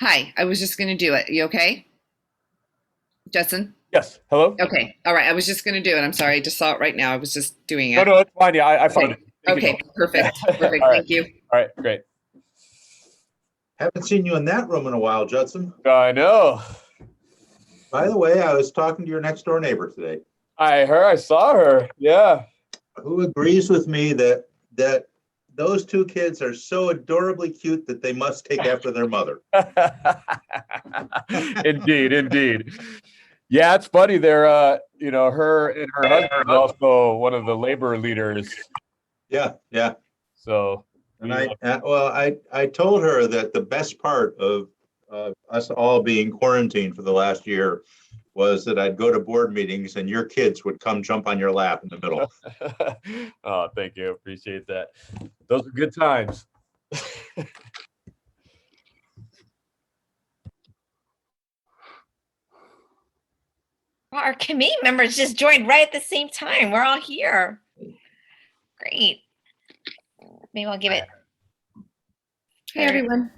Hi, I was just going to do it. You okay, Justin? Yes. Hello? Okay. All right. I was just going to do it. I'm sorry. I just saw it right now. I was just doing No, it. no, it's fine. Yeah, I found Okay. it. Thank you, Okay. though. Yeah. Perfect. All Perfect. right. Thank you. All right. Great. Haven't seen you in that room in a while, Judson. I know. By the way, I was talking to your next door neighbor today, I saw her. Yeah. who agrees with me that those two kids are so adorably cute that they must take after their mother. Indeed, indeed. Yeah, it's funny. They're, her and her husband's also one of the labor leaders. Yeah, yeah. So, And I told her that the best part of us all being quarantined for the last year was that I'd go to board meetings and your kids would come jump on your lap in the middle. oh, thank you. Appreciate that. Those are good times. Well, our committee members just joined right at the same time. We're all here. Great. Maybe I'll give it Hey, everyone.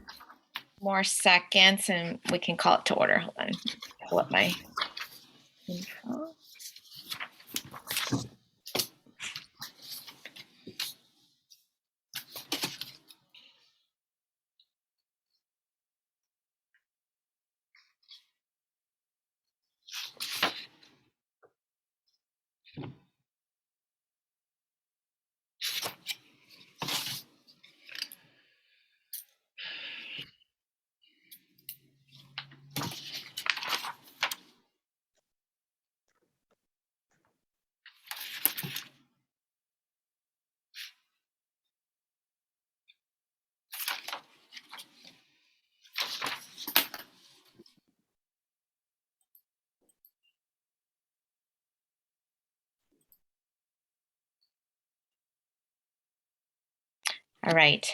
more seconds and we can call it to order. Hold on. Pull up my info. All right.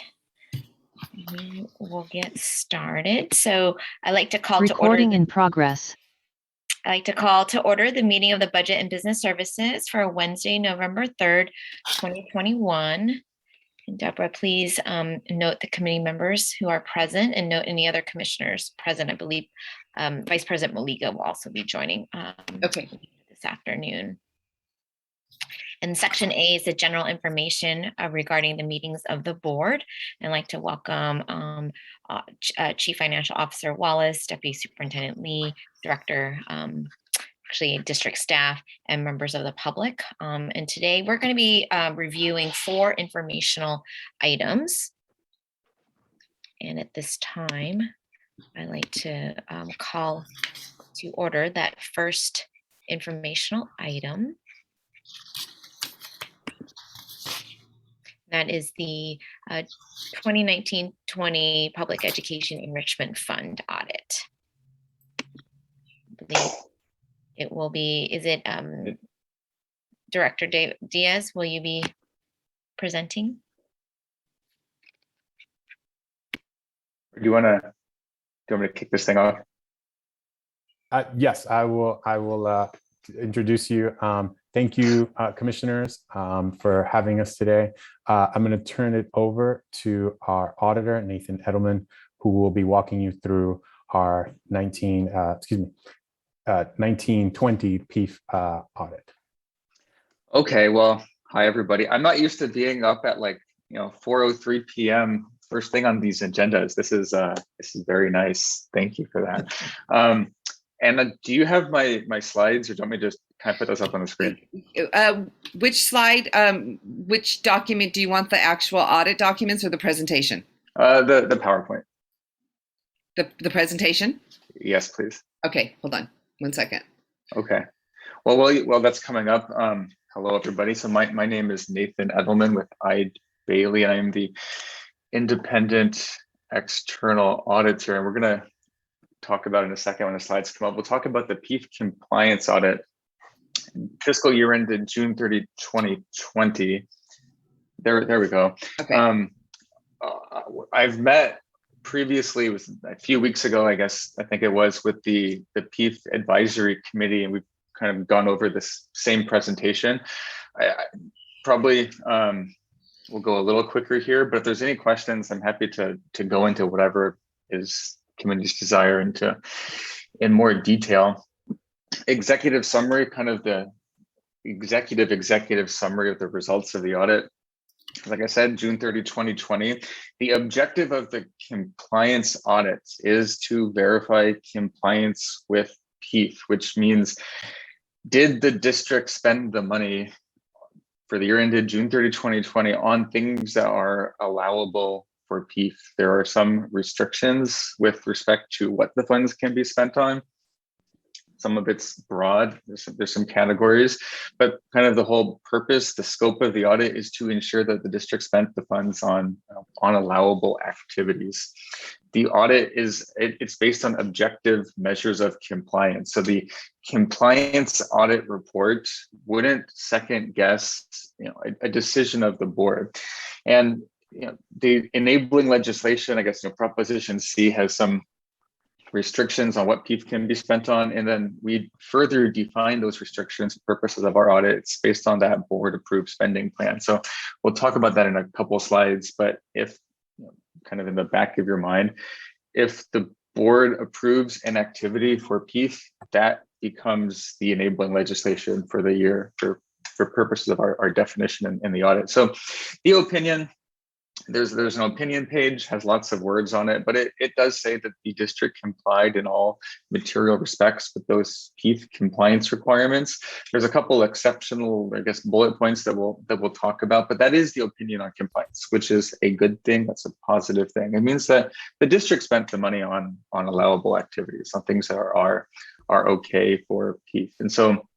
We'll get started. So I like to call Recording in progress. I like to call to order the meeting of the Budget and Business Services for Wednesday, November 3rd, 2021. And Deborah, please note the committee members who are present and note any other commissioners present. I believe Vice President Maliga will also be joining Okay. this afternoon. And section A is the general information regarding the meetings of the board. I'd like to welcome Chief Financial Officer Wallace, Deputy Superintendent Lee, Director, actually district staff, and members of the public. And today we're going to be reviewing 4 informational items. And at this time, I'd like to call to order that first informational item. That is the 2019-20 Public Education Enrichment Fund audit. I believe it will be, is it Director Diaz, will you be presenting? Do you want me to kick this thing off? Yes, I will introduce you. Thank you, commissioners, for having us today. I'm going to turn it over to our auditor, Nathan Edelman, who will be walking you through our 1920 PEEF audit. Okay, well, hi everybody. I'm not used to being up at 4:03 p.m. first thing on these agendas. This is very nice. Thank you for that. And do you have my slides, or do you want me to just kind of put those up on the screen? Which slide, which document do you want, the actual audit documents or the presentation? The PowerPoint. The presentation? Yes, please. Okay, hold on 1 second. Okay. Well, that's coming up. Hello, everybody. So my name is Nathan Edelman with Eide Bailey. I am the independent external auditor, and we're going to talk about in a second when the slides come up. We'll talk about the PEEF compliance audit. Fiscal year ended June 30, 2020. There we go. Okay. I've met previously, it was a few weeks ago, I think it was, with the PEEF advisory committee, and we've kind of gone over this same presentation. I probably we'll go a little quicker here, but if there's any questions, I'm happy to go into whatever is committee's desire into in more detail. Executive summary, kind of the executive summary of the results of the audit. Like I said, June 30, 2020, the objective of the compliance audits is to verify compliance with PEEF, which means, did the district spend the money for the year ended June 30, 2020 on things that are allowable for PEEF? There are some restrictions with respect to what the funds can be spent on. Some of it's broad, there's some categories, but kind of the whole purpose, the scope of the audit is to ensure that the district spent the funds on allowable activities. The audit it's based on objective measures of compliance. So the compliance audit report wouldn't second guess a decision of the board. And the enabling legislation, I guess, Proposition C has some restrictions on what PEEF can be spent on, and then we further define those restrictions for purposes of our audits based on that board approved spending plan. So we'll talk about that in a couple of slides, but if kind of in the back of your mind, if the board approves an activity for PEEF, that becomes the enabling legislation for the year for purposes of our definition in the audit. So the opinion, there's an opinion page, has lots of words on it, but it does say that the district complied in all material respects with those PEEF compliance requirements. There's a couple exceptional, I guess, bullet points that we'll talk about, but that is the opinion on compliance, which is a good thing. That's a positive thing. It means that the district spent the money on allowable activities, on things that are okay for PEEF. And so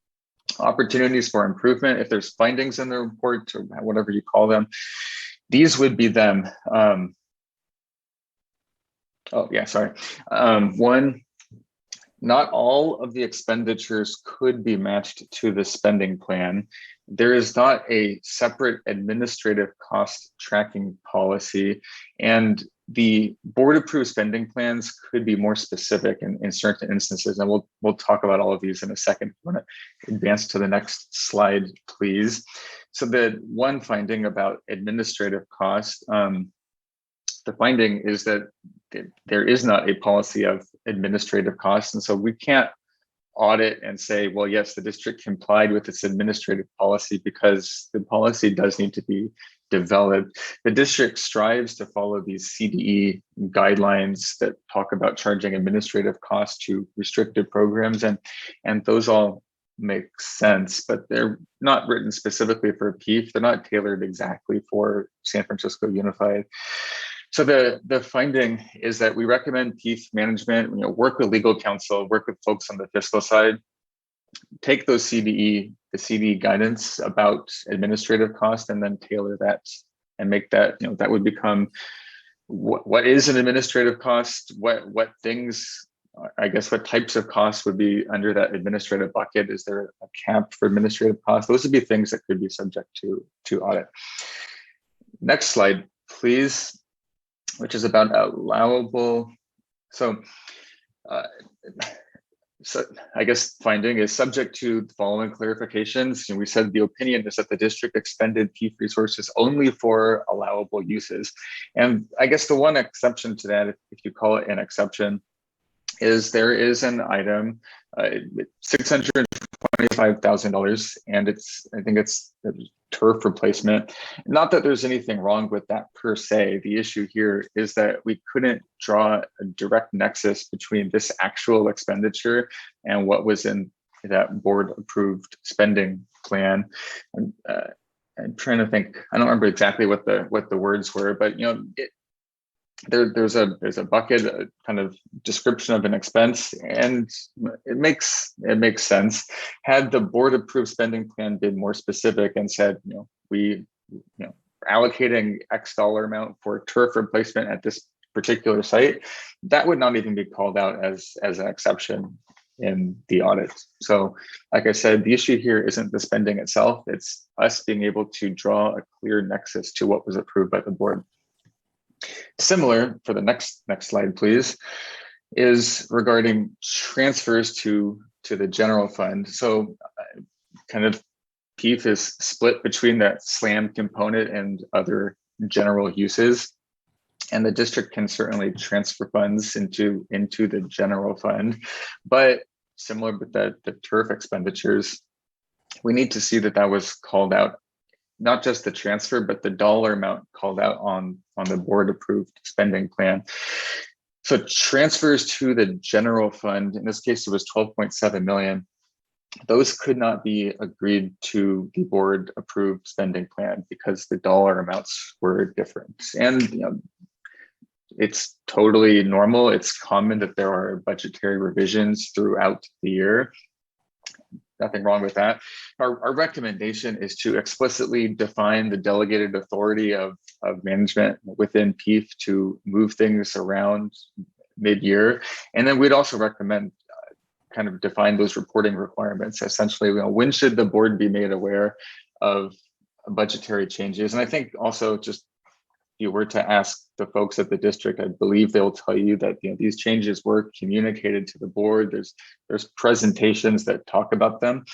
opportunities for improvement, if there's findings in the report or whatever you call them, these would be them. One, not all of the expenditures could be matched to the spending plan. There is not a separate administrative cost tracking policy, and the board approved spending plans could be more specific in certain instances. And we'll talk about all of these in a second. I want to advance to the next slide, please. So the one finding about administrative cost, the finding is that there is not a policy of administrative costs. And so we can't audit and say, well, yes, the district complied with its administrative policy, because the policy does need to be developed. The district strives to follow these CDE guidelines that talk about charging administrative costs to restricted programs, and those all make sense, but they're not written specifically for PEEF. They're not tailored exactly for San Francisco Unified. So the finding is that we recommend PEEF management, work with legal counsel, work with folks on the fiscal side, take those the CDE guidance about administrative cost, and then tailor that and make that, that would become what is an administrative cost, what things, I guess, what types of costs would be under that administrative bucket? Is there a cap for administrative costs? Those would be things that could be subject to audit. Next slide, please, which is about allowable. So I guess finding is subject to the following clarifications. We said the opinion is that the district expended PEEF resources only for allowable uses. And I guess the one exception to that, if you call it an exception, is there is an item, $625,000, and I think it's turf replacement. Not that there's anything wrong with that per se. The issue here is that we couldn't draw a direct nexus between this actual expenditure and what was in that board approved spending plan. I'm trying to think. I don't remember exactly what the words were, but there's a bucket, a kind of description of an expense, and it makes sense. Had the board approved spending plan been more specific and said, we allocating X dollar amount for turf replacement at this particular site, that would not even be called out as an exception in the audit. So like I said, the issue here isn't the spending itself, it's us being able to draw a clear nexus to what was approved by the board. Similar, for the next slide, please, is regarding transfers to the general fund. So kind of PEEF is split between that SLAM component and other general uses. and the district can certainly transfer funds into the general fund. But similar with the turf expenditures, we need to see that that was called out, not just the transfer, but the dollar amount called out on the board approved spending plan. So transfers to the general fund, in this case, it was 12.7 million. Those could not be agreed to the board approved spending plan because the dollar amounts were different. And it's totally normal. It's common that there are budgetary revisions throughout the year. Nothing wrong with that. Our recommendation is to explicitly define the delegated authority of management within PEEF to move things around mid-year. And then we'd also recommend kind of define those reporting requirements. Essentially, when should the board be made aware of budgetary changes? And I think also, just if you were to ask the folks at the district, I believe they'll tell you that these changes were communicated to the board. There's presentations that talk about them.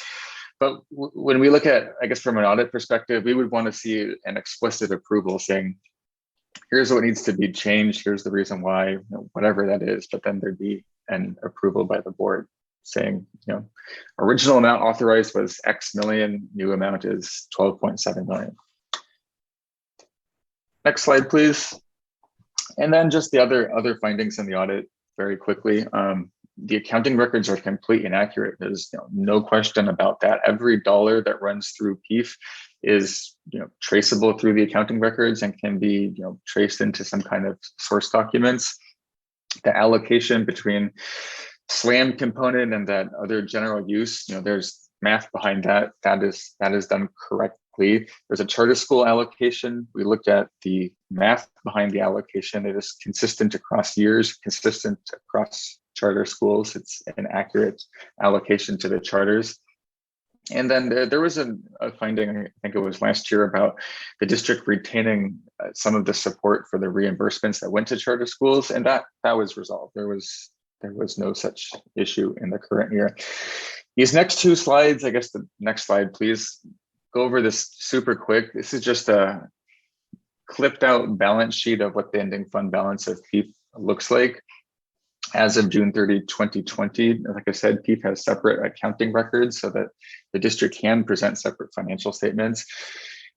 But when we look at, I guess from an audit perspective, we would want to see an explicit approval saying, here's what needs to be changed, here's the reason why, whatever that is, but then there'd be an approval by the board saying, original amount authorized was X million, new amount is 12.7 million. Next slide, please. And then just the other findings in the audit very quickly. The accounting records are completely inaccurate. There's no question about that. Every dollar that runs through PEEF is traceable through the accounting records and can be traced into some kind of source documents. The allocation between SLAM component and that other general use, there's math behind that. That is done correctly. There's a charter school allocation. We looked at the math behind the allocation. It is consistent across years, consistent across charter schools. It's an accurate allocation to the charters. And then there was a finding, I think it was last year, about the district retaining some of the support for the reimbursements that went to charter schools, and that was resolved. There was no such issue in the current year. These next two slides, I guess the next slide, please, go over this super quick. This is just a clipped out balance sheet of what the ending fund balance of PEEF looks like as of June 30, 2020. Like I said, PEEF has separate accounting records so that the district can present separate financial statements.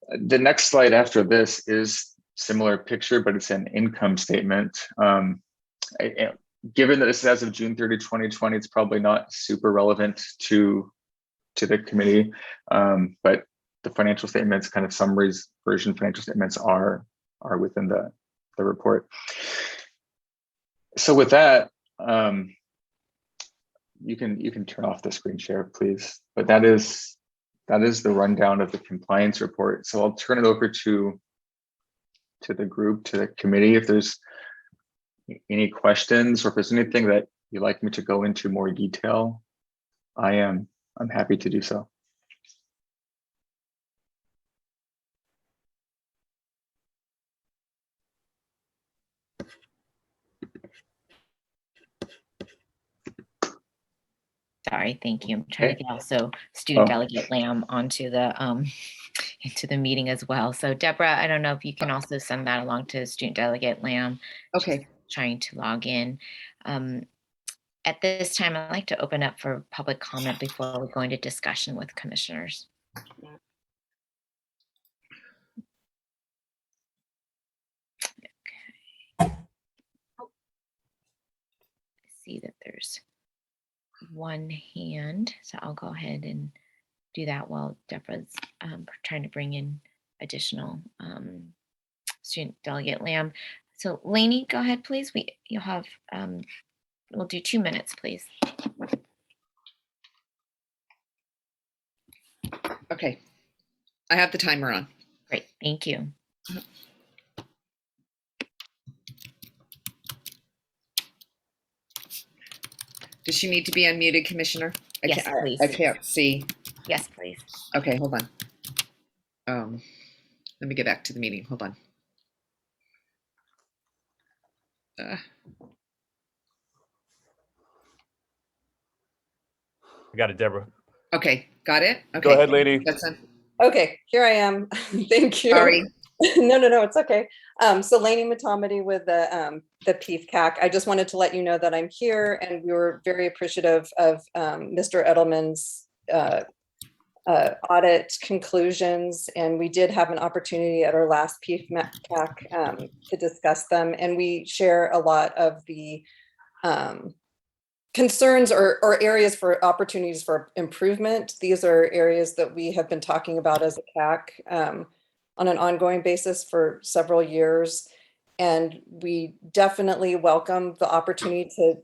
The next slide after this is similar picture, but it's an income statement. Given that this is as of June 30, 2020, it's probably not super relevant to the committee, but the financial statements, kind of summaries version financial statements are within the report. So with that, you can turn off the screen share, please. But that is the rundown of the compliance report. So I'll turn it over to the group, to the committee, if there's any questions or if there's anything that you'd like me to go into more detail. I'm happy to do so. Sorry, thank you. I'm trying to get also student delegate Lamb onto the into the meeting as well. So Deborah, I don't know if you can also send that along to student delegate Lamb. Okay. Trying to log in. At this time, I'd like to open up for public comment before we go into discussion with commissioners. Okay. I see that there's one hand, so I'll go ahead and do that while Deborah's trying to bring in additional student delegate Lamb. So Lainey, go ahead, please. You'll have we'll do 2 minutes, please. Okay. I have the timer on. Great, thank you. Does she need to be unmuted, Commissioner? Yes, please. I can't see. Yes, please. Okay, hold on. Let me get back to the meeting. Hold on. I got it, Deborah. Okay, got it? Okay. Go ahead, lady. That's on. Okay, here I am. Thank you. Sorry. No, it's okay. So Lainey Matomedy with the PFCAC. I just wanted to let you know that I'm here, and we were very appreciative of Mr. Edelman's audit conclusions, and we did have an opportunity at our last PFCAC to discuss them, and we share a lot of the concerns or areas for opportunities for improvement. These are areas that we have been talking about as a CAC on an ongoing basis for several years. And we definitely welcome the opportunity to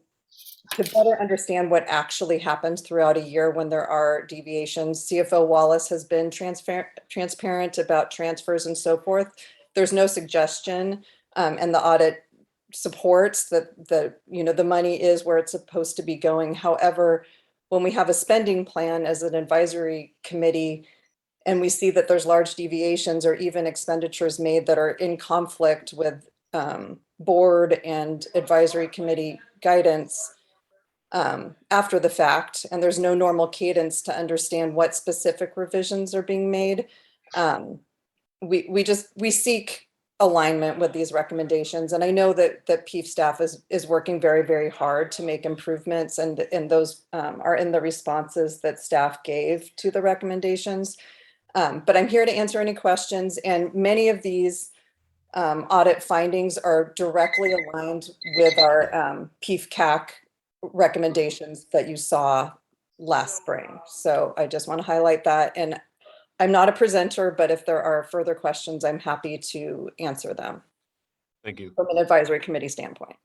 better understand what actually happens throughout a year when there are deviations. CFO Wallace has been transparent about transfers and so forth. There's no suggestion, and the audit supports that the money is where it's supposed to be going. However, when we have a spending plan as an advisory committee, and we see that there's large deviations or even expenditures made that are in conflict with board and advisory committee guidance after the fact, and there's no normal cadence to understand what specific revisions are being made, we seek alignment with these recommendations. And I know that PEEF staff is working very, very hard to make improvements, and those are in the responses that staff gave to the recommendations. But I'm here to answer any questions, and many of these audit findings are directly aligned with our PEEF-CAC recommendations that you saw last spring. So I just want to highlight that. And I'm not a presenter, but if there are further questions, I'm happy to answer them. Thank you. From an advisory committee standpoint.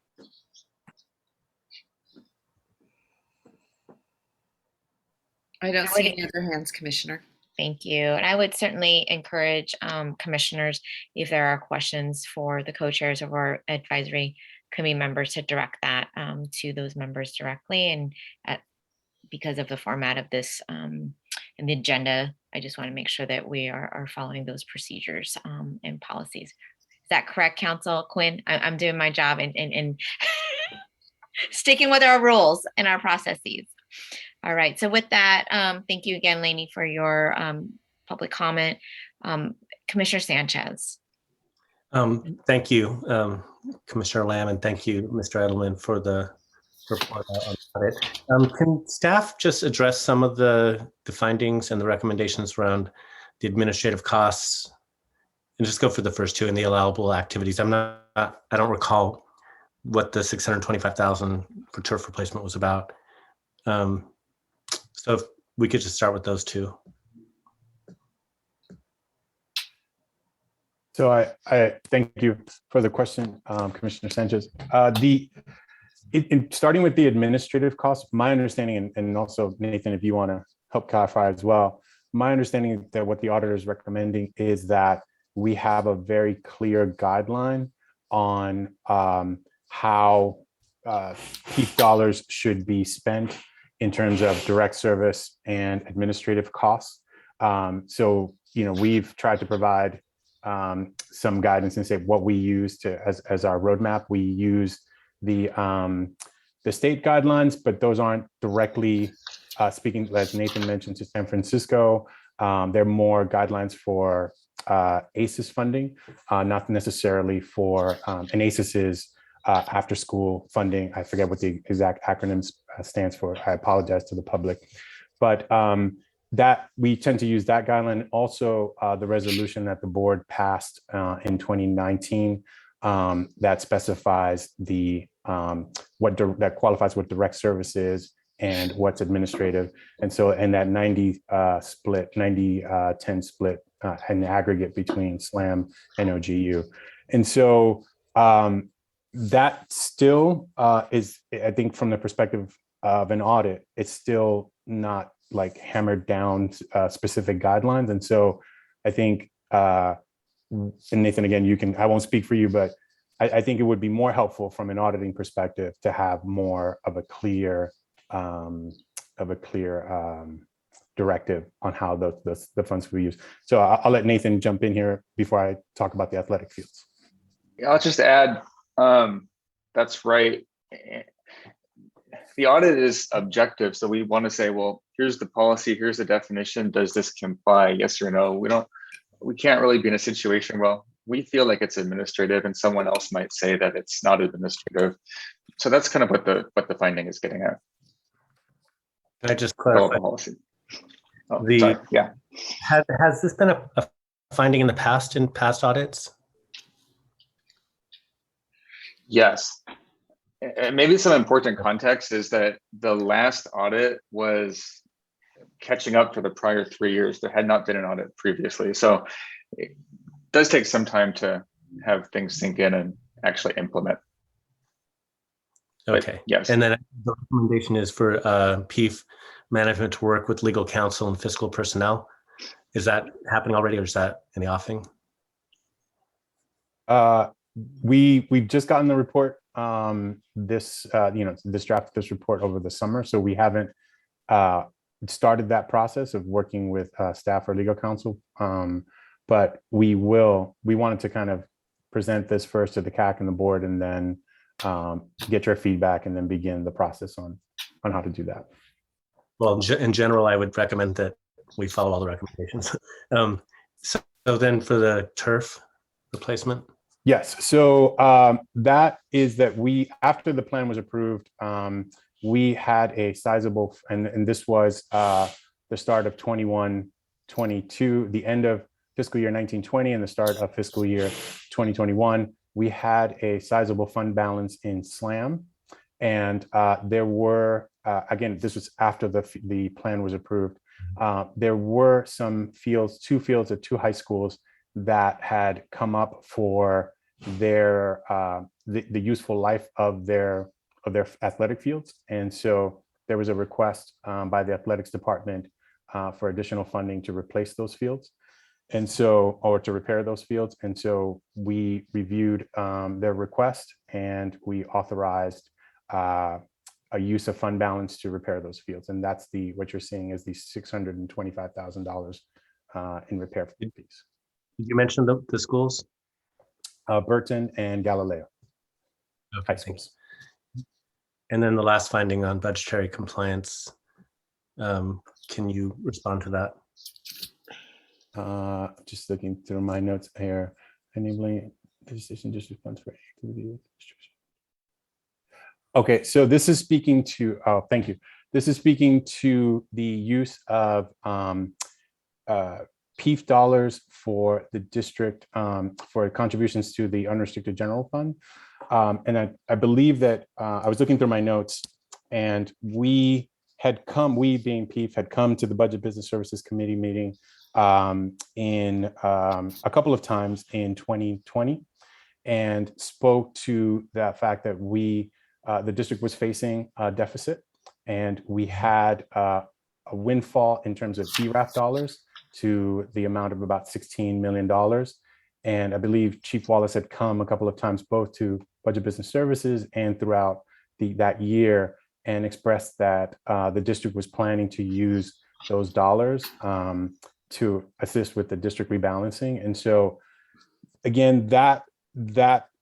I don't see any other hands, Commissioner. Thank you. And I would certainly encourage commissioners, if there are questions for the co-chairs of our advisory committee members, to direct that to those members directly. And because of the format of this and the agenda, I just want to make sure that we are following those procedures and policies. Is that correct, Council Quinn? I'm doing my job and sticking with our rules and our processes. All right, so with that, thank you again, Lainey, for your public comment. Commissioner Sanchez. Thank you, Commissioner Lamb, and thank you, Mr. Edelman, for the report on it. Can staff just address some of the findings and the recommendations around the administrative costs, and just go for the first two in the allowable activities? I don't recall what the $625,000 for turf replacement was about. So if we could just start with those two. So I thank you for the question, Commissioner Sanchez. Starting with the administrative costs, my understanding, and also Nathan, if you want to help clarify as well, my understanding that what the auditor is recommending is that we have a very clear guideline on how PEEF dollars should be spent in terms of direct service and administrative costs. So, we've tried to provide some guidance and say what we use as our roadmap. We use the state guidelines, but those aren't directly speaking, as Nathan mentioned, to San Francisco. They're more guidelines for ACES funding, not necessarily for, and ACES is after school funding. I forget what the exact acronym stands for. I apologize to the public, but that we tend to use that guideline. Also, the resolution that the board passed in 2019 that specifies the that qualifies what direct service is and what's administrative. And so, and that 90-10 split in the aggregate between SLAM and OGU. And so that still is, I think, from the perspective of an audit, it's still not like hammered down specific guidelines. And so I think, and Nathan, again, I won't speak for you, but I think it would be more helpful from an auditing perspective to have more of a clear directive on how the funds will be used. So I'll let Nathan jump in here before I talk about the athletic fields. I'll just add, that's right. The audit is objective. So we want to say, well, here's the policy, here's the definition. Does this comply? Yes or no? We can't really be in a situation, well, we feel like it's administrative, and someone else might say that it's not administrative. So that's kind of what the finding is getting at. Can I just Develop clarify? a policy. Oh, The- sorry. Yeah. Has this been a finding in past audits? Yes. And maybe some important context is that the last audit was catching up for the prior 3 years. There had not been an audit previously. So it does take some time to have things sink in and actually implement. But Okay. yes. And then the recommendation is for PIEF management to work with legal counsel and fiscal personnel. Is that happening already, or is that in the offing? We've just gotten the report, this draft of this report over the summer. So we haven't started that process of working with staff or legal counsel. But we wanted to kind of present this first to the CAC and the board, and then get your feedback, and then begin the process on how to do that. Well, in general, I would recommend that we follow all the recommendations. So then for the turf replacement? Yes, so that after the plan was approved, we had a sizable, and this was the start of 21-22, the end of fiscal year 19-20 and the start of fiscal year 2021, we had a sizable fund balance in SLAM. And there were, again, this was after the plan was approved, there were some fields, two fields at two high schools that had come up for their the useful life of their athletic fields. And so there was a request by the athletics department for additional funding to replace those fields. And so, or to repair those fields. And so we reviewed their request, and we authorized a use of fund balance to repair those fields. And that's what you're seeing is the $625,000 in repair fees. Did you mention the schools? Burton and Galileo. Okay, High schools. And then the last finding on budgetary compliance. Can you respond to that? Just looking through my notes here. Enabling the decision district funds for activity. Okay, so this is speaking to, thank you. This is speaking to the use of PIEF dollars for the district for contributions to the unrestricted general fund. And I believe that I was looking through my notes, and we being PIEF had come to the Budget Business Services Committee meeting in a couple of times in 2020, and spoke to the fact that the district was facing a deficit, and we had a windfall in terms of ERAF dollars to the amount of about $16 million. And I believe Chief Wallace had come a couple of times, both to Budget Business Services and throughout that year, and expressed that the district was planning to use those dollars to assist with the district rebalancing. And so again, that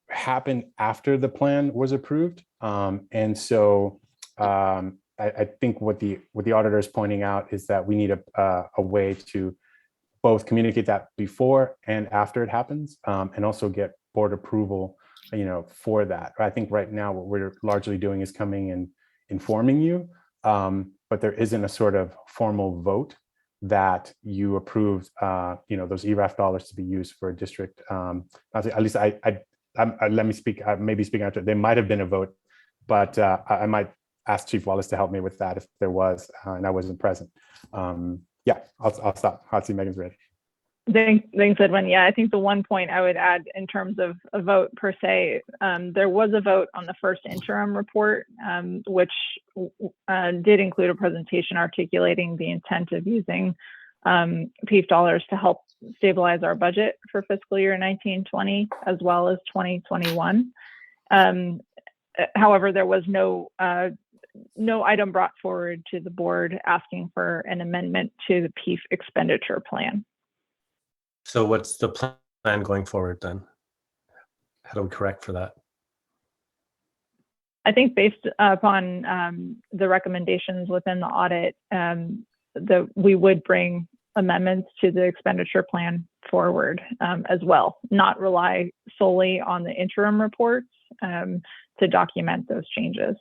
happened after the plan was approved. And so I think what the auditor is pointing out is that we need a way to both communicate that before and after it happens, and also get board approval, for that. I think right now what we're largely doing is coming and informing you, but there isn't a sort of formal vote that you approved, those ERAF dollars to be used for a district. At least let me speak. I may be speaking after. There might have been a vote, but I might ask Chief Wallace to help me with that if there was, and I wasn't present. Yeah, I'll stop. I'll see Megan's ready. Thanks, Edwin. Yeah, I think the one point I would add in terms of a vote per se, there was a vote on the first interim report, which did include a presentation articulating the intent of using PIEF dollars to help stabilize our budget for fiscal year 19-20 as well as 2021. However, there was no item brought forward to the board asking for an amendment to the PIEF expenditure plan. So what's the plan going forward then? How do we correct for that? I think based upon the recommendations within the audit, that we would bring amendments to the expenditure plan forward as well, not rely solely on the interim reports to document those changes.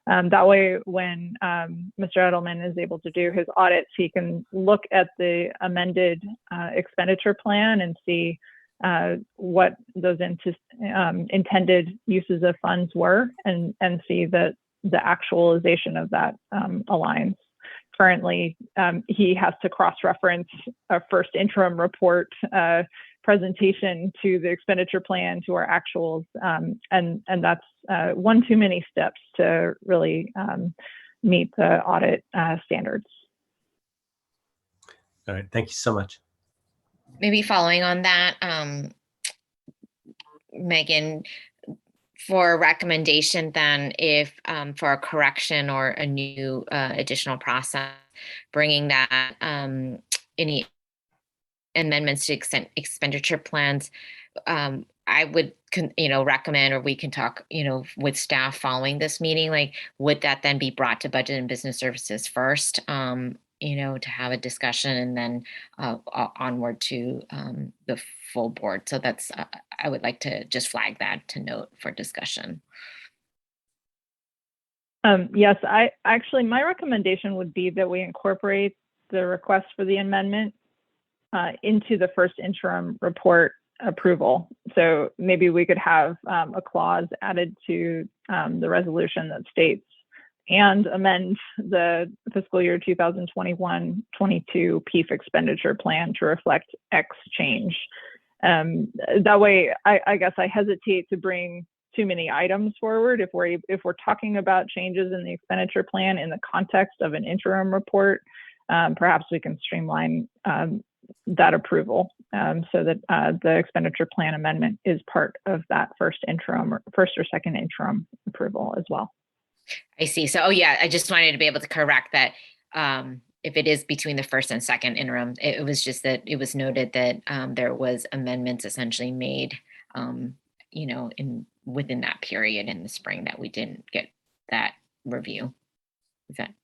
That way, when Mr. Edelman is able to do his audits, he can look at the amended expenditure plan and see what those intended uses of funds were, and see that the actualization of that aligns. Currently, he has to cross-reference a first interim report presentation to the expenditure plan to our actuals, and that's one too many steps to really meet the audit standards. All right, thank you so much. Maybe following on that, Megan, for a recommendation then, if for a correction or a new additional process, bringing that any amendments to expenditure plans, I would recommend, or we can talk with staff following this meeting, like would that then be brought to Budget and Business Services first, to have a discussion, and then onward to the full board. So that's I would like to just flag that to note for discussion. Yes, my recommendation would be that we incorporate the request for the amendment into the first interim report approval. So maybe we could have a clause added to the resolution that states, and amend the fiscal year 2021-22 PEEF expenditure plan to reflect X change. That way, I guess I hesitate to bring too many items forward if we're talking about changes in the expenditure plan in the context of an interim report. Perhaps we can streamline that approval so that the expenditure plan amendment is part of that first or second interim approval as well. I see. So, yeah, I just wanted to be able to correct that. If it is between the first and second interim, it was just that it was noted that there was amendments essentially made, within that period in the spring that we didn't get that review. Is that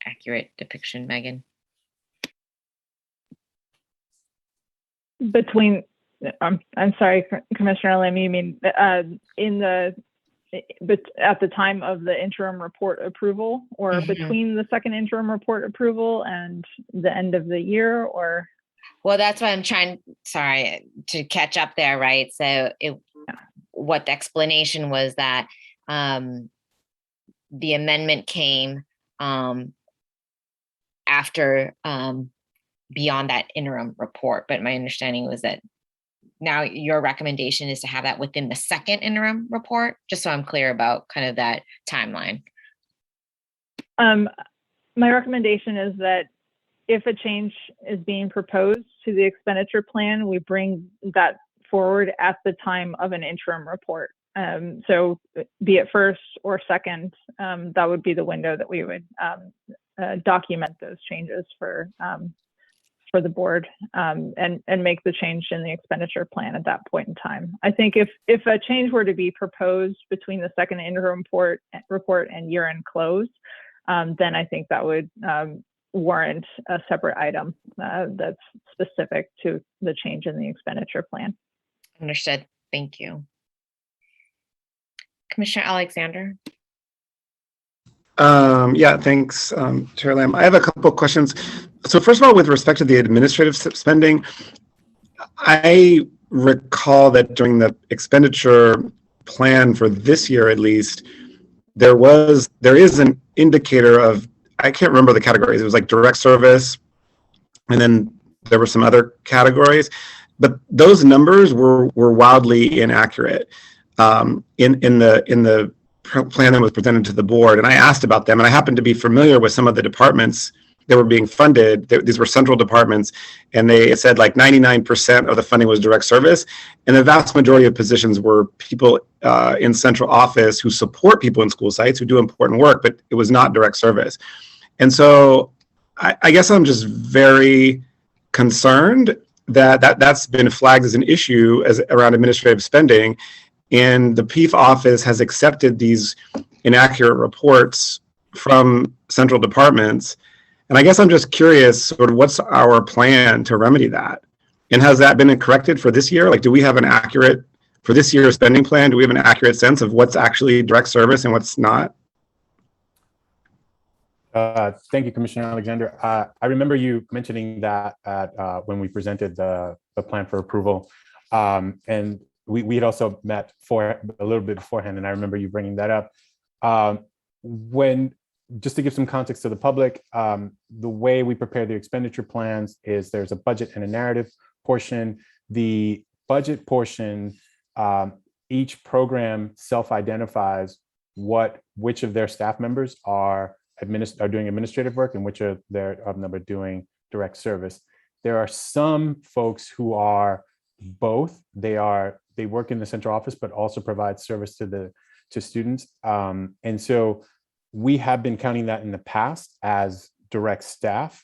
accurate depiction, Megan? I'm sorry, Commissioner Lim, you mean but at the time of the interim report approval, or between the second interim report approval and the end of the year, or? Well, that's why I'm trying, to catch up there, right? So what the explanation was that the amendment came after beyond that interim report, but my understanding was that now your recommendation is to have that within the second interim report, just so I'm clear about kind of that timeline. My recommendation is that if a change is being proposed to the expenditure plan, we bring that forward at the time of an interim report. So be it first or second, that would be the window that we would document those changes for the board, and make the change in the expenditure plan at that point in time. I think if a change were to be proposed between the second interim report and year-end close, then I think that would warrant a separate item that's specific to the change in the expenditure plan. Understood. Thank you. Commissioner Alexander. Yeah, thanks, Chair Lamb. I have a couple of questions. So first of all, with respect to the administrative spending, I recall that during the expenditure plan for this year, at least, there is an indicator of, I can't remember the categories. It was like direct service, and then there were some other categories, but those numbers were wildly inaccurate in the plan that was presented to the board. And I asked about them, and I happened to be familiar with some of the departments that were being funded. These were central departments, and they said like 99% of the funding was direct service, and the vast majority of positions were people in central office who support people in school sites who do important work, but it was not direct service. And so I guess I'm just very concerned that's been flagged as an issue around administrative spending. And the PEEF office has accepted these inaccurate reports from central departments. And I guess I'm just curious, sort of what's our plan to remedy that? And has that been corrected for this year? Like, do we have an accurate, for this year's spending plan, do we have an accurate sense of what's actually direct service and what's not? Thank you, Commissioner Alexander. I remember you mentioning that at, when we presented the plan for approval. And we had also met for a little bit beforehand, and I remember you bringing that up. Just to give some context to the public, the way we prepare the expenditure plans is there's a budget and a narrative portion. The budget portion, each program self-identifies which of their staff members are doing administrative work and which of them are doing direct service. There are some folks who are both. They work in the central office, but also provide service to students. And so we have been counting that in the past as direct staff,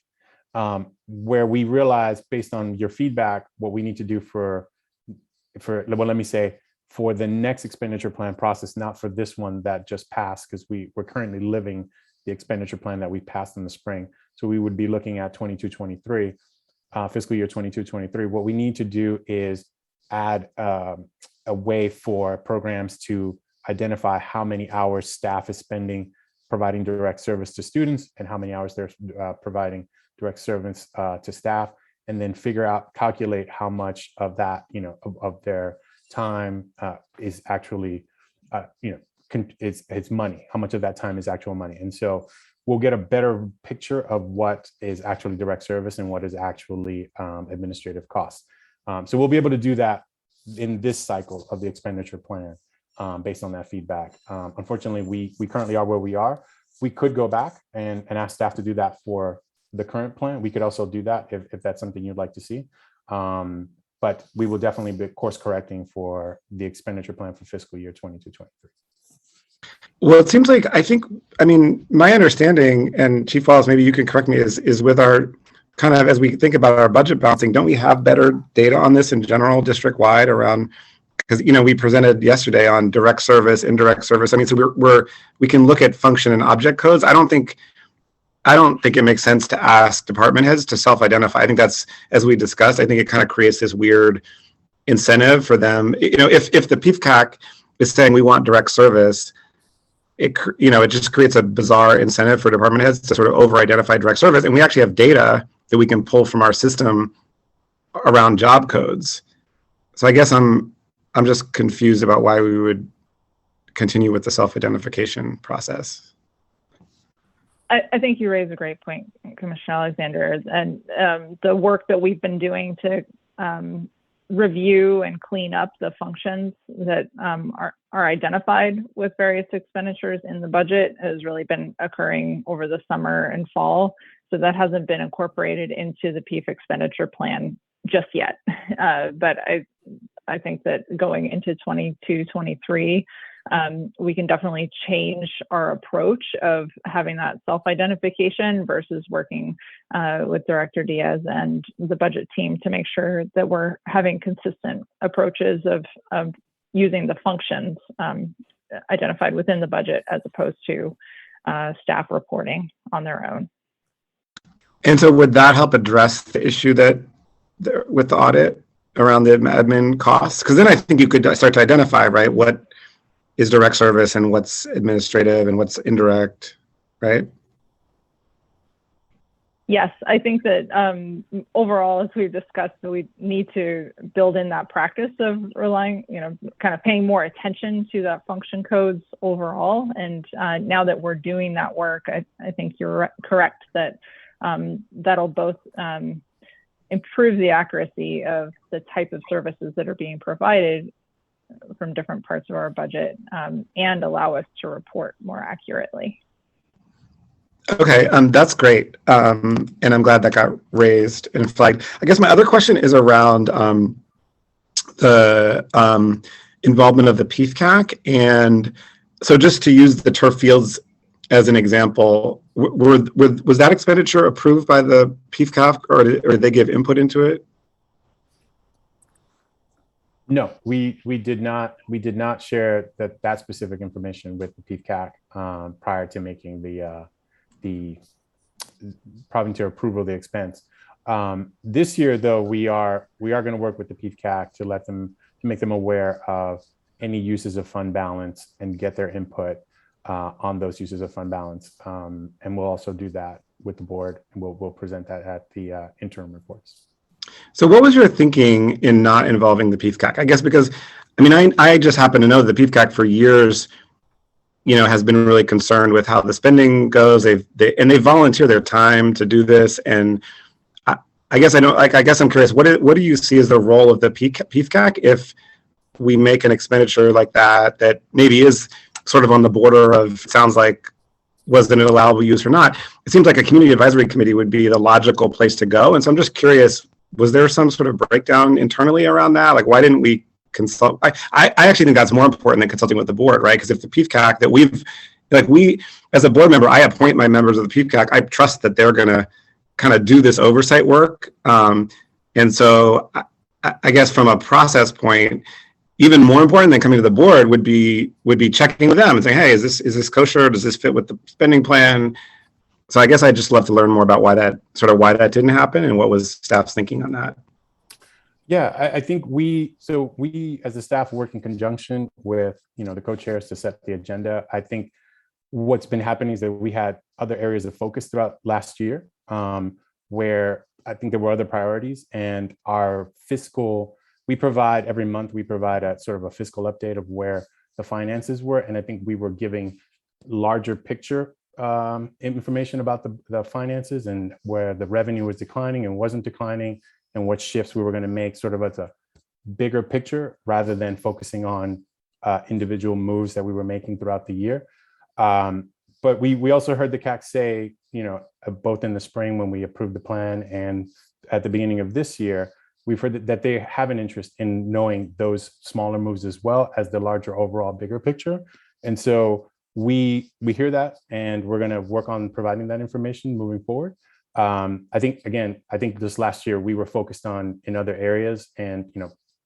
where we realized, based on your feedback, what we need to do for the next expenditure plan process, not for this one that just passed, because we're currently living the expenditure plan that we passed in the spring. So we would be looking at 22-23, fiscal year 22-23. What we need to do is add a way for programs to identify how many hours staff is spending providing direct service to students and how many hours they're providing direct service to staff, and then calculate how much of that, of their time is actually, it's money, how much of that time is actual money. And so we'll get a better picture of what is actually direct service and what is actually administrative costs. So we'll be able to do that in this cycle of the expenditure plan based on that feedback. Unfortunately, we currently are where we are. We could go back and ask staff to do that for the current plan. We could also do that if that's something you'd like to see. But we will definitely be course correcting for the expenditure plan for fiscal year 22-23. Well, it seems like, my understanding, and Chief Wallace, maybe you can correct me, is with our kind of, as we think about our budget balancing, don't we have better data on this in general, district-wide around, because, we presented yesterday on direct service, indirect service. So we can look at function and object codes. I don't think it makes sense to ask department heads to self-identify. I think that's, as we discussed, I think it kind of creates this weird incentive for them. If the PFCAC is saying we want direct service, it just creates a bizarre incentive for department heads to sort of over-identify direct service. And we actually have data that we can pull from our system around job codes. So I guess I'm just confused about why we would continue with the self-identification process. I think you raise a great point, Commissioner Alexander, and the work that we've been doing to review and clean up the functions that are identified with various expenditures in the budget has really been occurring over the summer and fall. So that hasn't been incorporated into the PIF expenditure plan just yet. But I think that going into 22-23, we can definitely change our approach of having that self-identification versus working with Director Diaz and the budget team to make sure that we're having consistent approaches of using the functions identified within the budget as opposed to staff reporting on their own. And so would that help address the issue with the audit around the admin costs? Because then I think you could start to identify, right, what is direct service and what's administrative and what's indirect, right? Yes, I think that overall, as we've discussed, we need to build in that practice of relying, kind of paying more attention to that function codes overall. And now that we're doing that work, I think you're correct that that'll both improve the accuracy of the type of services that are being provided from different parts of our budget and allow us to report more accurately. Okay, that's great. And I'm glad that got raised and flagged. I guess my other question is around the involvement of the PFCAC. And so just to use the turf fields as an example, was that expenditure approved by the PFCAC or did they give input into it? No, we did not share that specific information with the PFCAC prior to making the probably to approval of the expense. This year, though, we are going to work with the PFCAC to make them aware of any uses of fund balance and get their input on those uses of fund balance. And we'll also do that with the board, and we'll present that at the interim reports. So what was your thinking in not involving the PFCAC? I guess because, I mean, I just happen to know that the PFCAC for years, has been really concerned with how the spending goes. They volunteer their time to do this. And I guess I'm curious, what do you see as the role of the PFCAC if we make an expenditure like that maybe is sort of on the border of, sounds like, was it an allowable use or not? It seems like a community advisory committee would be the logical place to go. And so I'm just curious, was there some sort of breakdown internally around that? Like, why didn't we consult? I actually think that's more important than consulting with the board, right? Because if the PFCAC that we, as a board member, I appoint my members of the PFCAC, I trust that they're going to kind of do this oversight work. And so I guess from a process point, even more important than coming to the board would be checking with them and saying, hey, is this kosher? Does this fit with the spending plan? So I guess I'd just love to learn more about why that didn't happen and what was staff's thinking on that. Yeah, I think we as a staff work in conjunction with the co-chairs to set the agenda. I think what's been happening is that we had other areas of focus throughout last year where I think there were other priorities, and every month we provide a sort of a fiscal update of where the finances were, and I think we were giving larger picture information about the finances and where the revenue was declining and wasn't declining, and what shifts we were going to make sort of as a bigger picture rather than focusing on individual moves that we were making throughout the year. But we also heard the CAC say, both in the spring when we approved the plan and at the beginning of this year, we've heard that they have an interest in knowing those smaller moves as well as the larger overall bigger picture. And so we hear that, and we're going to work on providing that information moving forward. I think this last year we were focused on in other areas, and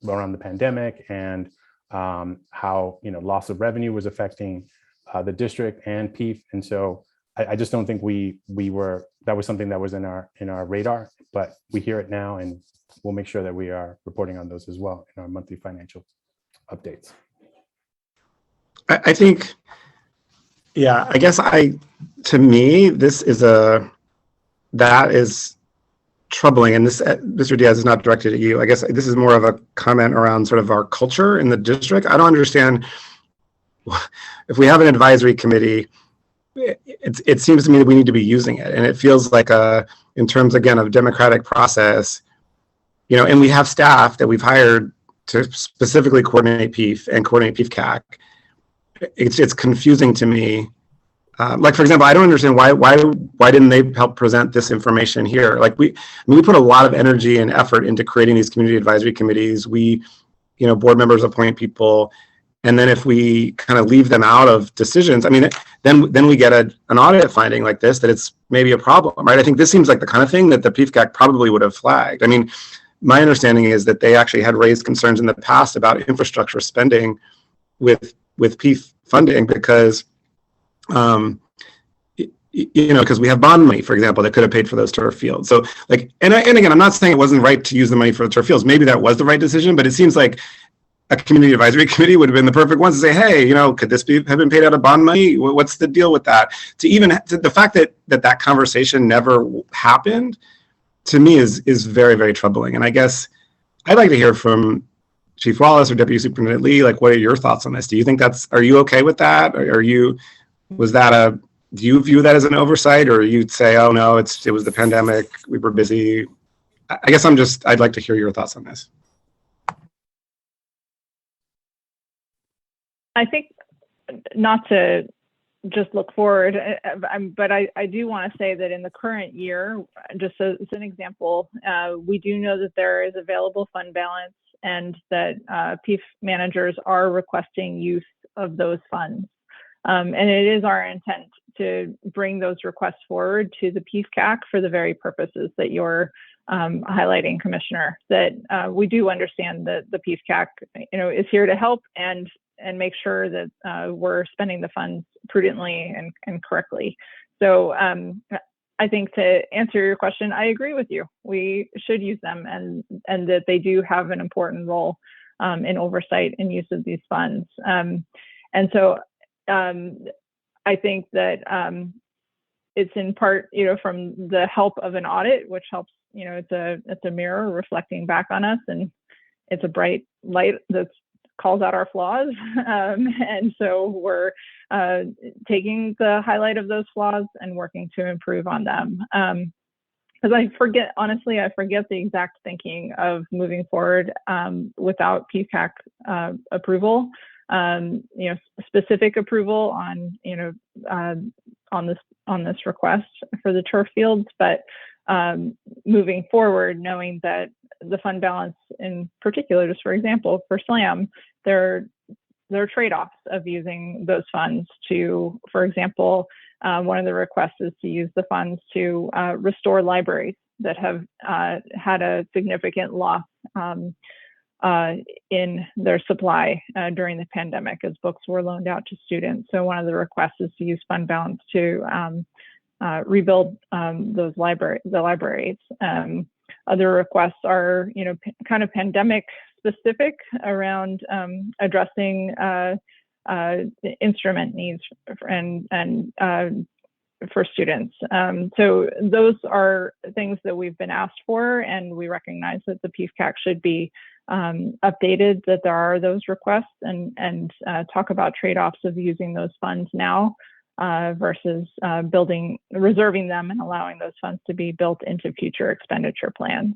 around the pandemic and how loss of revenue was affecting the district and PEEF, and so I just don't think that was something that was in our radar. But we hear it now, and we'll make sure that we are reporting on those as well in our monthly financial updates. I think, yeah, I guess to me that is troubling, and this, Mr. Diaz, is not directed at you. I guess this is more of a comment around sort of our culture in the district. I don't understand, if we have an advisory committee, it seems to me that we need to be using it, and it feels like in terms, again, of democratic process, and we have staff that we've hired to specifically coordinate PEEF and coordinate PEEF-CAC. It's confusing to me. Like, for example, I don't understand why didn't they help present this information here? Like, we put a lot of energy and effort into creating these community advisory committees. We, board members appoint people, and then if we kind of leave them out of decisions, I mean, then we get an audit finding like this, that it's maybe a problem, right? I think this seems like the kind of thing that the PEEF-CAC probably would have flagged. I mean, my understanding is that they actually had raised concerns in the past about infrastructure spending with PEEF funding because, because we have bond money, for example, that could have paid for those turf fields. So, like, and again, I'm not saying it wasn't right to use the money for the turf fields. Maybe that was the right decision, but it seems like a community advisory committee would have been the perfect ones to say, hey, could this have been paid out of bond money? What's the deal with that? To the fact that conversation never happened, to me is very, very troubling. And I guess I'd like to hear from Chief Wallace or Deputy Superintendent Lee, like, what are your thoughts on this? Do you think are you okay with that? Do you view that as an oversight, or you'd say, oh no, it was the pandemic, we were busy? I guess I'd like to hear your thoughts on this. I think, not to just look forward, but I do want to say that in the current year, just as an example, we do know that there is available fund balance, and that PEEF managers are requesting use of those funds. And it is our intent to bring those requests forward to the PEEF-CAC for the very purposes that you're highlighting, Commissioner, that we do understand that the PEEF-CAC is here to help and make sure that we're spending the funds prudently and correctly. So I think to answer your question, I agree with you. We should use them, and that they do have an important role in oversight and use of these funds. And so I think that it's in part, from the help of an audit, which helps, it's a mirror reflecting back on us, and it's a bright light that calls out our flaws. And so we're taking the highlight of those flaws and working to improve on them. Because I forget the exact thinking of moving forward without PCAC approval, specific approval on this request for the turf fields, but moving forward, knowing that the fund balance in particular, just for example, for SLAM, there are trade-offs of using those funds to, for example, one of the requests is to use the funds to restore libraries that have had a significant loss in their supply during the pandemic as books were loaned out to students. So one of the requests is to use fund balance to rebuild the libraries. Other requests are, kind of pandemic specific around addressing instrument needs and for students. So those are things that we've been asked for, and we recognize that the PFCAC should be updated, that there are those requests, and talk about trade-offs of using those funds now versus reserving them and allowing those funds to be built into future expenditure plans.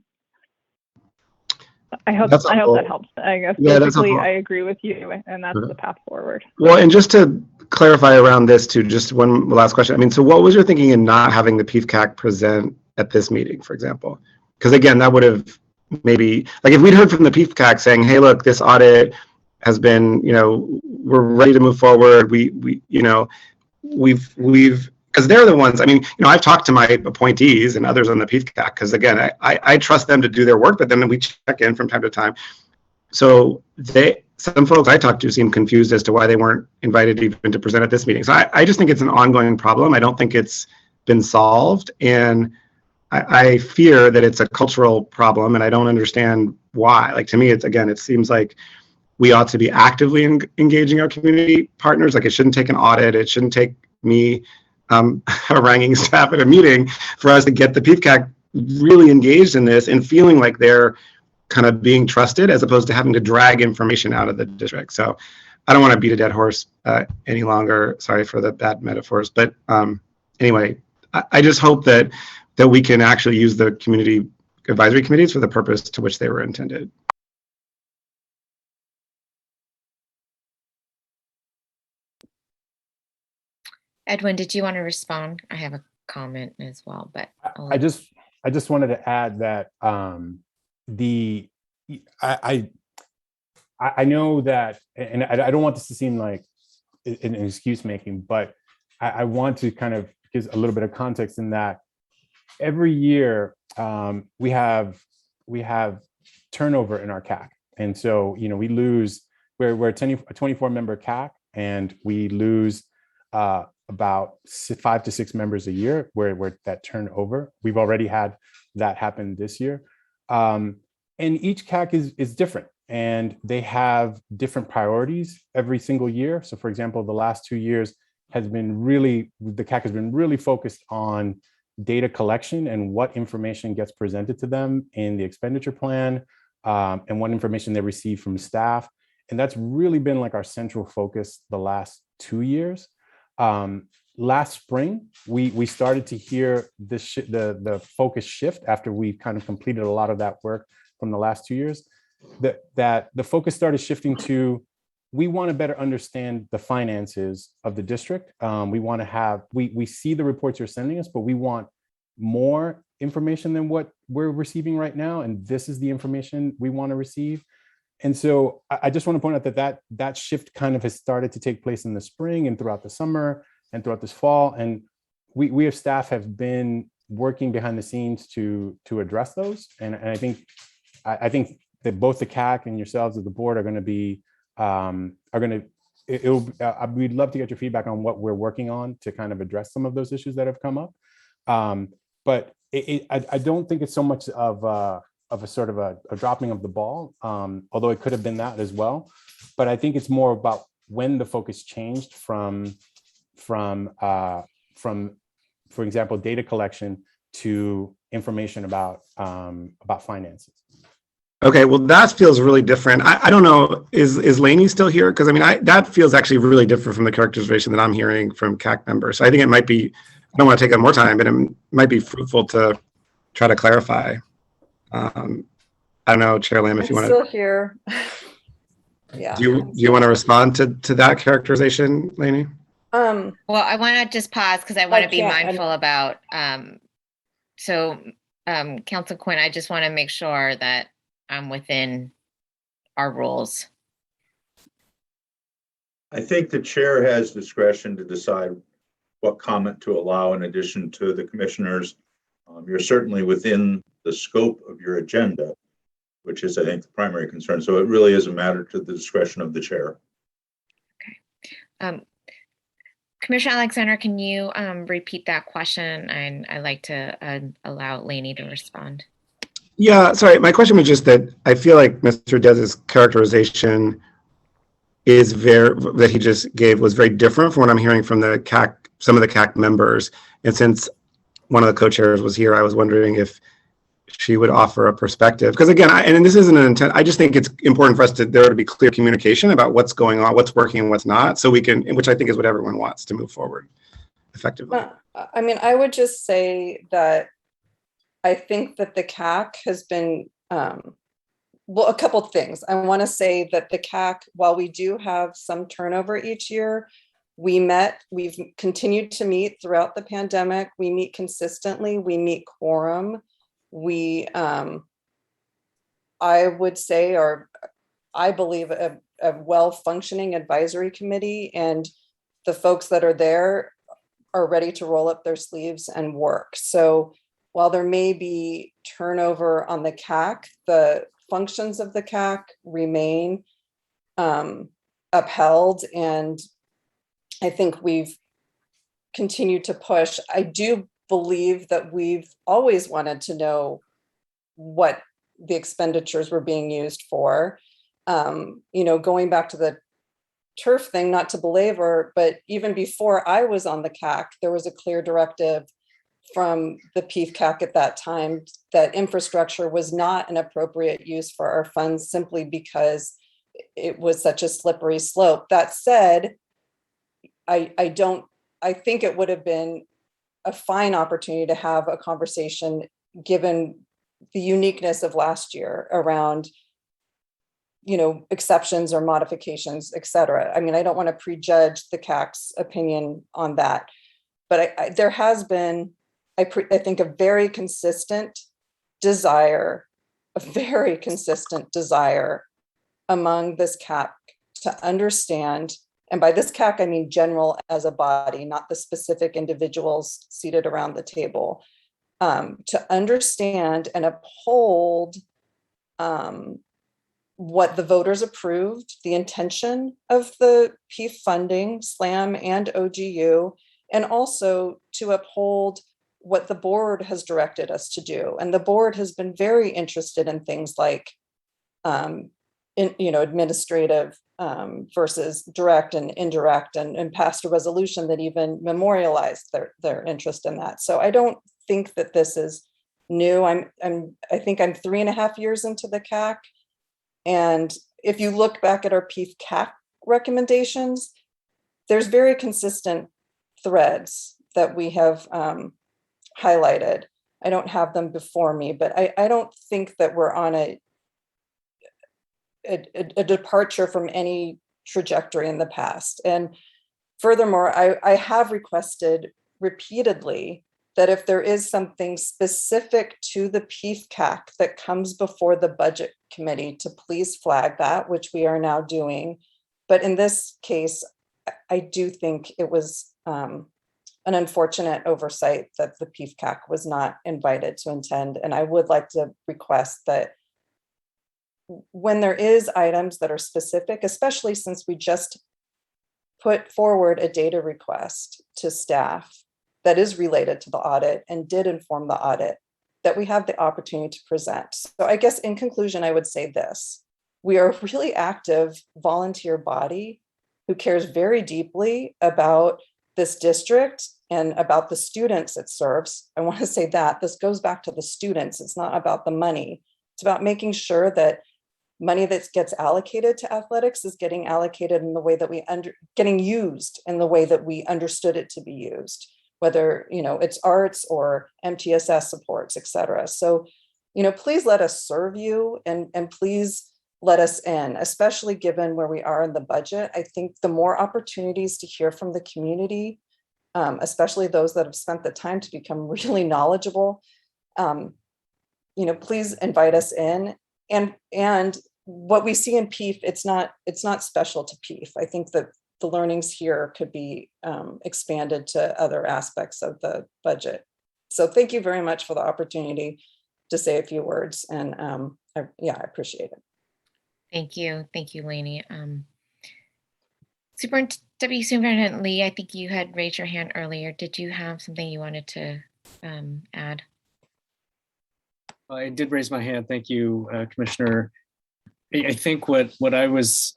I hope that helps. I guess basically I agree with you, and that's the path forward. Well, and just to clarify around this too, just one last question. I mean, so what was your thinking in not having the PFCAC present at this meeting, for example? Because again, that would have maybe, like if we'd heard from the PFCAC saying, hey, look, this audit has been, we're ready to move forward. We've because they're the ones, I mean, I've talked to my appointees and others on the PFCAC, because again, I trust them to do their work, but then we check in from time to time. So some folks I talked to seem confused as to why they weren't invited even to present at this meeting. So I just think it's an ongoing problem. I don't think it's been solved. And I fear that it's a cultural problem, and I don't understand why. Like, to me, it seems like we ought to be actively engaging our community partners. Like, it shouldn't take an audit. It shouldn't take me haranguing staff at a meeting for us to get the PFCAC really engaged in this and feeling like they're kind of being trusted, as opposed to having to drag information out of the district. So I don't want to beat a dead horse any longer. Sorry for the bad metaphors. But anyway, I just hope that we can actually use the community advisory committees for the purpose to which they were intended. Edwin, did you want to respond? I have a comment as well, but I just wanted to add that I know that, and I don't want this to seem like an excuse making, but I want to kind of give a little bit of context in that every year we have turnover in our CAC, and so we lose. We're a 24 member CAC, and we lose about 5 to 6 members a year where that turnover. We've already had that happen this year. And each CAC is different, and they have different priorities every single year. So for example, the last 2 years the CAC has been really focused on data collection and what information gets presented to them in the expenditure plan, and what information they receive from staff. And that's really been like our central focus the last 2 years. Last spring, we started to hear the focus shift after we kind of completed a lot of that work from the last 2 years, that the focus started shifting to, we want to better understand the finances of the district. We see the reports you're sending us, but we want more information than what we're receiving right now. And this is the information we want to receive. And so I just want to point out that shift kind of has started to take place in the spring and throughout the summer and throughout this fall. And we as staff have been working behind the scenes to address those. And I think that both the CAC and yourselves as the board are going to be, we'd love to get your feedback on what we're working on to kind of address some of those issues that have come up. But I don't think it's so much of a sort of a dropping of the ball, although it could have been that as well. But I think it's more about when the focus changed from for example, data collection to information about finances. Okay, well, that feels really different. I don't know, is Lainey still here? Because I mean, that feels actually really different from the characterization that I'm hearing from CAC members. So I think it might be, I don't want to take up more time, but it might be fruitful to try to clarify. I don't know, Chair Lamb, if you want to. Still here. Yeah. Do you want to respond to that characterization, Lainey? Well, I want to just pause because I want to be can't. mindful about, Council Quinn, I just want to make sure that I'm within our rules. I think the chair has discretion to decide what comment to allow in addition to the commissioners. You're certainly within the scope of your agenda, which is, I think, the primary concern. So it really is a matter to the discretion of the chair. Okay. Commissioner Alexander, can you repeat that question? And I'd like to allow Lainey to respond. Yeah, sorry. My question was just that I feel like Mr. Dez's characterization is that he just gave was very different from what I'm hearing from the CAC, some of the CAC members. And since one of the co-chairs was here, I was wondering if she would offer a perspective. Because again, and this isn't an intent, I just think it's important for us there to be clear communication about what's going on, what's working and what's not, so we can, which I think is what everyone wants to move forward effectively. I mean, I would just say that I think that the CAC has been, well, a couple of things. I want to say that the CAC, while we do have some turnover each year, we've continued to meet throughout the pandemic. We meet consistently, we meet quorum. We, I would say, I believe a well-functioning advisory committee, and the folks that are there are ready to roll up their sleeves and work. So while there may be turnover on the CAC, the functions of the CAC remain upheld. And I think we've continued to push. I do believe that we've always wanted to know what the expenditures were being used for. Going back to the turf thing, not to belabor, but even before I was on the CAC, there was a clear directive from the PCAC at that time that infrastructure was not an appropriate use for our funds simply because it was such a slippery slope. That said, I think it would have been a fine opportunity to have a conversation given the uniqueness of last year around, exceptions or modifications, et cetera. I mean, I don't want to prejudge the CAC's opinion on that, but there has been, I think, a very consistent desire among this CAC to understand, and by this CAC, I mean general as a body, not the specific individuals seated around the table, to understand and uphold what the voters approved, the intention of the PIF funding, SLAM and OGU, and also to uphold what the board has directed us to do. And the board has been very interested in things like, administrative versus direct and indirect, and passed a resolution that even memorialized their interest in that. So I don't think that this is new. I think I'm 3.5 years into the CAC. And if you look back at our PIF-CAC recommendations, there's very consistent threads that we have highlighted. I don't have them before me, but I don't think that we're on a departure from any trajectory in the past. And furthermore, I have requested repeatedly that if there is something specific to the PIF-CAC that comes before the budget committee, to please flag that, which we are now doing. But in this case, I do think it was an unfortunate oversight that the PIF-CAC was not invited to attend. And I would like to request that when there is items that are specific, especially since we just put forward a data request to staff that is related to the audit and did inform the audit, that we have the opportunity to present. So I guess in conclusion, I would say this: we are a really active volunteer body who cares very deeply about this district and about the students it serves. I want to say that this goes back to the students. It's not about the money. It's about making sure that money that gets allocated to athletics is getting allocated in the way that getting used in the way that we understood it to be used, whether, it's arts or MTSS supports, et cetera. So, please let us serve you and please let us in, especially given where we are in the budget. I think the more opportunities to hear from the community, especially those that have spent the time to become really knowledgeable, please invite us in. And what we see in PEEF, it's not special to PEEF. I think that the learnings here could be expanded to other aspects of the budget. So thank you very much for the opportunity to say a few words. And I appreciate it. Thank you, Lainey. Deputy Superintendent Lee, I think you had raised your hand earlier. Did you have something you wanted to add? I did raise my hand. Thank you, Commissioner. I think what I was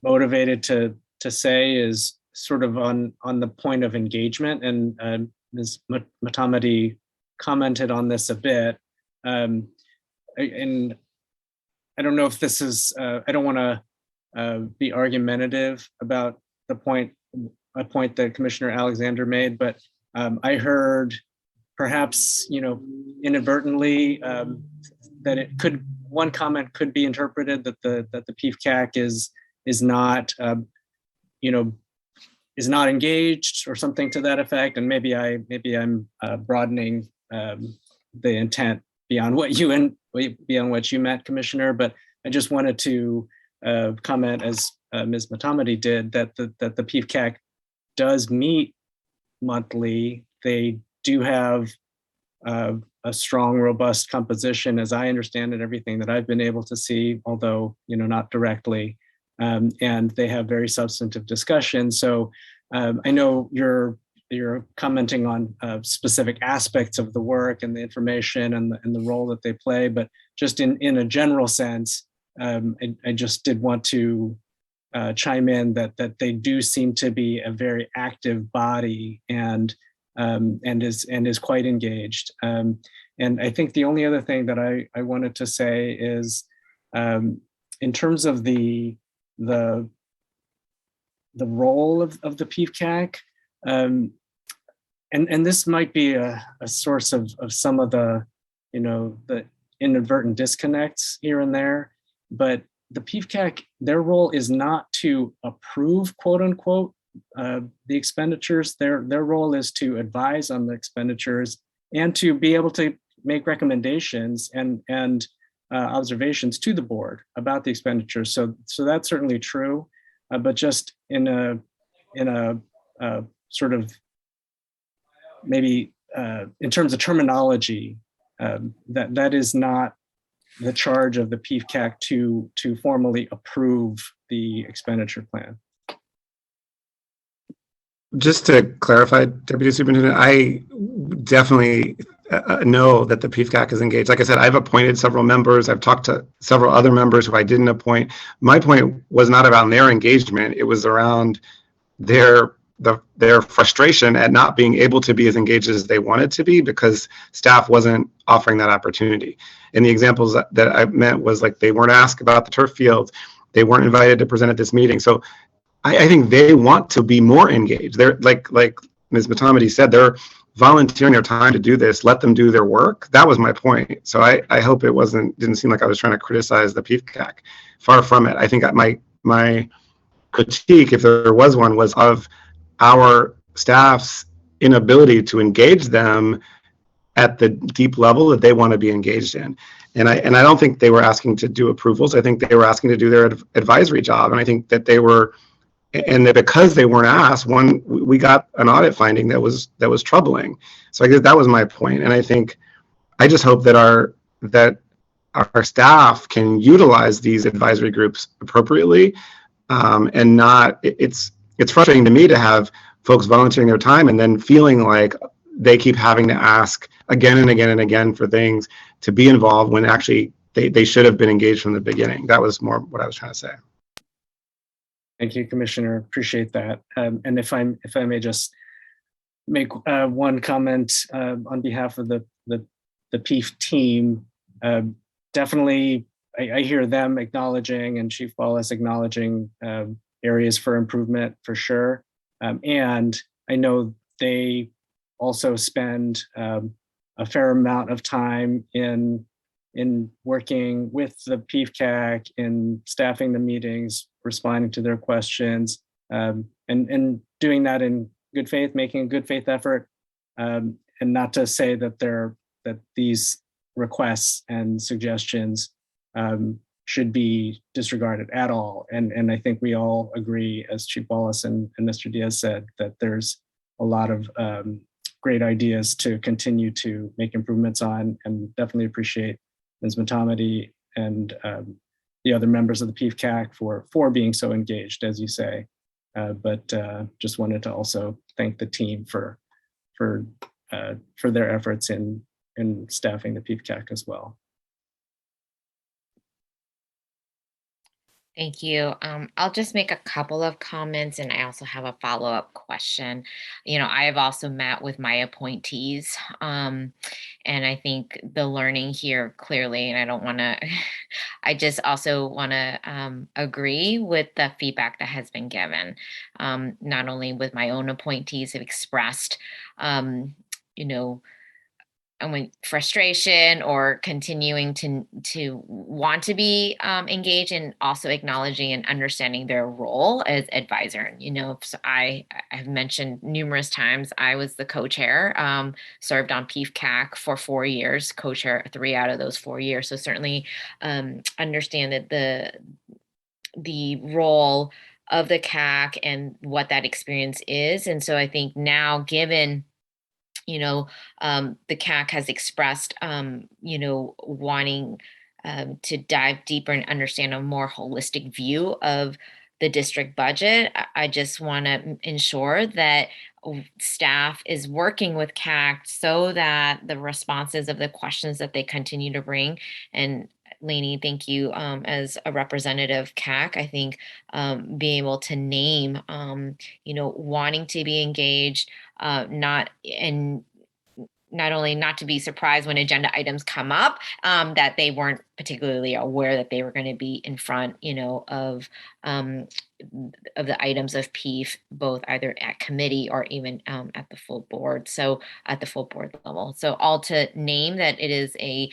motivated to say is sort of on the point of engagement, and Ms. Matamati commented on this a bit. And I don't know if this is, I don't want to be argumentative about a point that Commissioner Alexander made, but I heard perhaps, inadvertently that one comment could be interpreted that the PFCAC is not, is not engaged or something to that effect. And maybe I'm broadening the intent beyond what you meant, Commissioner. But I just wanted to comment, as Ms. Matamati did, that the PFCAC does meet monthly. They do have a strong, robust composition, as I understand it, everything that I've been able to see, although not directly. And they have very substantive discussions. So I know you're commenting on specific aspects of the work and the information and the role that they play, but just in a general sense, I just did want to chime in that they do seem to be a very active body and is quite engaged. And I think the only other thing that I wanted to say is, in terms of the role of the PFCAC, and this might be a source of some of the inadvertent disconnects here and there, but the PFCAC, their role is not to approve, quote unquote, the expenditures. Their role is to advise on the expenditures and to be able to make recommendations and observations to the board about the expenditures. So that's certainly true, but just in a sort of maybe in terms of terminology, that is not the charge of the PFCAC to formally approve the expenditure plan. Just to clarify, Deputy Superintendent, I definitely know that the PFCAC is engaged. Like I said, I've appointed several members. I've talked to several other members who I didn't appoint. My point was not about their engagement. It was around their frustration at not being able to be as engaged as they wanted to be because staff wasn't offering that opportunity. And the examples that I meant was like they weren't asked about the turf fields. They weren't invited to present at this meeting. So I think they want to be more engaged. They're like Ms. Matamati said, they're volunteering their time to do this. Let them do their work. That was my point. So I hope it didn't seem like I was trying to criticize the PFCAC. Far from it. I think my critique, if there was one, was of our staff's inability to engage them at the deep level that they want to be engaged in. And I don't think they were asking to do approvals. I think they were asking to do their advisory job. And I think that they were, and that because they weren't asked, we got an audit finding that was troubling. So I guess that was my point. And I just hope that our staff can utilize these advisory groups appropriately, and not. It's frustrating to me to have folks volunteering their time and then feeling like they keep having to ask again and again and again for things to be involved when actually they should have been engaged from the beginning. That was more what I was trying to say. Thank you, Commissioner. Appreciate that. And if I may just make one comment on behalf of the PIEF team, definitely I hear them acknowledging and Chief Wallace acknowledging areas for improvement for sure. And I know they also spend a fair amount of time in working with the PIEF-CAC, in staffing the meetings, responding to their questions, and doing that in good faith, making a good faith effort, and not to say that these requests and suggestions should be disregarded at all. And I think we all agree, as Chief Wallace and Mr. Diaz said, that there's a lot of great ideas to continue to make improvements on, and definitely appreciate Ms. Matamati and the other members of the PIEF-CAC for being so engaged, as you say. But just wanted to also thank the team for their efforts in staffing the PIEF-CAC as well. Thank you. I'll just make a couple of comments, and I also have a follow-up question. I have also met with my appointees, and I think the learning here clearly, and I don't want to, I just also want to agree with the feedback that has been given, not only with my own appointees have expressed, frustration or continuing to want to be engaged, and also acknowledging and understanding their role as advisor. So I have mentioned numerous times, I was the co-chair, served on PIEF-CAC for 4 years, co-chair 3 out of those 4 years. So certainly understand that the role of the CAC and what that experience is. And so I think now, given the CAC has expressed, wanting to dive deeper and understand a more holistic view of the district budget. I just want to ensure that staff is working with CAC so that the responses of the questions that they continue to bring, and Lainey, thank you, as a representative CAC, I think being able to name, wanting to be engaged, not only not to be surprised when agenda items come up, that they weren't particularly aware that they were going to be in front, of the items of PIEF, both either at committee or even at the full board. So at the full board level. So all to name that it is a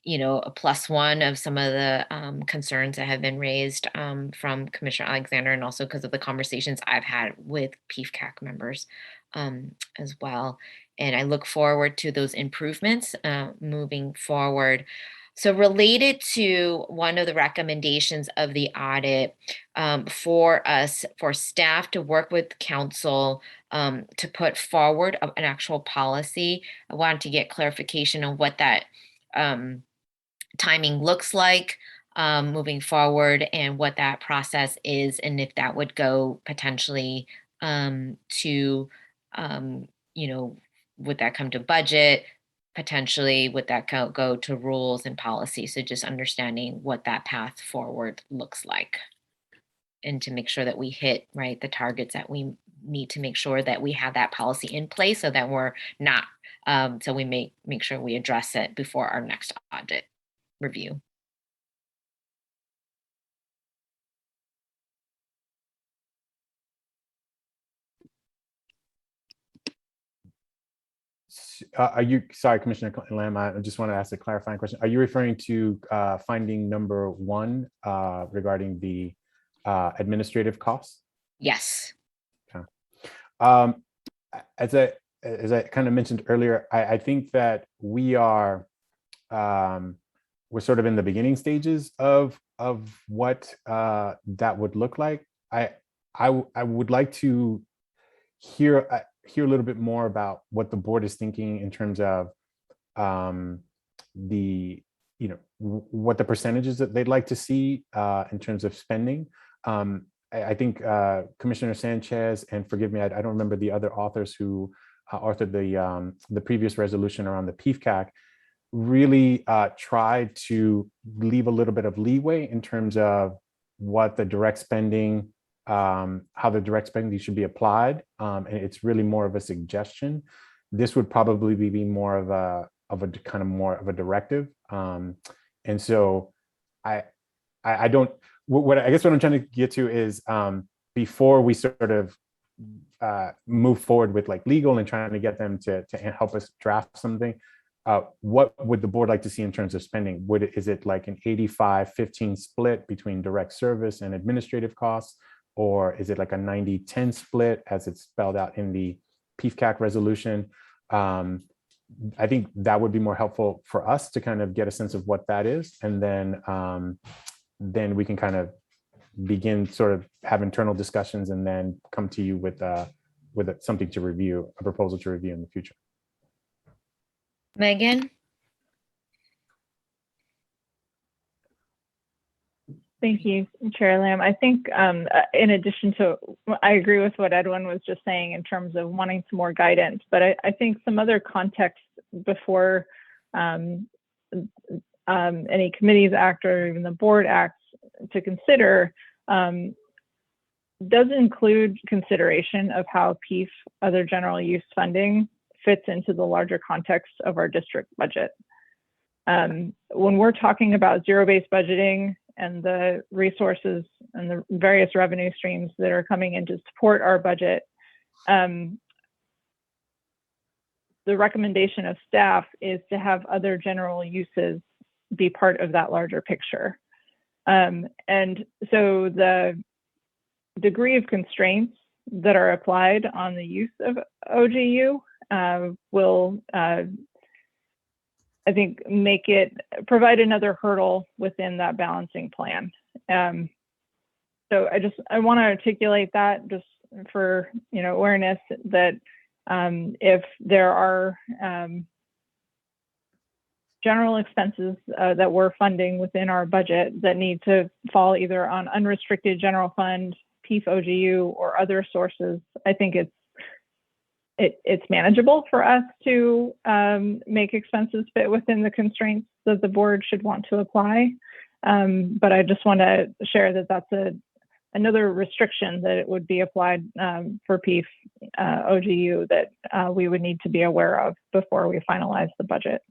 +1 of some of the concerns that have been raised from Commissioner Alexander, and also because of the conversations I've had with PIEF-CAC members as well. And I look forward to those improvements moving forward. So related to one of the recommendations of the audit, for staff to work with council to put forward an actual policy, I wanted to get clarification on what that timing looks like moving forward, and what that process is, and if that would go potentially to, would that come to budget? Potentially, would that go to rules and policy? So just understanding what that path forward looks like, and to make sure that we hit the targets that we need to make sure that we have that policy in place, so that we're not, so we make sure we address it before our next audit review. Are you, sorry, Commissioner Lamb, I just want to ask a clarifying question. Are you referring to finding number 1 regarding the administrative costs? Yes. Okay. As I kind of mentioned earlier, I think that we're sort of in the beginning stages of what that would look like. I would like to hear a little bit more about what the board is thinking in terms of what the percentages that they'd like to see in terms of spending. I think Commissioner Sanchez, and forgive me, I don't remember the other authors who authored the previous resolution around the PFCAC, really tried to leave a little bit of leeway in terms of what the direct spending, how the direct spending should be applied. And it's really more of a suggestion. This would probably be more of a kind of more of a directive. And so I don't, what I guess what I'm trying to get to is before we sort of move forward with like legal and trying to get them to help us draft something, what would the board like to see in terms of spending? Is it like an 85-15 split between direct service and administrative costs? Or is it like a 90-10 split as it's spelled out in the PFCAC resolution? I think that would be more helpful for us to kind of get a sense of what that is. And then we can kind of begin sort of have internal discussions and then come to you with something to review, a proposal to review in the future. Megan? Thank you, Chair Lamb. I think in addition to, I agree with what Edwin was just saying in terms of wanting some more guidance, but I think some other context before any committees act or even the board acts to consider does include consideration of how PEEF, other general use funding, fits into the larger context of our district budget. When we're talking about zero-based budgeting and the resources and the various revenue streams that are coming in to support our budget, the recommendation of staff is to have other general uses be part of that larger picture. And so the degree of constraints that are applied on the use of OGU will, I think, provide another hurdle within that balancing plan. So I want to articulate that just for awareness that if there are general expenses that we're funding within our budget that need to fall either on unrestricted general fund, PEEF OGU, or other sources, I think it's manageable for us to make expenses fit within the constraints that the board should want to apply. But I just want to share that that's another restriction that it would be applied for PEEF OGU that we would need to be aware of before we finalize the budget.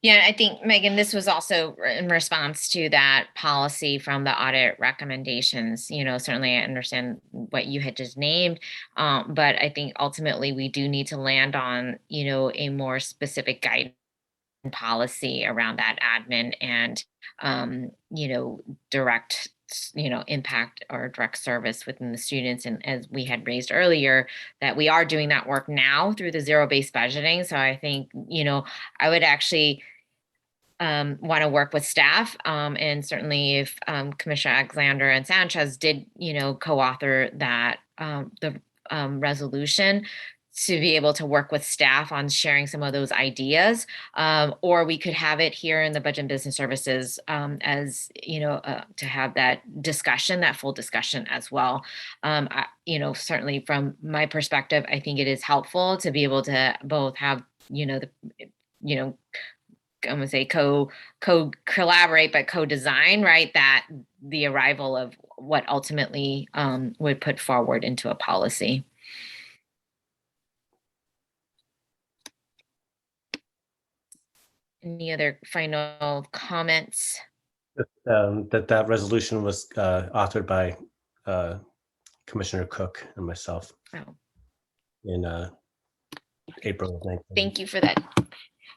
Yeah, I think, Megan, this was also in response to that policy from the audit recommendations. Certainly I understand what you had just named, but I think ultimately we do need to land on, a more specific guidance policy around that admin and, direct, impact or direct service within the students. And as we had raised earlier, that we are doing that work now through the zero-based budgeting. So I think, I would actually want to work with staff, and certainly if Commissioner Alexander and Sanchez did, co-author that the resolution, to be able to work with staff on sharing some of those ideas, or we could have it here in the Budget and Business Services as to have that discussion, that full discussion as well. Certainly from my perspective, I think it is helpful to be able to both have I'm gonna say co-collaborate, but co-design, right? That the arrival of what ultimately would put forward into a policy. Any other final comments? That resolution was authored by Commissioner Cook and myself in April of 19. Thank you for that.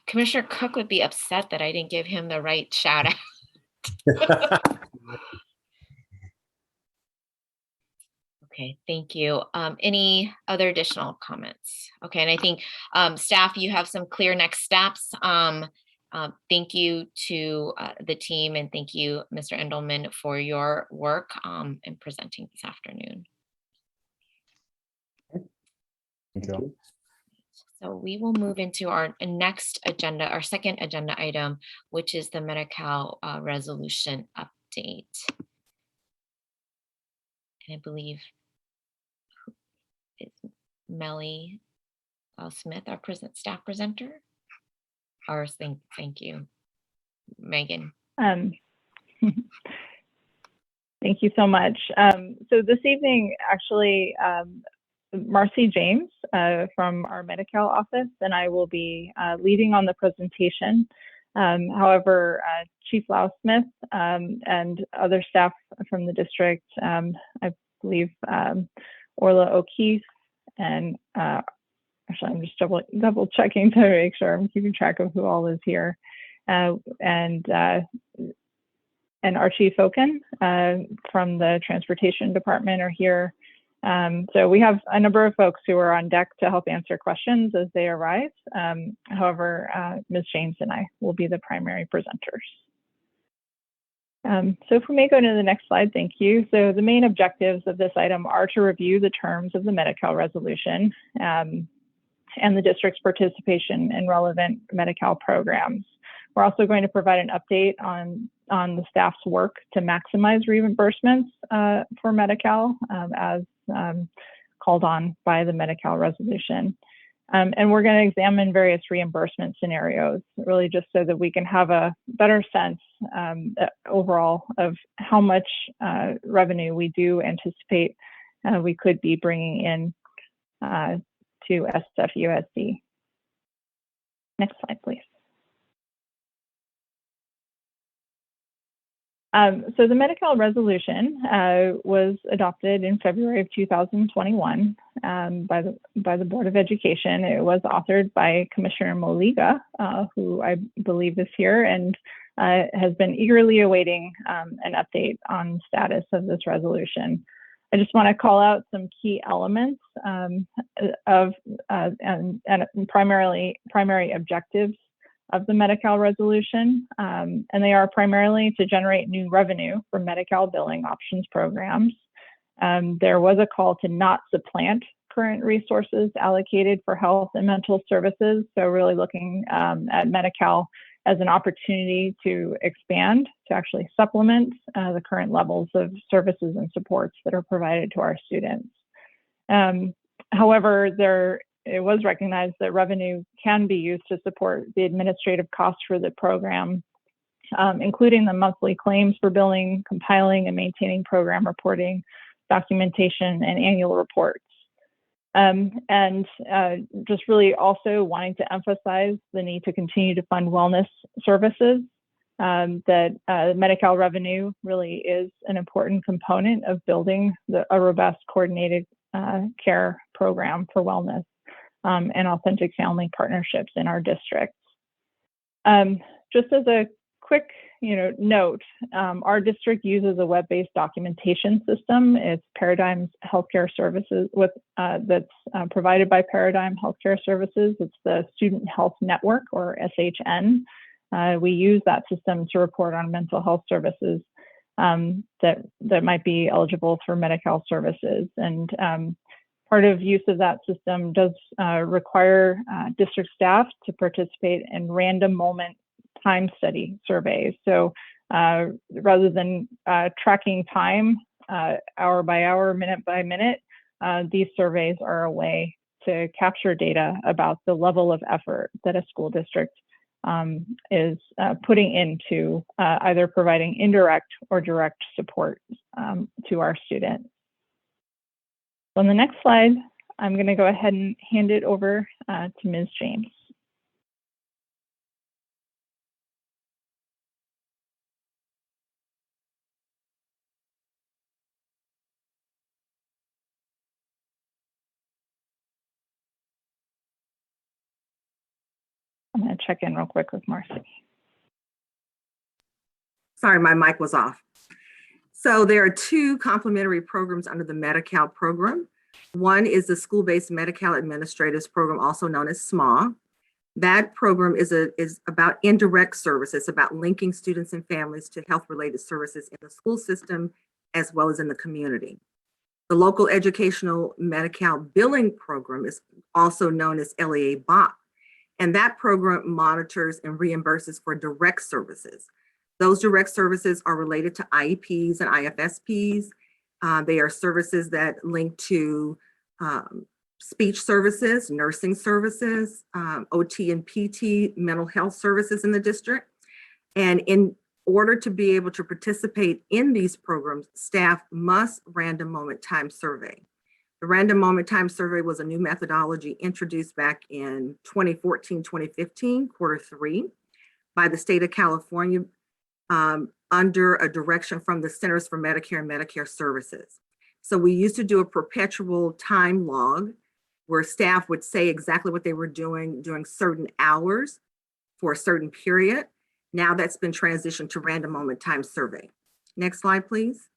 Commissioner Cook would be upset that I didn't give him the right shout out. Okay, thank you. Any other additional comments? Okay, and I think staff, you have some clear next steps. Thank you to the team, and thank you, Mr. Endelman, for your work in presenting this afternoon. Thank you. So we will move into our next agenda, our second agenda item, which is the Medi-Cal resolution update. And I believe it's Melly Smith, our staff presenter. Or thank you, Megan. Thank you so much. So this evening, actually, Marcy James from our Medi-Cal office and I will be leading on the presentation. However, Chief Lau Smith and other staff from the district, I believe Orla O'Keefe and actually I'm just double checking to make sure I'm keeping track of who all is here. And Archie Foken from the transportation department are here. So we have a number of folks who are on deck to help answer questions as they arise. However, Ms. James and I will be the primary presenters. So if we may go to the next slide, thank you. So the main objectives of this item are to review the terms of the Medi-Cal resolution and the district's participation in relevant Medi-Cal programs. We're also going to provide an update on the staff's work to maximize reimbursements for Medi-Cal as called on by the Medi-Cal resolution. And we're going to examine various reimbursement scenarios, really just so that we can have a better sense overall of how much revenue we do anticipate we could be bringing in to SFUSD. Next slide, please. So the Medi-Cal resolution was adopted in February of 2021 by the Board of Education. It was authored by Commissioner Moliga, who I believe is here and has been eagerly awaiting an update on status of this resolution. I just want to call out some key elements of and primary objectives of the Medi-Cal resolution, and they are primarily to generate new revenue from Medi-Cal billing options programs. There was a call to not supplant current resources allocated for health and mental services, so really looking at Medi-Cal as an opportunity to expand, to actually supplement the current levels of services and supports that are provided to our students. However, it was recognized that revenue can be used to support the administrative costs for the program, including the monthly claims for billing, compiling and maintaining program reporting, documentation, and annual reports. Just really also wanting to emphasize the need to continue to fund wellness services, that Medi-Cal revenue really is an important component of building a robust coordinated care program for wellness. And authentic family partnerships in our districts. Just as a quick note, our district uses a web-based documentation system. It's Paradigm's Healthcare Services that's provided by Paradigm Healthcare Services. It's the Student Health Network, or SHN. We use that system to report on mental health services that might be eligible for Medi-Cal services. And part of use of that system does require district staff to participate in random moment time study surveys. So rather than tracking time hour by hour, minute by minute, these surveys are a way to capture data about the level of effort that a school district is putting into either providing indirect or direct support to our students. On the next slide, I'm going to go ahead and hand it over to Ms. James. I'm going to check in real quick with Marcy. Sorry, my mic was off. So there are two complementary programs under the Medi-Cal program. One is the School-Based Medi-Cal Administrators Program, also known as SMA. That program is about indirect services, about linking students and families to health-related services in the school system, as well as in the community. The Local Educational Medi-Cal Billing Program is also known as LEA BOP, and that program monitors and reimburses for direct services. Those direct services are related to IEPs and IFSPs. They are services that link to speech services, nursing services, OT and PT, mental health services in the district. And in order to be able to participate in these programs, staff must random moment time survey. The random moment time survey was a new methodology introduced back in 2014, 2015, Q3 by the state of California under a direction from the Centers for Medicare and Medicare Services. So we used to do a perpetual time log where staff would say exactly what they were doing during certain hours for a certain period. Now that's been transitioned to random moment time survey. Next slide, please.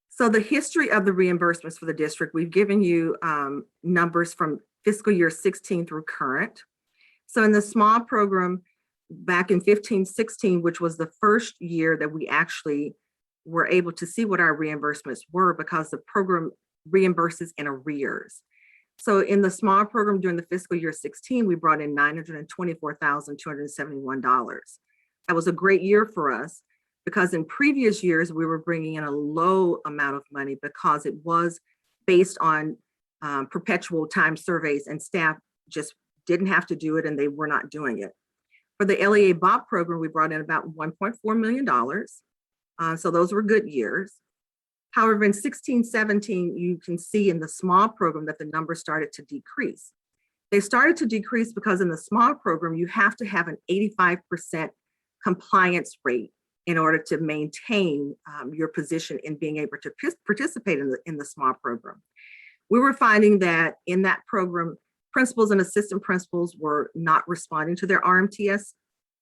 So the history of the reimbursements for the district, we've given you numbers from fiscal year 16 through current. So in the small program back in 15-16, which was the first year that we actually were able to see what our reimbursements were because the program reimburses in arrears. So in the small program during the fiscal year 16, we brought in $924,271. That was a great year for us because in previous years, we were bringing in a low amount of money because it was based on perpetual time surveys and staff just didn't have to do it and they were not doing it. For the LEA BOP program, we brought in about $1.4 million. So those were good years. However, in 16-17, you can see in the small program that the numbers started to decrease. They started to decrease because in the small program, you have to have an 85% compliance rate in order to maintain your position in being able to participate in the small program. We were finding that in that program, principals and assistant principals were not responding to their RMTS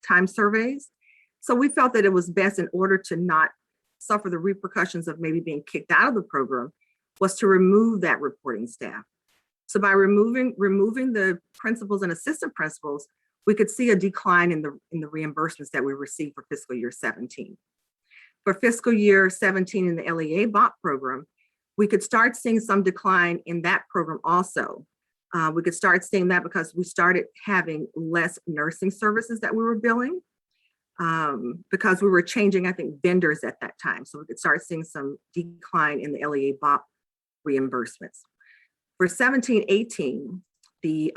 time surveys. So we felt that it was best, in order to not suffer the repercussions of maybe being kicked out of the program, was to remove that reporting staff. So by removing the principals and assistant principals, we could see a decline in the reimbursements that we received for fiscal year 17. For fiscal year 17 in the LEA BOP program, we could start seeing some decline in that program also. We could start seeing that because we started having less nursing services that we were billing. Because we were changing, I think, vendors at that time. So we could start seeing some decline in the LEA BOP reimbursements. For 17-18, the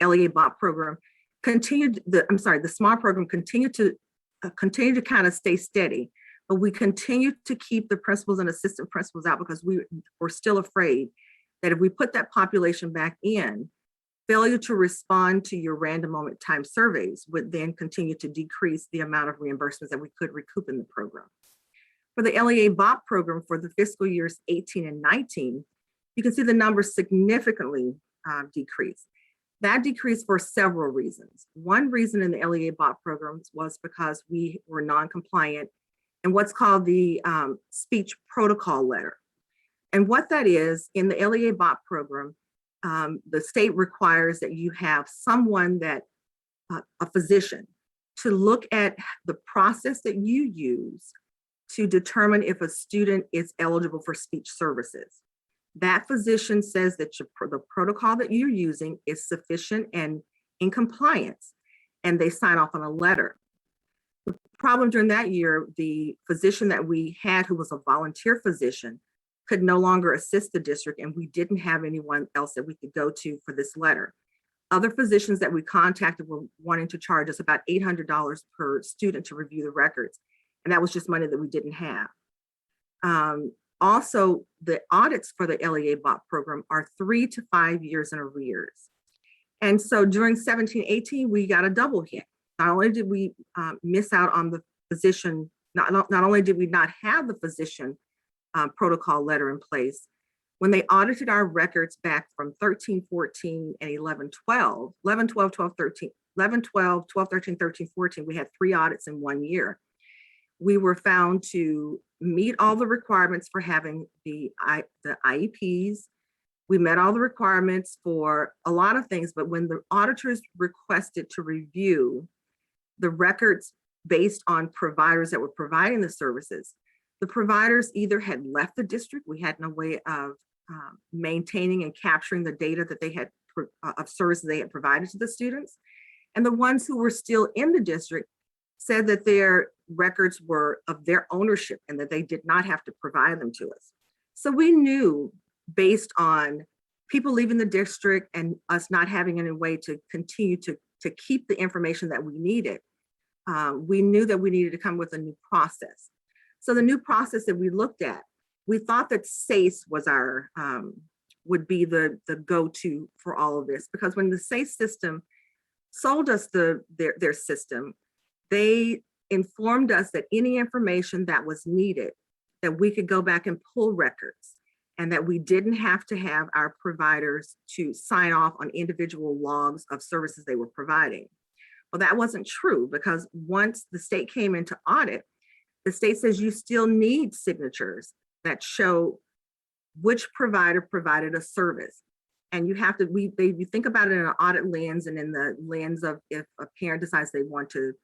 LEA BOP program continued, the small program continued to kind of stay steady, but we continued to keep the principals and assistant principals out because we were still afraid that if we put that population back in, failure to respond to your random moment time surveys would then continue to decrease the amount of reimbursements that we could recoup in the program. For the LEA BOP program for the fiscal years 18 and 19, you can see the numbers significantly decrease. That decreased for several reasons. One reason in the LEA BOP programs was because we were non-compliant in what's called the speech protocol letter. And what that is, in the LEA BOP program, the state requires that you have someone that, a physician, to look at the process that you use to determine if a student is eligible for speech services. That physician says that the protocol that you're using is sufficient and in compliance, and they sign off on a letter. The problem during that year, the physician that we had, who was a volunteer physician, could no longer assist the district, and we didn't have anyone else that we could go to for this letter. Other physicians that we contacted were wanting to charge us about $800 per student to review the records, and that was just money that we didn't have. Also, the audits for the LEA BOP program are 3 to 5 years in arrears. And so during 17-18, we got a double hit. Not only did we miss out on the physician, not only did we not have the physician protocol letter in place, when they audited our records back from 13-14 and 11-12, 11-12, we had 3 audits in 1 year. We were found to meet all the requirements for having the IEPs. We met all the requirements for a lot of things, but when the auditors requested to review the records based on providers that were providing the services, the providers either had left the district, we had no way of maintaining and capturing the data that they had of services they had provided to the students, and the ones who were still in the district said that their records were of their ownership and that they did not have to provide them to us. So we knew, based on people leaving the district and us not having any way to continue to keep the information that we needed, we knew that we needed to come with a new process. So the new process that we looked at, we thought that SACE was our, would be the go-to for all of this, because when the SACE system sold us their system, they informed us that any information that was needed, that we could go back and pull records, and that we didn't have to have our providers to sign off on individual logs of services they were providing. Well, that wasn't true, because once the state came into audit, the state says you still need signatures that show which provider provided a service. And you have to, you think about it in an audit lens and in the lens of if a parent decides they want to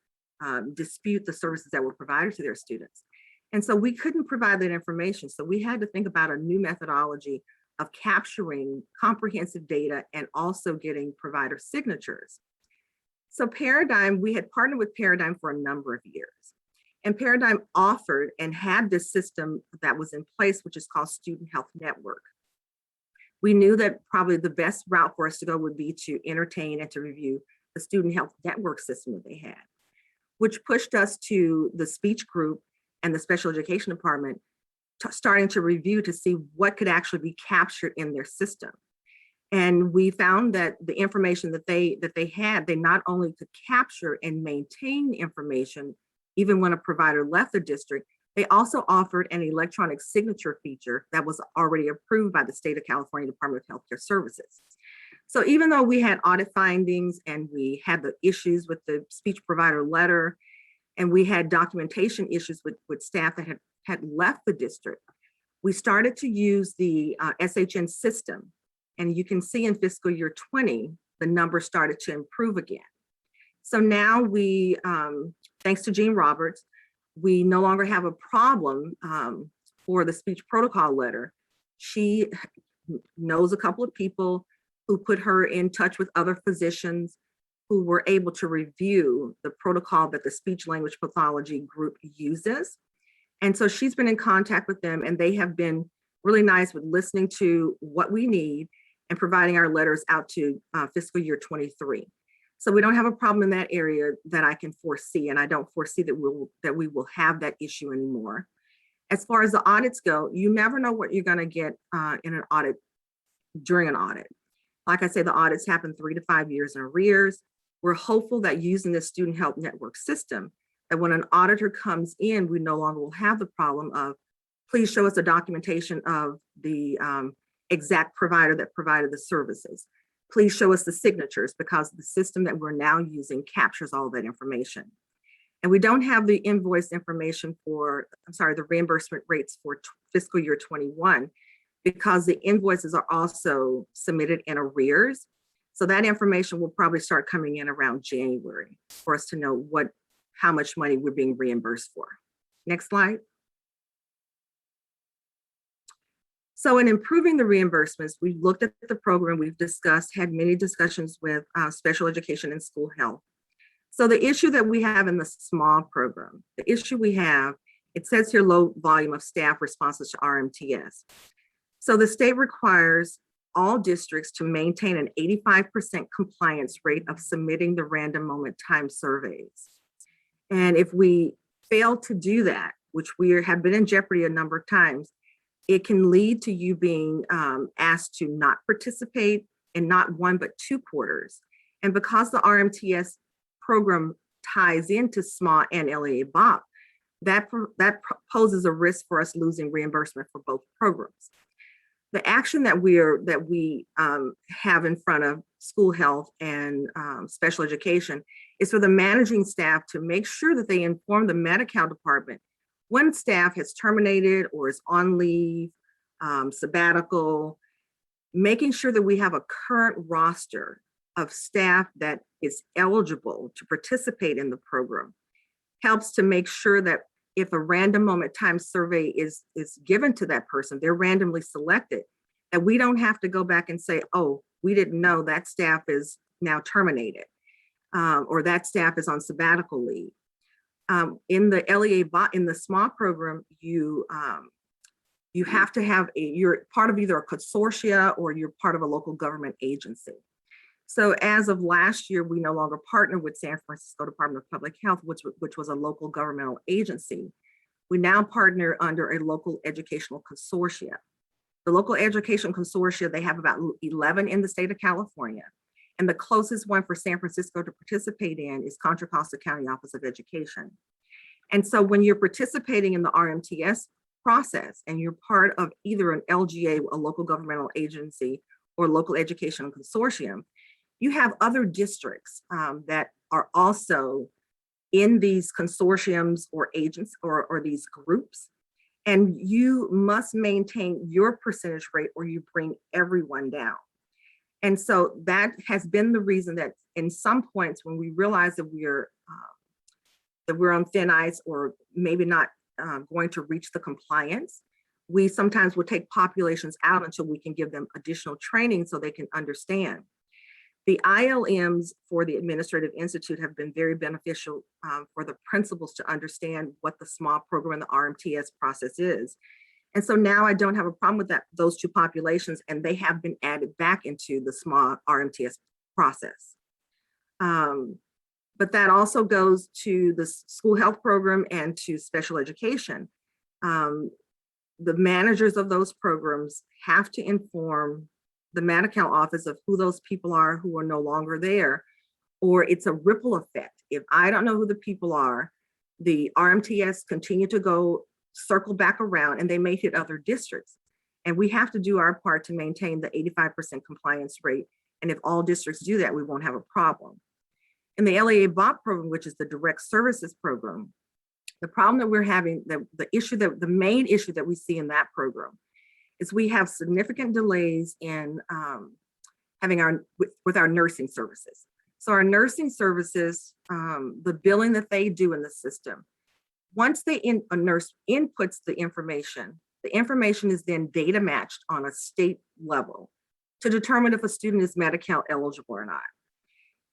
dispute the services that were provided to their students. And so we couldn't provide that information. So we had to think about a new methodology of capturing comprehensive data and also getting provider signatures. So Paradigm, we had partnered with Paradigm for a number of years. And Paradigm offered and had this system that was in place, which is called Student Health Network. We knew that probably the best route for us to go would be to entertain and to review the Student Health Network system that they had, which pushed us to the speech group and the special education department starting to review to see what could actually be captured in their system. And we found that the information that they had, they not only could capture and maintain information even when a provider left the district, they also offered an electronic signature feature that was already approved by the state of California Department of Healthcare Services. So even though we had audit findings and we had the issues with the speech provider letter, and we had documentation issues with staff that had left the district, we started to use the SHN system. And you can see in fiscal year 20, the numbers started to improve again. So now we, thanks to Jean Roberts, we no longer have a problem for the speech protocol letter. She knows a couple of people who put her in touch with other physicians who were able to review the protocol that the speech language pathology group uses. And so she's been in contact with them, and they have been really nice with listening to what we need and providing our letters out to fiscal year 23. So we don't have a problem in that area that I can foresee, and I don't foresee that we will have that issue anymore. As far as the audits go, you never know what you're going to get in an audit during an audit. Like I say, the audits happen 3 to 5 years in arrears. We're hopeful that using the Student Health Network system, that when an auditor comes in, we no longer will have the problem of, please show us the documentation of the exact provider that provided the services. Please show us the signatures, because the system that we're now using captures all that information. And we don't have the invoice information for, the reimbursement rates for fiscal year 21, because the invoices are also submitted in arrears. So that information will probably start coming in around January for us to know how much money we're being reimbursed for. Next slide. So in improving the reimbursements, we've looked at the program, we've discussed, had many discussions with special education and school health. So the issue that we have in the SMAW program, the issue we have, it says here low volume of staff responses to RMTS. So the state requires all districts to maintain an 85% compliance rate of submitting the random moment time surveys. And if we fail to do that, which we have been in jeopardy a number of times, it can lead to you being asked to not participate in not 1, but 2 quarters. And because the RMTS program ties into SMAW and LEA BOP, that poses a risk for us losing reimbursement for both programs. The action that we have in front of school health and special education is for the managing staff to make sure that they inform the Medi-Cal department when staff has terminated or is on leave, sabbatical, making sure that we have a current roster of staff that is eligible to participate in the program helps to make sure that if a random moment time survey is given to that person, they're randomly selected, and we don't have to go back and say, oh, we didn't know that staff is now terminated, or that staff is on sabbatical leave. In the LEA in the SMA program, you have to have you're part of either a consortia or you're part of a local government agency. So as of last year, we no longer partner with San Francisco Department of Public Health, which was a local governmental agency. We now partner under a local educational consortia. The local education consortia, they have about 11 in the state of California. And the closest one for San Francisco to participate in is Contra Costa County Office of Education. And so when you're participating in the RMTS process and you're part of either an LGA, a local governmental agency, or local educational consortium, you have other districts that are also in these consortiums or agents or these groups. And you must maintain your percentage rate or you bring everyone down. And so that has been the reason that in some points when we realize that we're on thin ice or maybe not going to reach the compliance, we sometimes will take populations out until we can give them additional training so they can understand. The ILMs for the Administrative Institute have been very beneficial for the principals to understand what the SMA program and the RMTS process is. And so now I don't have a problem with those two populations, and they have been added back into the SMA RMTS process. But that also goes to the school health program and to special education. The managers of those programs have to inform the Medi-Cal office of who those people are who are no longer there, or it's a ripple effect. If I don't know who the people are, the RMTS continue to go circle back around and they may hit other districts. And we have to do our part to maintain the 85% compliance rate. And if all districts do that, we won't have a problem. In the LEA BOP program, which is the direct services program, the problem that we're having, the main issue that we see in that program is we have significant delays in having with our nursing services. So our nursing services, the billing that they do in the system, once a nurse inputs the information is then data matched on a state level to determine if a student is Medi-Cal eligible or not.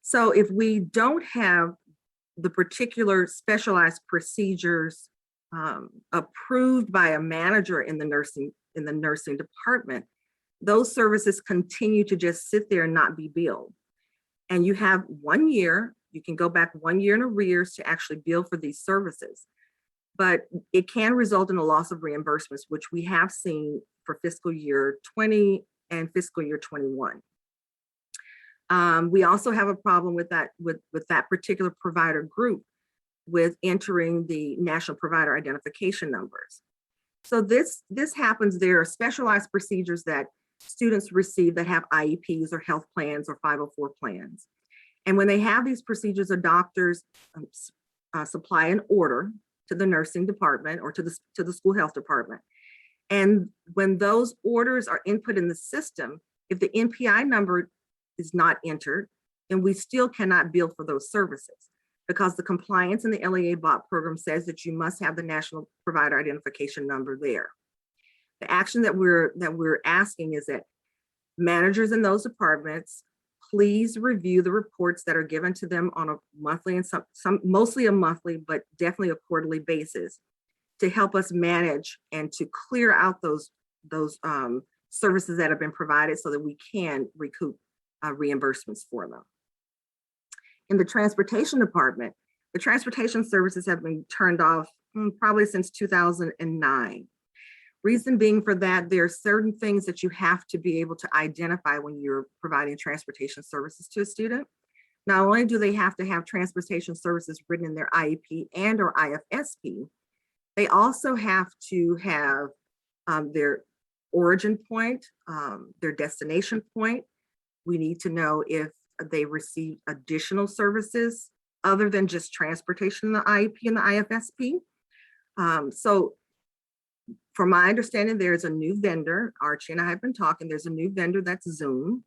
So if we don't have the particular specialized procedures approved by a manager in the nursing department, those services continue to just sit there and not be billed. And you have 1 year, you can go back 1 year in arrears to actually bill for these services. But it can result in a loss of reimbursements, which we have seen for fiscal year 20 and fiscal year 21. We also have a problem with that particular provider group with entering the national provider identification numbers. So this happens. There are specialized procedures that students receive that have IEPs or health plans or 504 plans. And when they have these procedures, the doctors supply an order to the nursing department or to the school health department. And when those orders are input in the system, if the NPI number is not entered, then we still cannot bill for those services because the compliance in the LEA BOP program says that you must have the national provider identification number there. The action that we're asking is that managers in those departments, please review the reports that are given to them on a monthly and some mostly a monthly, but definitely a quarterly basis to help us manage and to clear out those services that have been provided so that we can recoup reimbursements for them. In the transportation department, the transportation services have been turned off probably since 2009. Reason being for that, there are certain things that you have to be able to identify when you're providing transportation services to a student. Not only do they have to have transportation services written in their IEP and or IFSP, they also have to have their origin point, their destination point. We need to know if they receive additional services other than just transportation in the IEP and the IFSP. So from my understanding, there's a new vendor, Archie and I have been talking, there's a new vendor that's Zoom.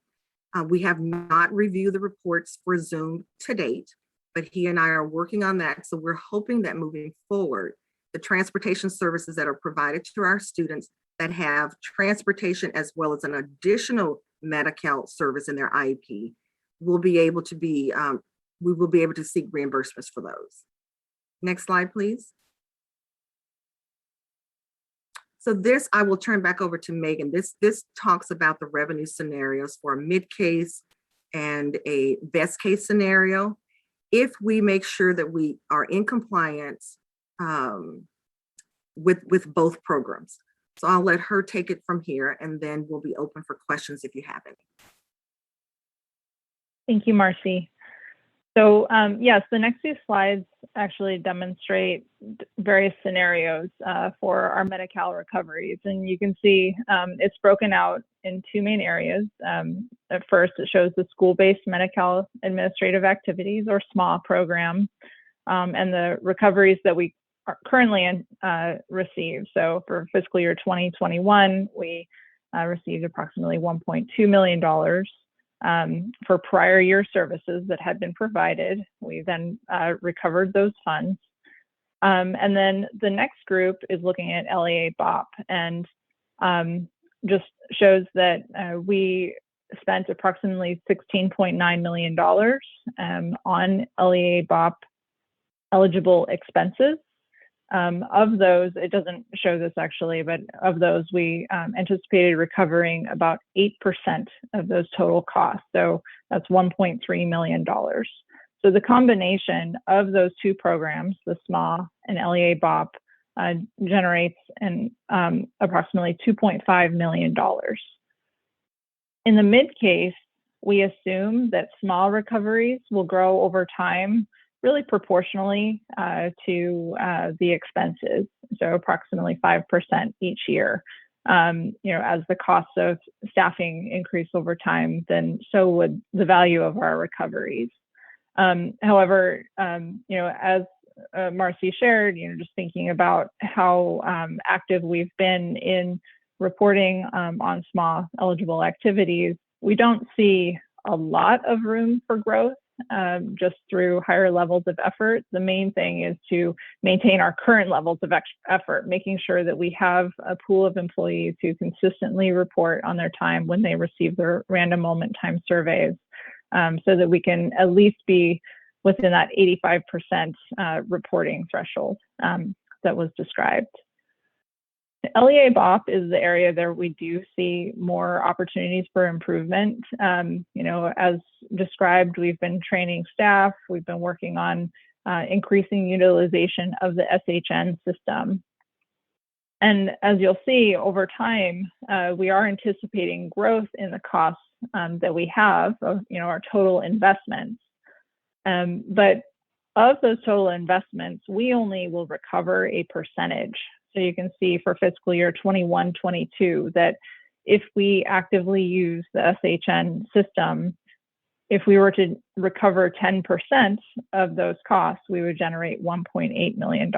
We have not reviewed the reports for Zoom to date, but he and I are working on that. So we're hoping that moving forward, the transportation services that are provided to our students that have transportation as well as an additional Medi-Cal service in their IEP will be able to be, we will be able to seek reimbursements for those. Next slide, please. So this, I will turn back over to Megan. This talks about the revenue scenarios for a mid-case and a best case scenario. If we make sure that we are in compliance with both programs. So I'll let her take it from here, and then we'll be open for questions if you have any. Thank you, Marcy. So yes, the next few slides actually demonstrate various scenarios for our Medi-Cal recoveries. And you can see it's broken out in two main areas. At first, it shows the school-based Medi-Cal administrative activities, or SMA program, and the recoveries that we currently receive. So for fiscal year 2021, we received approximately $1.2 million. For prior year services that had been provided. We then recovered those funds. And then the next group is looking at LEA BOP, and just shows that we spent approximately $16.9 million on LEA BOP eligible expenses. Of those, it doesn't show this actually, but of those, we anticipated recovering about 8% of those total costs. So that's $1.3 million. So the combination of those two programs, the SMA and LEA BOP, generates approximately $2.5 million. In the mid case, we assume that small recoveries will grow over time, really proportionally to the expenses, so approximately 5% each year. As the costs of staffing increase over time, then so would the value of our recoveries. However, as Marcy shared, just thinking about how active we've been in reporting on small eligible activities, we don't see a lot of room for growth. Just through higher levels of effort. The main thing is to maintain our current levels of effort, making sure that we have a pool of employees who consistently report on their time when they receive their random moment time surveys, so that we can at least be within that 85% reporting threshold that was described. LEA BOP is the area there we do see more opportunities for improvement. As described, we've been training staff, we've been working on increasing utilization of the SHN system. And as you'll see over time, we are anticipating growth in the costs that we have of our total investments. But of those total investments, we only will recover a percentage. So you can see for fiscal year 21-22 that if we actively use the SHN system, if we were to recover 10% of those costs, we would generate $1.8 million.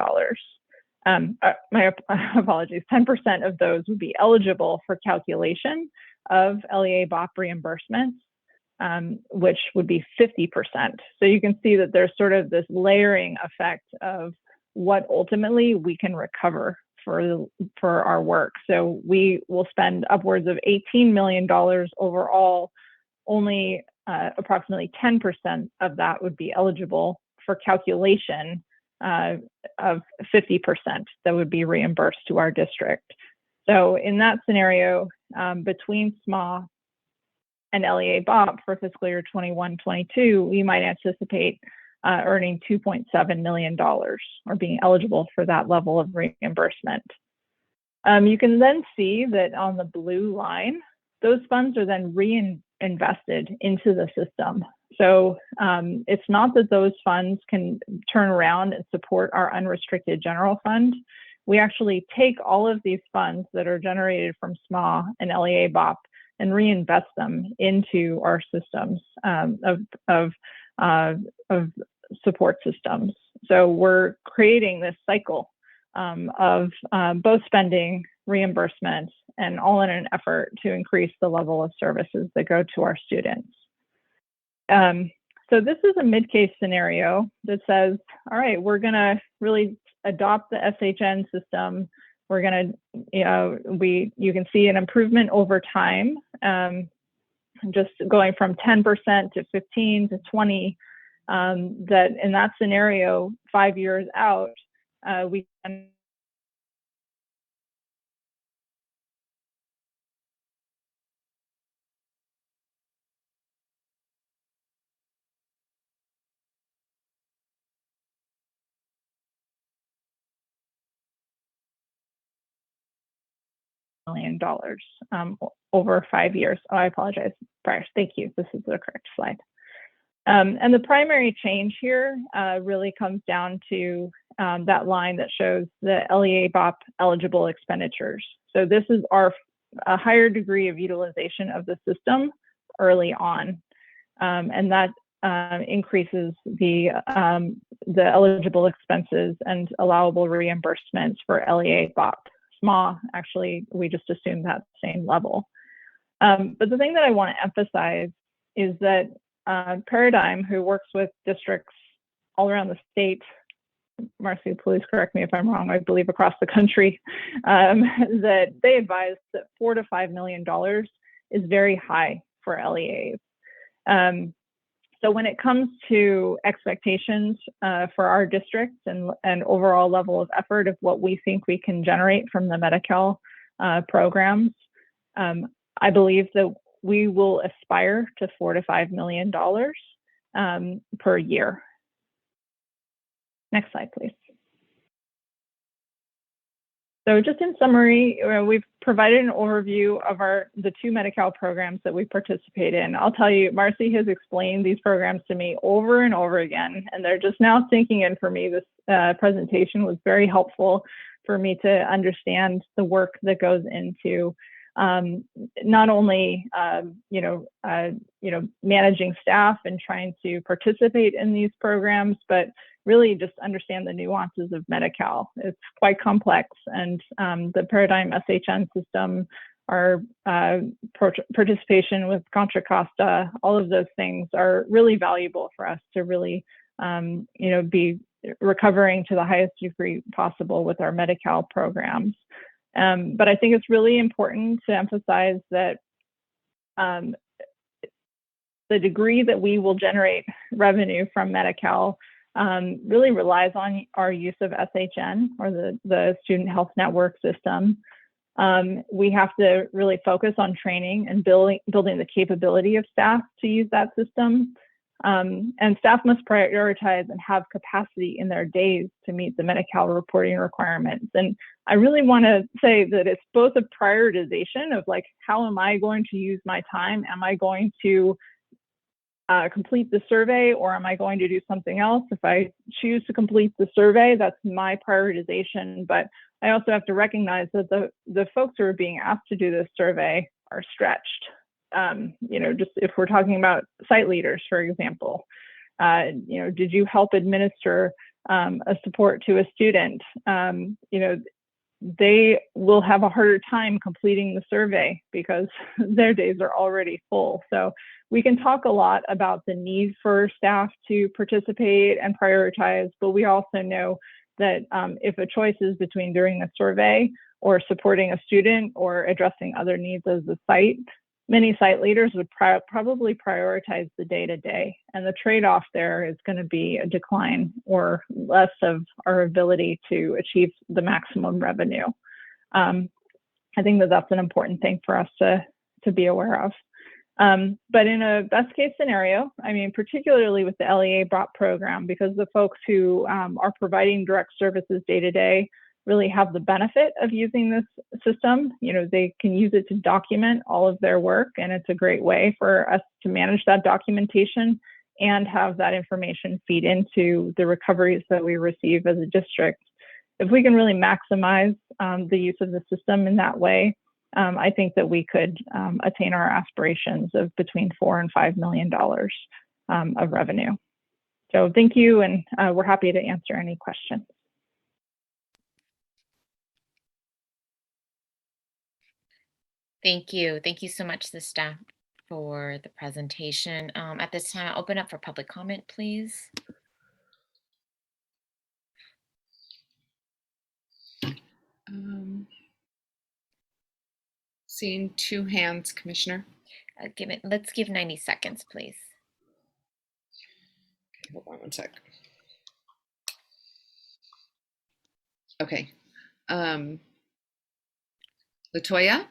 My apologies, 10% of those would be eligible for calculation of LEA BOP reimbursements, which would be 50%. So you can see that there's sort of this layering effect of what ultimately we can recover for our work. So we will spend upwards of $18 million overall. Only approximately 10% of that would be eligible for calculation of 50% that would be reimbursed to our district. So in that scenario, between SMA and LEA BOP for fiscal year 21-22, we might anticipate earning $2.7 million or being eligible for that level of reimbursement. You can then see that on the blue line, those funds are then reinvested into the system. So it's not that those funds can turn around and support our unrestricted general fund. We actually take all of these funds that are generated from SMA and LEA BOP and reinvest them into our systems of support systems. So we're creating this cycle of both spending, reimbursements, and all in an effort to increase the level of services that go to our students. So this is a mid-case scenario that says, all right, we're going to really adopt the SHN system. We're going to, you can see an improvement over time, just going from 10% to 15 to 20. that in that scenario, 5 years out, we can $1 million over 5 years. Oh, I apologize, Bryce. Thank you. This is the correct slide. And the primary change here really comes down to that line that shows the LEA BOP eligible expenditures. So this is a higher degree of utilization of the system early on, and that increases the eligible expenses and allowable reimbursements for LEA BOP. SMA, actually, we just assume that same level. But the thing that I want to emphasize is that Paradigm, who works with districts all around the state, Marcy, please correct me if I'm wrong, I believe across the country, that they advise that $4 to $5 million is very high for LEAs. So when it comes to expectations for our districts and overall level of effort of what we think we can generate from the Medi-Cal programs, I believe that we will aspire to $4 to $5 million per year. Next slide, please. So just in summary, we've provided an overview of the 2 Medi-Cal programs that we participate in. I'll tell you, Marcy has explained these programs to me over and over again, and they're just now sinking in for me. This presentation was very helpful for me to understand the work that goes into not only managing staff and trying to participate in these programs, but really just understand the nuances of Medi-Cal. It's quite complex, and the Paradigm SHN system, our participation with Contra Costa, all of those things are really valuable for us to really be recovering to the highest degree possible with our Medi-Cal programs. But I think it's really important to emphasize that the degree that we will generate revenue from Medi-Cal really relies on our use of SHN, or the Student Health Network system. We have to really focus on training and building the capability of staff to use that system. And staff must prioritize and have capacity in their days to meet the Medi-Cal reporting requirements. And I really want to say that it's both a prioritization of like, how am I going to use my time? Am I going to complete the survey, or am I going to do something else? If I choose to complete the survey, that's my prioritization. But I also have to recognize that the folks who are being asked to do this survey are stretched. Just if we're talking about site leaders, for example, did you help administer a support to a student? They will have a harder time completing the survey because their days are already full. So we can talk a lot about the need for staff to participate and prioritize, but we also know that if a choice is between doing a survey or supporting a student or addressing other needs as the site, many site leaders would probably prioritize the day-to-day, and the trade-off there is going to be a decline or less of our ability to achieve the maximum revenue. I think that that's an important thing for us to be aware of. But in a best case scenario, I mean, particularly with the LEA BOP program, because the folks who are providing direct services day-to-day really have the benefit of using this system. They can use it to document all of their work, and it's a great way for us to manage that documentation and have that information feed into the recoveries that we receive as a district. If we can really maximize the use of the system in that way, I think that we could attain our aspirations of between $4 and $5 million of revenue. So thank you, and we're happy to answer any questions. Thank you. Thank you so much to the staff for the presentation. At this time, I'll open up for public comment, please. Seeing 2 hands, Commissioner. Let's give 90 seconds, please. Hold on one sec. Okay. Latoya?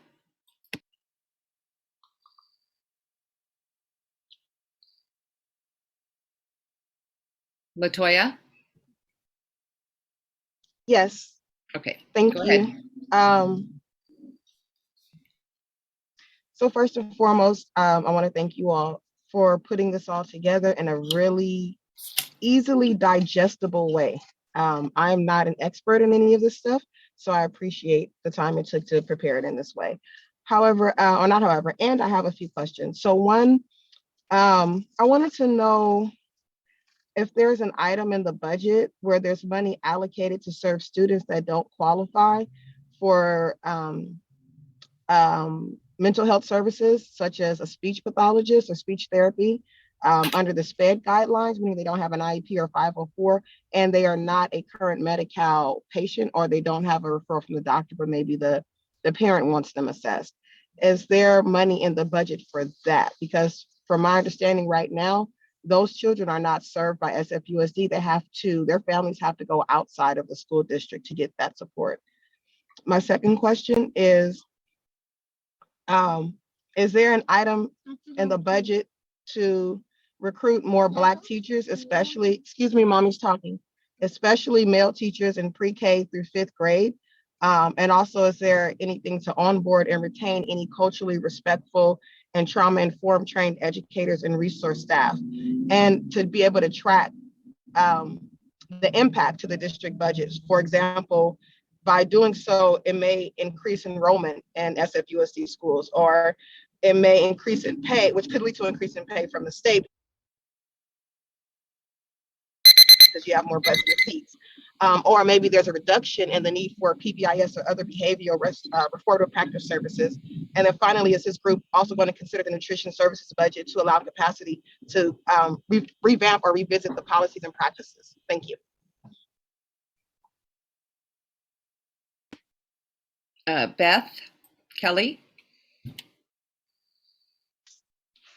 Latoya? Yes, Okay, thank go you. ahead. So first and foremost, I want to thank you all for putting this all together in a really easily digestible way. I'm not an expert in any of this stuff, so I appreciate the time it took to prepare it in this way. However, or not however, and I have a few questions. So one, I wanted to know if there's an item in the budget where there's money allocated to serve students that don't qualify for mental health services, such as a speech pathologist or speech therapy, under the SPED guidelines, meaning they don't have an IEP or 504, and they are not a current Medi-Cal patient, or they don't have a referral from the doctor, but maybe the parent wants them assessed. Is there money in the budget for that? Because from my understanding right now, those children are not served by SFUSD. Their families have to go outside of the school district to get that support. My second question is there an item in the budget to recruit more Black teachers, especially, excuse me, mommy's talking, especially male teachers in pre-K through 5th grade? And also, is there anything to onboard and retain any culturally respectful and trauma-informed trained educators and resource staff? And to be able to track the impact to the district budgets. For example, by doing so, it may increase enrollment in SFUSD schools, or it may increase in pay, which could lead to an increase in pay from the state because you have more budgeted seats. Or maybe there's a reduction in the need for PBIS or other behavioral restorative practice services. And then finally, is this group also going to consider the nutrition services budget to allow capacity to revamp or revisit the policies and practices? Thank you. Beth Kelly?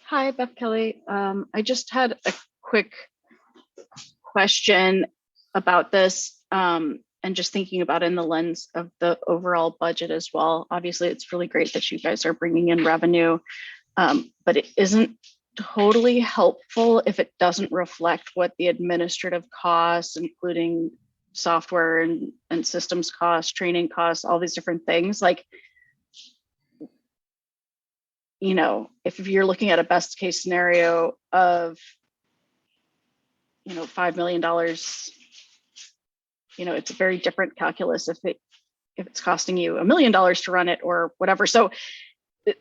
Hi, Beth Kelly. I just had a quick question about this, and just thinking about it in the lens of the overall budget as well. Obviously, it's really great that you guys are bringing in revenue, but it isn't totally helpful if it doesn't reflect what the administrative costs, including software and systems costs, training costs, all these different things. Like, you know, if you're looking at a best case scenario of, you know, $5 million, you know, it's a very different calculus if it's costing you $1 million to run it or whatever. So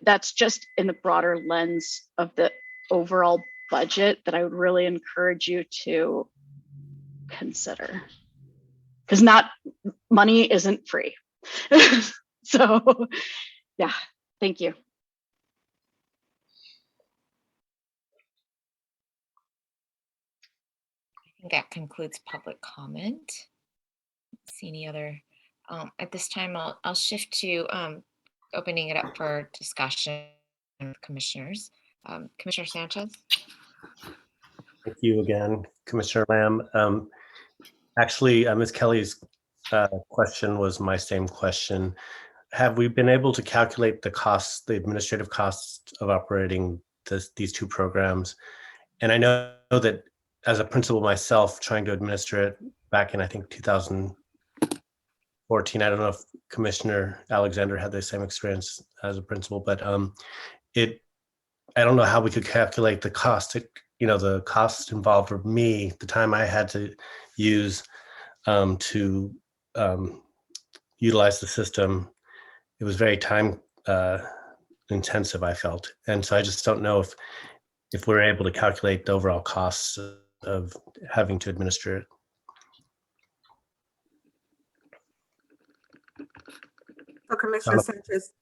that's just in the broader lens of the overall budget that I would really encourage you to consider, because money isn't free. So yeah, thank you. I think that concludes public comment. See any other, at this time, I'll shift to opening it up for discussion with commissioners. Commissioner Sanchez. Thank you again, Commissioner Lamb. Actually, Ms. Kelly's question was my same question. Have we been able to calculate the costs, the administrative costs of operating these two programs? And I know that as a principal myself, trying to administer it back in, I think, 2014, I don't know if Commissioner Alexander had the same experience as a principal, but I don't know how we could calculate the cost, the cost involved for me, the time I had to use to utilize the system. It was very time intensive, I felt. And so I just don't know if we're able to calculate the overall costs of having to administer it. So Commissioner Sanchez,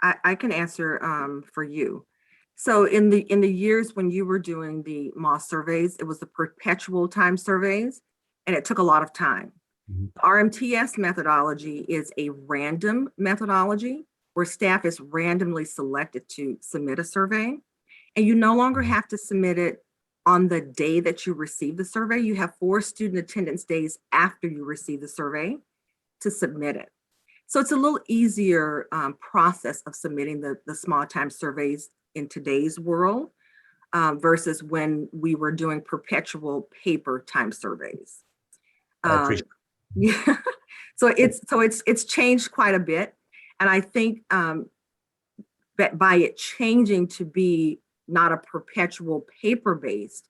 I can answer for you. So in the years when you were doing the MOS surveys, it was the perpetual time surveys, and it took a lot of time. RMTS methodology is a random methodology where staff is randomly selected to submit a survey, and you no longer have to submit it on the day that you receive the survey. You have 4 student attendance days after you receive the survey to submit it. So it's a little easier process of submitting the small time surveys in today's world versus when we were doing perpetual paper time surveys. I appreciate Yeah, so it's changed quite a bit, and I think that by it changing to be not a perpetual paper based,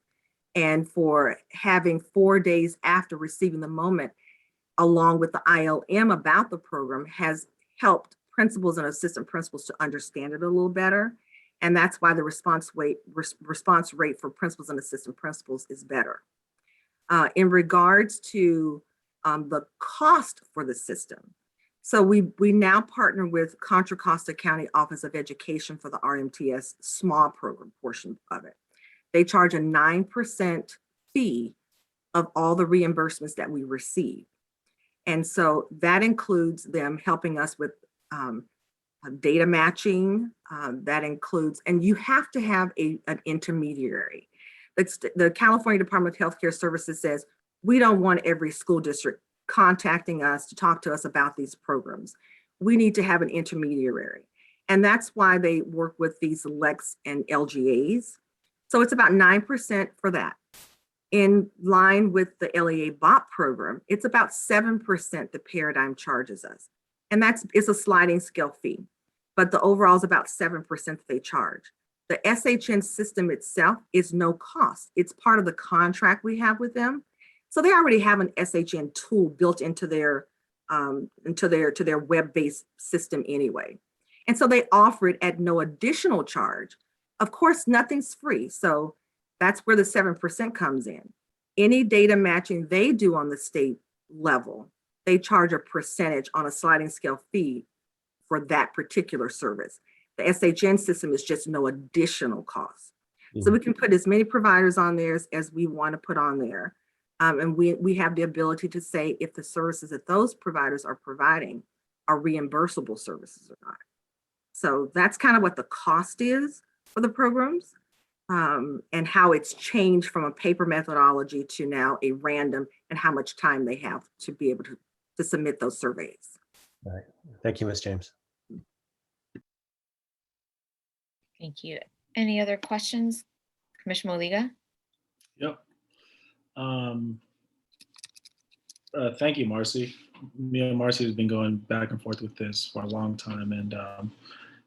and for having 4 days after receiving the moment, along with the ILM about the program, has helped principals and assistant principals to understand it a little better. And that's why the response rate for principals and assistant principals is better. In regards to the cost for the system, so we now partner with Contra Costa County Office of Education for the RMTS small program portion of it. They charge a 9% fee of all the reimbursements that we receive. And so that includes them helping us with data matching. That includes, and you have to have an intermediary. The California Department of Healthcare Services says, we don't want every school district contacting us to talk to us about these programs. We need to have an intermediary. And that's why they work with these LECs and LGAs. So it's about 9% for that. In line with the LEA BOP program, it's about 7% the Paradigm charges us. And it's a sliding scale fee, but the overall is about 7% that they charge. The SHN system itself is no cost. It's part of the contract we have with them. So they already have an SHN tool built into their web-based system anyway. And so they offer it at no additional charge. Of course, nothing's free. So that's where the 7% comes in. Any data matching they do on the state level, they charge a percentage on a sliding scale fee for that particular service. The SHN system is just no additional cost. So we can put as many providers on there as we want to put on there. And we have the ability to say if the services that those providers are providing are reimbursable services or not. So that's kind of what the cost is for the programs, and how it's changed from a paper methodology to now a random, and how much time they have to be able to submit those surveys. All right. Thank you, Ms. James. Thank you. Any other questions? Commissioner Moliga? Yep. Thank you, Marcy. Me and Marcy has been going back and forth with this for a long time. And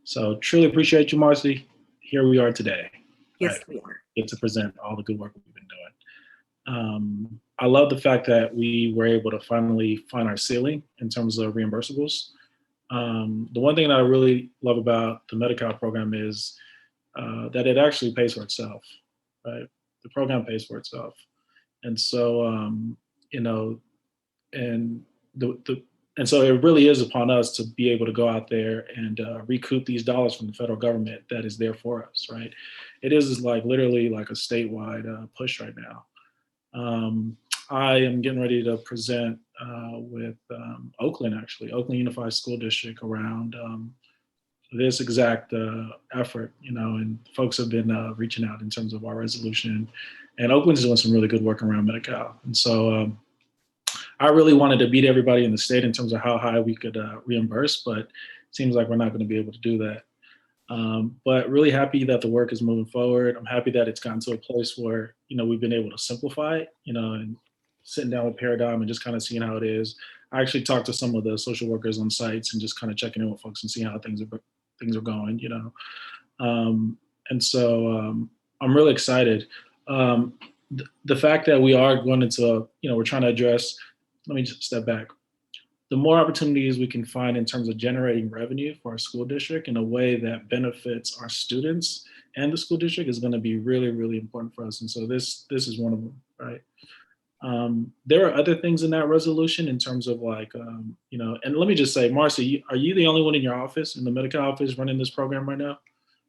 so truly appreciate you, Marcy. Here we are today. Yes, we are. Get to present all the good work we've been doing. I love the fact that we were able to finally find our ceiling in terms of reimbursables. The one thing that I really love about the Medi-Cal program is that it actually pays for itself, right? The program pays for itself. And so, you know, and so it really is upon us to be able to go out there and recoup these dollars from the federal government that is there for us, right? It is like literally like a statewide push right now. I am getting ready to present with Oakland Unified School District around this exact effort, you know, and folks have been reaching out in terms of our resolution, and Oakland's doing some really good work around Medi-Cal. And so I really wanted to beat everybody in the state in terms of how high we could reimburse, but it seems like we're not going to be able to do that. But really happy that the work is moving forward. I'm happy that it's gotten to a place where, you know, we've been able to simplify it, you know, and sitting down with Paradigm and just kind of seeing how it is. I actually talked to some of the social workers on sites and just kind of checking in with folks and seeing how things are going, you know. And so I'm really excited. The fact that we are going into, you know, we're trying to address, let me just step back. The more opportunities we can find in terms of generating revenue for our school district in a way that benefits our students and the school district is going to be really, really important for us. And so this is one of them, right? There are other things in that resolution in terms of like, you know, and let me just say, Marcy, are you the only one in your office, in the Medi-Cal office, running this program right now?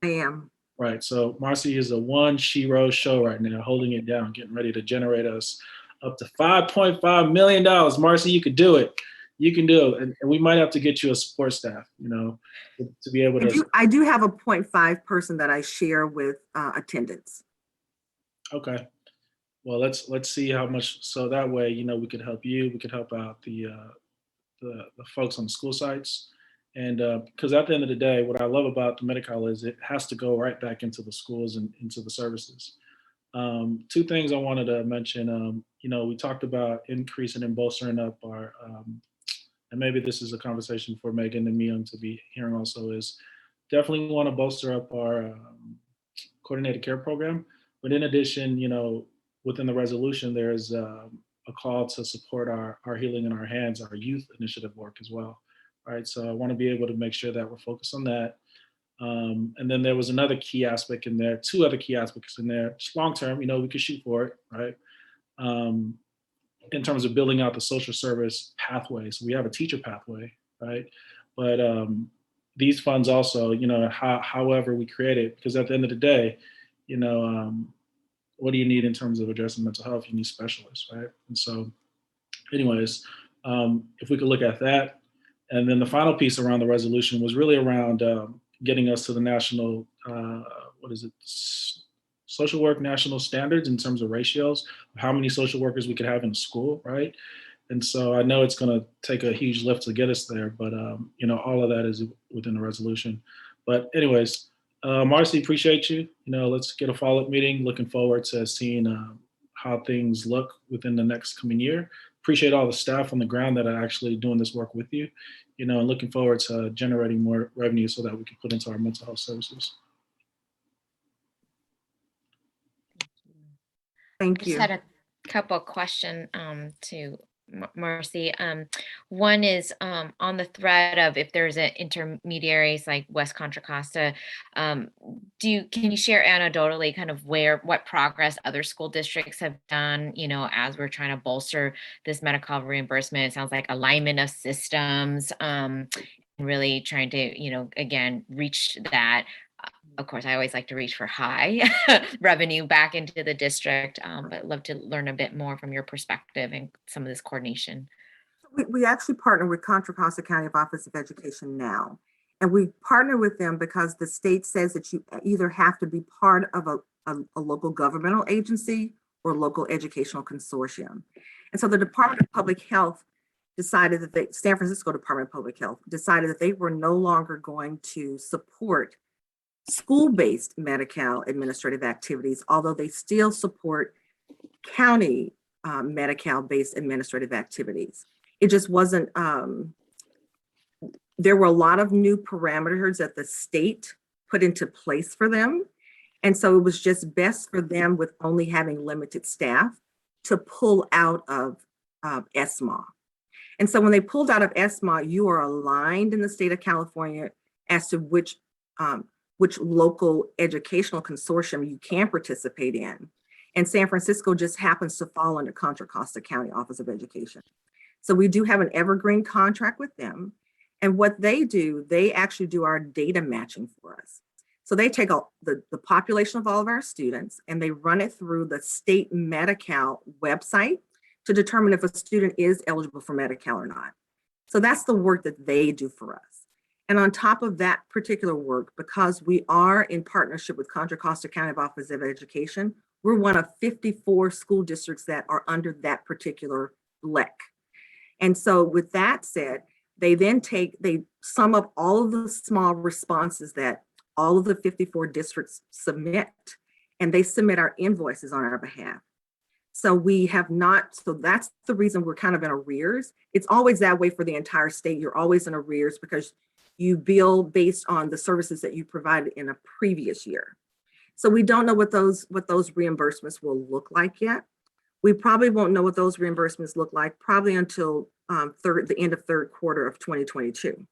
I am. Right. So Marcy is a one she wrote show right now, holding it down, getting ready to generate us up to $5.5 million. Marcy, you could do it. You can do it. And we might have to get you a support staff, you know, to be able to. I do have a 0.5 person that I share with attendance. Okay. Well, let's see how much. So that way, you know, we could help you. We could help out the folks on the school sites, and because at the end of the day, what I love about the Medi-Cal is it has to go right back into the schools and into the services. Two things I wanted to mention. You know, we talked about increasing and bolstering up our, and maybe this is a conversation for Megan and Mian to be hearing also, is definitely want to bolster up our coordinated care program. But in addition, you know, within the resolution, there's a call to support our Healing in Our Hands, our youth initiative work as well. All right, so I want to be able to make sure that we're focused on that. And then there was another key aspect in there, two other key aspects in there. Just long term, you know, we could shoot for it, right? In terms of building out the social service pathway. So we have a teacher pathway, right? But these funds also, you know, however we create it, because at the end of the day, you know, what do you need in terms of addressing mental health? You need specialists, right? And so anyways, if we could look at that. And then the final piece around the resolution was really around getting us to the national, social work national standards in terms of ratios of how many social workers we could have in a school, right? And so I know it's going to take a huge lift to get us there, but you know, all of that is within the resolution. But anyways, Marcy, appreciate you. You know, let's get a follow-up meeting. Looking forward to seeing how things look within the next coming year. Appreciate all the staff on the ground that are actually doing this work with you, you know, and looking forward to generating more revenue so that we can put into our mental health services. Thank Just you. had a couple of questions to Marcy. One is on the thread of if there's an intermediaries like West Contra Costa, can you share anecdotally kind of what progress other school districts have done, you know, as we're trying to bolster this Medi-Cal reimbursement? It sounds like alignment of systems, really trying to, you know, again, reach that. Of course, I always like to reach for high revenue back into the district, but love to learn a bit more from your perspective and some of this coordination. We actually partner with Contra Costa County Office of Education now. And we partner with them because the state says that you either have to be part of a local governmental agency or local educational consortium. And so the Department of Public Health decided that San Francisco Department of Public Health decided that they were no longer going to support school-based Medi-Cal administrative activities, although they still support county Medi-Cal-based administrative activities. It just wasn't, there were a lot of new parameters that the state put into place for them. And so it was just best for them, with only having limited staff, to pull out of SMA. And so when they pulled out of SMA, you are aligned in the state of California as to which local educational consortium you can participate in. And San Francisco just happens to fall under Contra Costa County Office of Education. So we do have an evergreen contract with them. And what they do, they actually do our data matching for us. So they take the population of all of our students and they run it through the state Medi-Cal website to determine if a student is eligible for Medi-Cal or not. So that's the work that they do for us. And on top of that particular work, because we are in partnership with Contra Costa County Office of Education, we're one of 54 school districts that are under that particular LEC. And so with that said, they sum up all of the small responses that all of the 54 districts submit, and they submit our invoices on our behalf. So that's the reason we're kind of in arrears. It's always that way for the entire state. You're always in arrears because you bill based on the services that you provided in a previous year. So we don't know what those reimbursements will look like yet. We probably won't know what those reimbursements look like probably until the end of third quarter of 2022.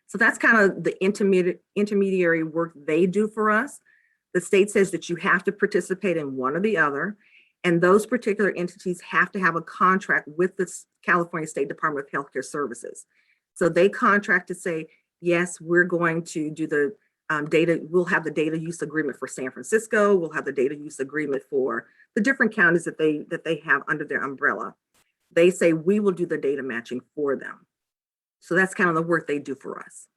So that's kind of the intermediary work they do for us. The state says that you have to participate in one or the other, and those particular entities have to have a contract with the California State Department of Healthcare Services. So they contract to say, yes, we're going to do the data, we'll have the data use agreement for San Francisco, we'll have the data use agreement for the different counties that they have under their umbrella. They say we will do the data matching for them. So that's kind of the work they do for us.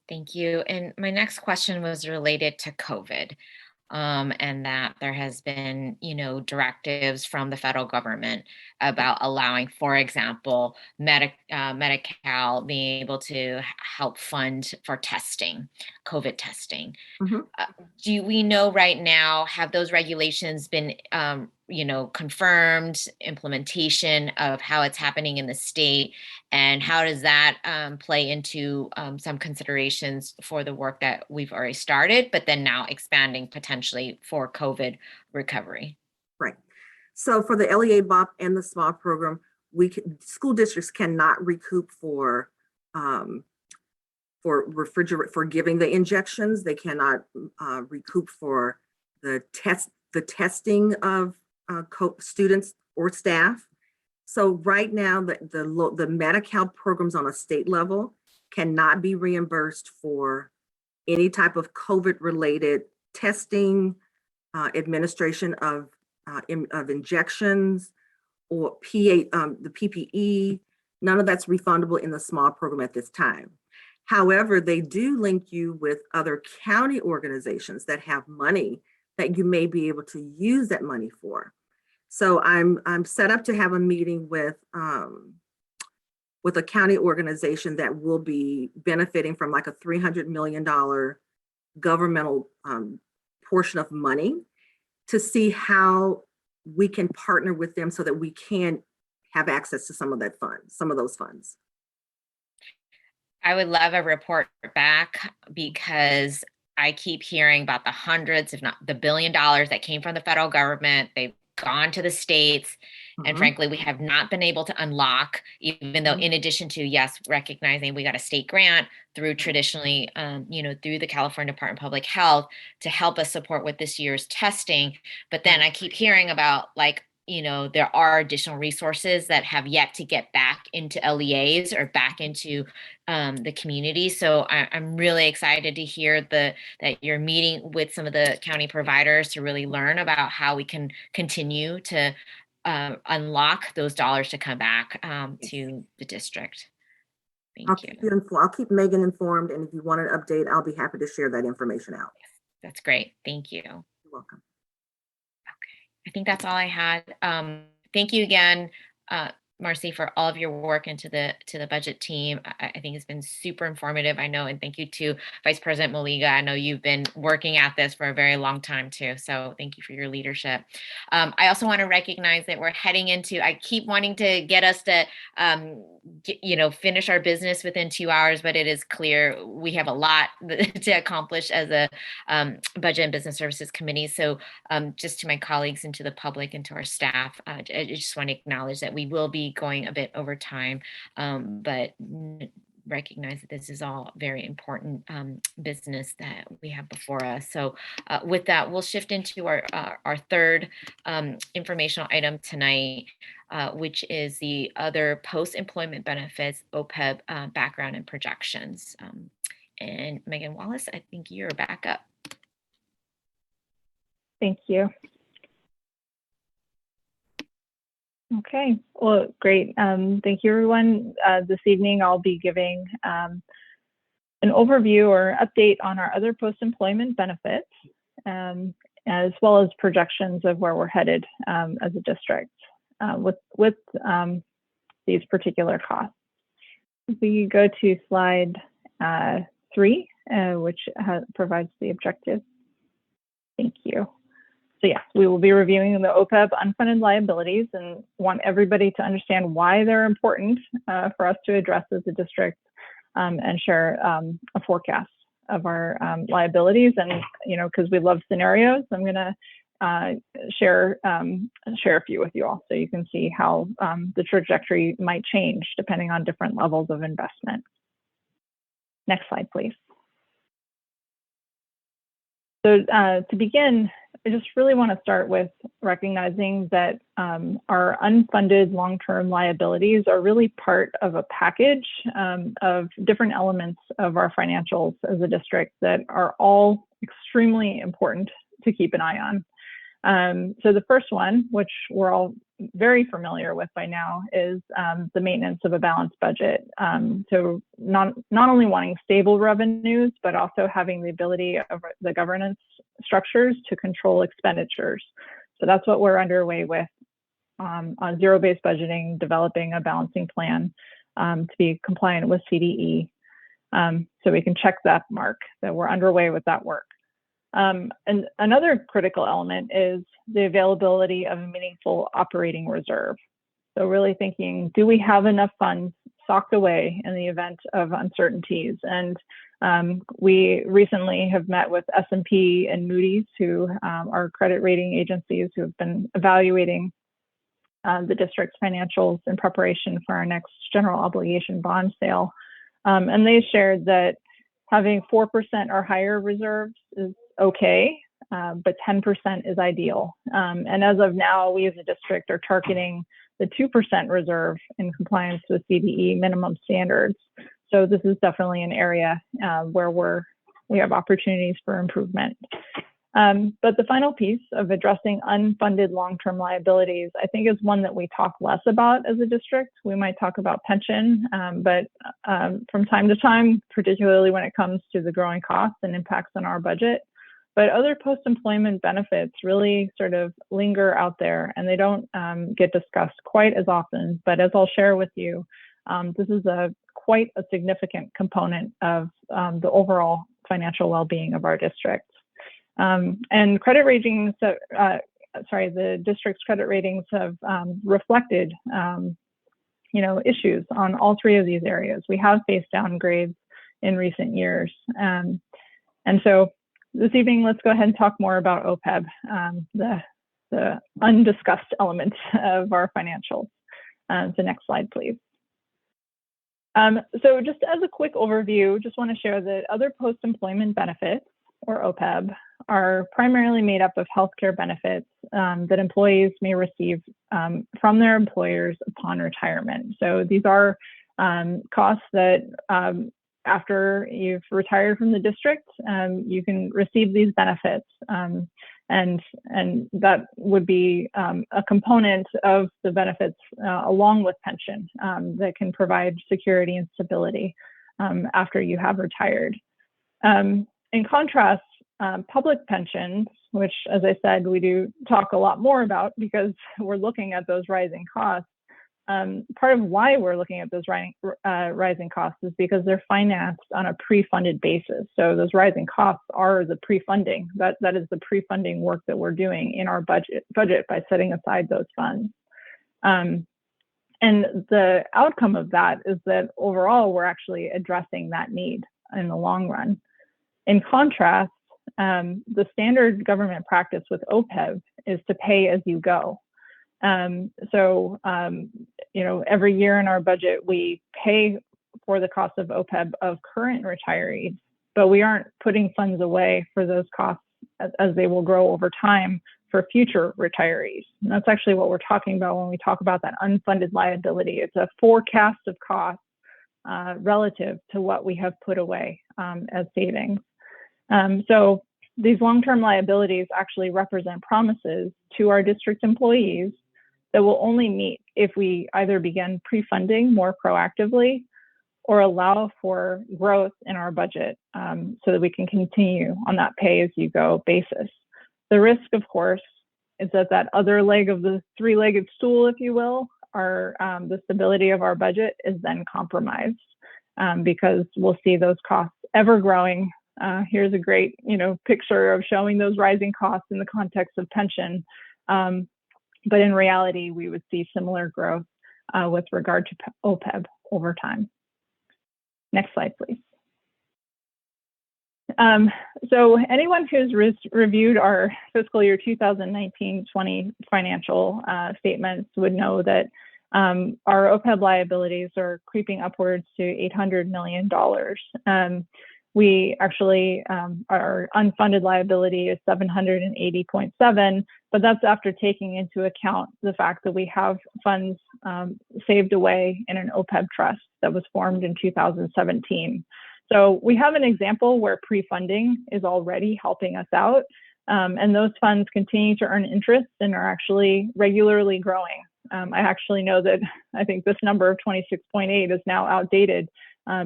Thank you. And my next question was related to COVID. and that there has been, directives from the federal government about allowing, for example, Medi-Cal being able to help fund for testing, COVID testing. Do we know right now, have those regulations been, confirmed, implementation of how it's happening in the state? And how does that play into some considerations for the work that we've already started, but then now expanding potentially for COVID recovery? Right. So for the LEA BOP and the SMA program, school districts cannot recoup for giving the injections. They cannot recoup for the testing of students or staff. So right now, the Medi-Cal programs on a state level cannot be reimbursed for any type of COVID-related testing, administration of injections, or the PPE. None of that's refundable in the SMA program at this time. However, they do link you with other county organizations that have money that you may be able to use that money for. So I'm set up to have a meeting with a county organization that will be benefiting from like a $300 million governmental portion of money, to see how we can partner with them so that we can have access to some of those funds. I would love a report back, because I keep hearing about the hundreds, if not the $1 billion that came from the federal government. They've gone to the states. And frankly, we have not been able to unlock, even though in addition to, yes, recognizing we got a state grant through traditionally, through the California Department of Public Health to help us support with this year's testing. But then I keep hearing about there are additional resources that have yet to get back into LEAs or back into the community. So I'm really excited to hear that you're meeting with some of the county providers to really learn about how we can continue to unlock those dollars to come back to the district. Thank you. I'll keep Megan informed, and if you want an update, I'll be happy to share that information out. That's great. Thank you. You're welcome. I think that's all I had. Thank you again, Marcy, for all of your work into the budget team. I think it's been super informative. I know, and thank you to Vice President Maliga. I know you've been working at this for a very long time too. So thank you for your leadership. I also want to recognize that we're heading into, I keep wanting to get us to, finish our business within 2 hours, but it is clear we have a lot to accomplish as a Budget and Business Services Committee. So just to my colleagues and to the public and to our staff, I just want to acknowledge that we will be going a bit over time, but recognize that this is all very important business that we have before us. So with that, we'll shift into our third informational item tonight, which is the other post-employment benefits, Opeb background and projections. And Megan Wallace, I think you're back up. Thank you. Okay, well, great. Thank you, everyone. This evening, I'll be giving an overview or update on our other post-employment benefits, as well as projections of where we're headed as a district with these particular costs. We go to slide 3, which provides the objective. Thank you. So yes, we will be reviewing the Opeb unfunded liabilities and want everybody to understand why they're important for us to address as a district, and share a forecast of our liabilities. And because we love scenarios, I'm going to share a few with you all, so you can see how the trajectory might change depending on different levels of investment. Next slide, please. So to begin, I just really want to start with recognizing that our unfunded long-term liabilities are really part of a package of different elements of our financials as a district that are all extremely important to keep an eye on. So the first one, which we're all very familiar with by now is the maintenance of a balanced budget. So not only wanting stable revenues, but also having the ability of the governance structures to control expenditures. So that's what we're underway with on zero-based budgeting, developing a balancing plan to be compliant with CDE. So we can check that mark that we're underway with that work. And another critical element is the availability of a meaningful operating reserve. So really thinking, do we have enough funds socked away in the event of uncertainties? And we recently have met with S&P and Moody's, who are credit rating agencies who have been evaluating the district's financials in preparation for our next general obligation bond sale. And they shared that having 4% or higher reserves is okay, but 10% is ideal. And as of now, we as a district are targeting the 2% reserve in compliance with CDE minimum standards. So this is definitely an area where we have opportunities for improvement. But the final piece of addressing unfunded long-term liabilities, I think, is one that we talk less about as a district. We might talk about pension, but from time to time, particularly when it comes to the growing costs and impacts on our budget. But other post-employment benefits really sort of linger out there, and they don't get discussed quite as often. But as I'll share with you, this is quite a significant component of the overall financial well-being of our district. And credit ratings, the district's credit ratings have reflected, issues on all three of these areas. We have faced downgrades in recent years. And so this evening, let's go ahead and talk more about Opeb, the undiscussed elements of our financials. So next slide, please. So just as a quick overview, just want to share that other post-employment benefits, or Opeb, are primarily made up of healthcare benefits that employees may receive from their employers upon retirement. So these are costs that after you've retired from the district, you can receive these benefits. And that would be a component of the benefits along with pension that can provide security and stability after you have retired. In contrast, public pensions, which, as I said, we do talk a lot more about because we're looking at those rising costs. Part of why we're looking at those rising costs is because they're financed on a pre-funded basis. So those rising costs are the pre-funding. That is the pre-funding work that we're doing in our budget by setting aside those funds. And the outcome of that is that overall, we're actually addressing that need in the long run. In contrast, the standard government practice with Opeb is to pay as you go. Every year in our budget, we pay for the cost of Opeb of current retirees, but we aren't putting funds away for those costs as they will grow over time for future retirees. And that's actually what we're talking about when we talk about that unfunded liability. It's a forecast of costs relative to what we have put away as savings. So these long-term liabilities actually represent promises to our district employees that will only meet if we either begin pre-funding more proactively or allow for growth in our budget so that we can continue on that pay-as-you-go basis. The risk, of course, is that other leg of the three-legged stool, if you will, the stability of our budget is then compromised because we'll see those costs ever growing. Here's a great, picture of showing those rising costs in the context of pension. But in reality, we would see similar growth with regard to Opeb over time. Next slide, please. So anyone who's reviewed our fiscal year 2019-20 financial statements would know that our Opeb liabilities are creeping upwards to $800 million. We actually, our unfunded liability is 780.7, but that's after taking into account the fact that we have funds saved away in an Opeb trust that was formed in 2017. So we have an example where pre-funding is already helping us out, and those funds continue to earn interest and are actually regularly growing I actually know that I think this number of 26.8 is now outdated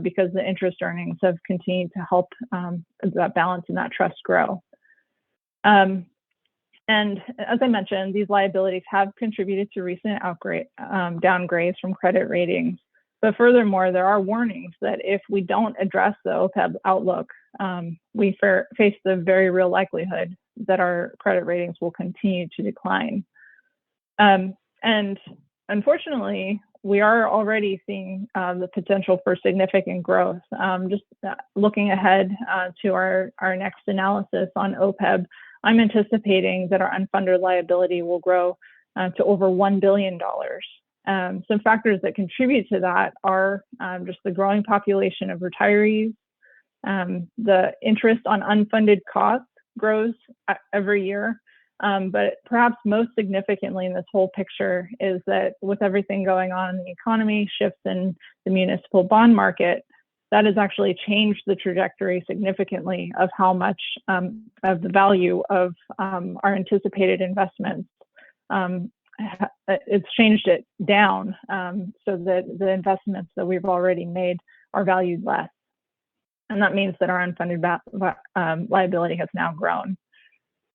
because the interest earnings have continued to help that balance and that trust grow. And as I mentioned, these liabilities have contributed to recent downgrades from credit ratings. But furthermore, there are warnings that if we don't address the Opeb outlook, we face the very real likelihood that our credit ratings will continue to decline. And unfortunately, we are already seeing the potential for significant growth. Just looking ahead to our next analysis on Opeb, I'm anticipating that our unfunded liability will grow to over $1 billion. Some factors that contribute to that are just the growing population of retirees. The interest on unfunded costs grows every year. But perhaps most significantly in this whole picture is that with everything going on in the economy, shifts in the municipal bond market, that has actually changed the trajectory significantly of how much of the value of our anticipated investments. It's changed it down so that the investments that we've already made are valued less. And that means that our unfunded liability has now grown.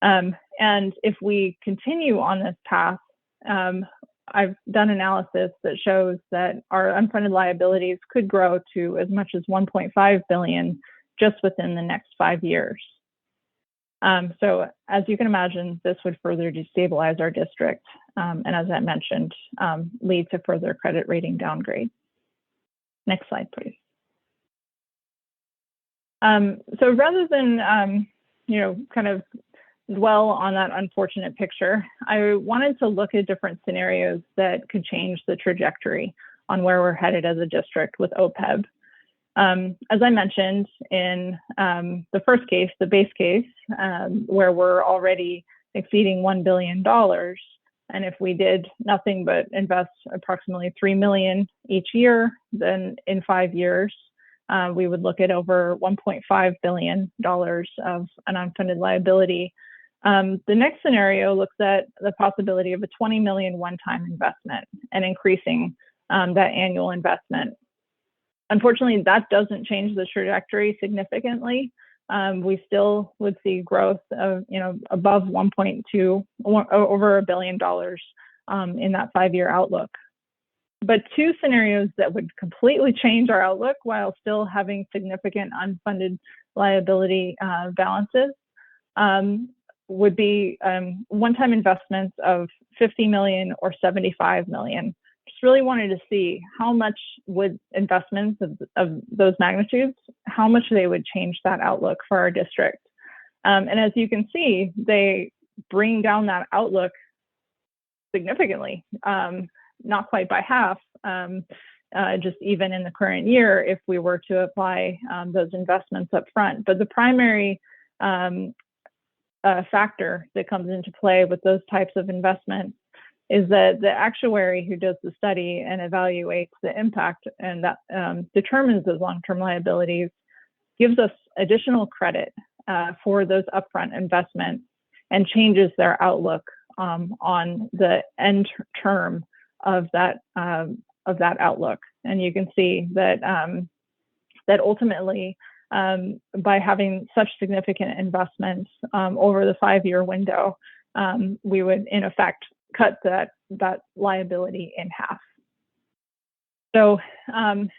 And if we continue on this path, I've done analysis that shows that our unfunded liabilities could grow to as much as $1.5 billion just within the next 5 years. So as you can imagine, this would further destabilize our district, and as I mentioned, lead to further credit rating downgrade. Next slide, please. So rather than kind of dwell on that unfortunate picture, I wanted to look at different scenarios that could change the trajectory on where we're headed as a district with Opeb. As I mentioned in the first case, the base case, where we're already exceeding $1 billion, and if we did nothing but invest approximately $3 million each year, then in 5 years, we would look at over $1.5 billion of an unfunded liability. The next scenario looks at the possibility of a $20 million one-time investment and increasing that annual investment. Unfortunately, that doesn't change the trajectory significantly. We still would see growth of above 1.2, over $1 billion in that 5-year outlook. But two scenarios that would completely change our outlook while still having significant unfunded liability balances would be one-time investments of $50 million or $75 million. Just really wanted to see how much would investments of those magnitudes, how much they would change that outlook for our district. And as you can see, they bring down that outlook significantly, not quite by half, just even in the current year if we were to apply those investments up front. But the primary factor that comes into play with those types of investments is that the actuary who does the study and evaluates the impact and that determines those long-term liabilities gives us additional credit for those upfront investments and changes their outlook on the end term of that outlook. And you can see that that ultimately, by having such significant investments over the 5-year window, we would in effect cut that liability in half. So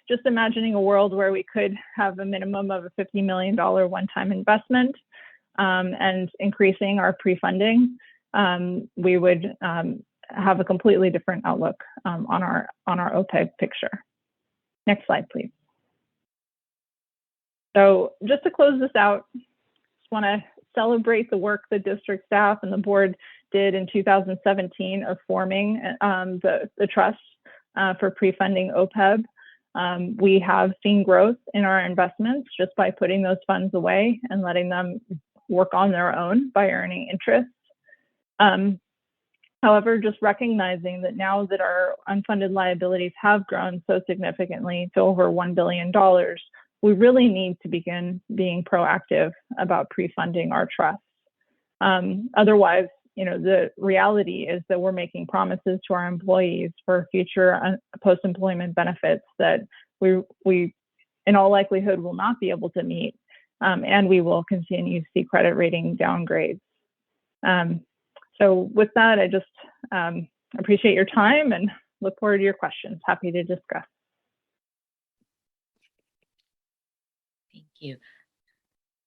just imagining a world where we could have a minimum of a $50 million one-time investment and increasing our pre-funding, we would have a completely different outlook on our Opeb picture. Next slide, please. So just to close this out, just want to celebrate the work the district staff and the board did in 2017 of forming the trust for pre-funding Opeb. We have seen growth in our investments just by putting those funds away and letting them work on their own by earning interest. However, just recognizing that now that our unfunded liabilities have grown so significantly to over $1 billion, we really need to begin being proactive about pre-funding our trust. Otherwise, the reality is that we're making promises to our employees for future post-employment benefits that we in all likelihood will not be able to meet, and we will continue to see credit rating downgrades. So with that, I just appreciate your time and look forward to your questions. Happy to discuss. Thank you.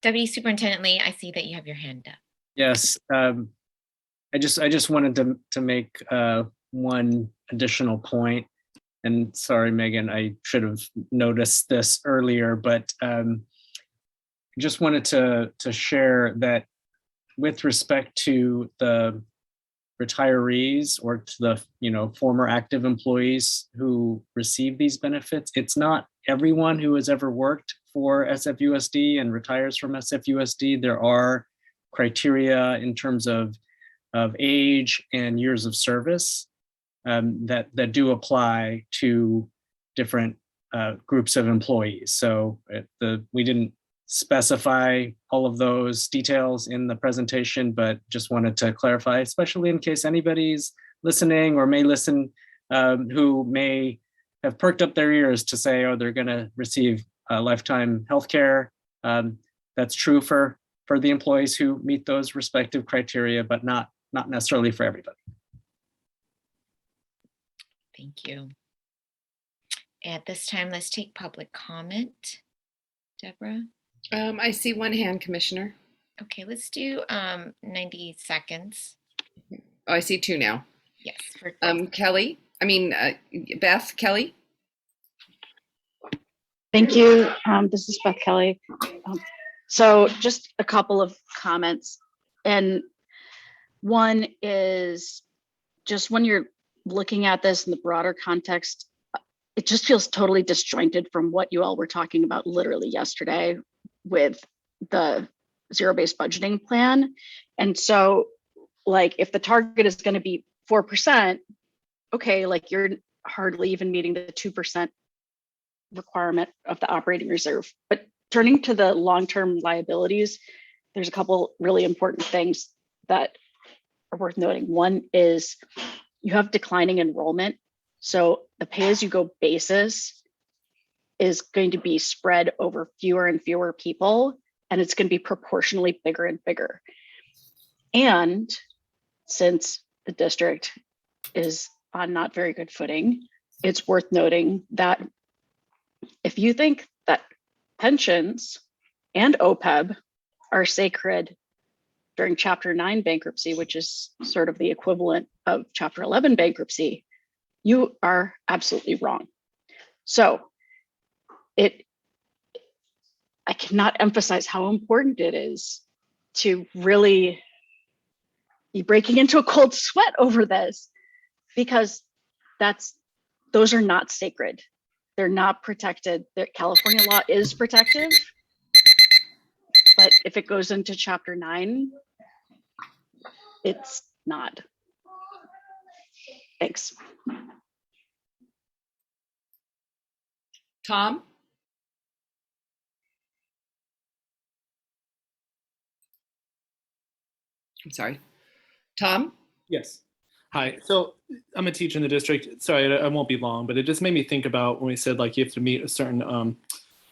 Deputy Superintendent Lee, I see that you have your hand up. Yes, I just wanted to make one additional point. And sorry, Megan, I should have noticed this earlier, but just wanted to share that with respect to the retirees or to the former active employees who receive these benefits, it's not everyone who has ever worked for SFUSD and retires from SFUSD. There are criteria in terms of age and years of service that do apply to different groups of employees. So we didn't specify all of those details in the presentation, but just wanted to clarify, especially in case anybody's listening or may listen who may have perked up their ears to say, oh, they're going to receive lifetime healthcare. That's true for the employees who meet those respective criteria, but not necessarily for everybody. Thank you. At this time, let's take public comment. Deborah? I see one hand, Commissioner. Okay, let's do 90 seconds. Oh, I see two now. Yes. Kelly, Beth, Kelly. Thank you. This is Beth Kelly. So just a couple of comments. And one is just when you're looking at this in the broader context, it just feels totally disjointed from what you all were talking about literally yesterday with the zero-based budgeting plan. And so like if the target is going to be 4%, okay, like you're hardly even meeting the 2% requirement of the operating reserve. But turning to the long-term liabilities, there's a couple really important things that are worth noting. One is you have declining enrollment. So the pay-as-you-go basis is going to be spread over fewer and fewer people, and it's going to be proportionally bigger and bigger. And since the district is on not very good footing, it's worth noting that if you think that pensions and Opeb are sacred during Chapter 9 bankruptcy, which is sort of the equivalent of Chapter 11 bankruptcy, you are absolutely wrong. So I cannot emphasize how important it is to really be breaking into a cold sweat over this, because those are not sacred. They're not protected. California law is protective, but if it goes into Chapter 9, it's not. Thanks. Tom? I'm sorry. Tom? Yes. Hi. So I'm a teacher in the district. Sorry, I won't be long, but it just made me think about when we said like you have to meet a certain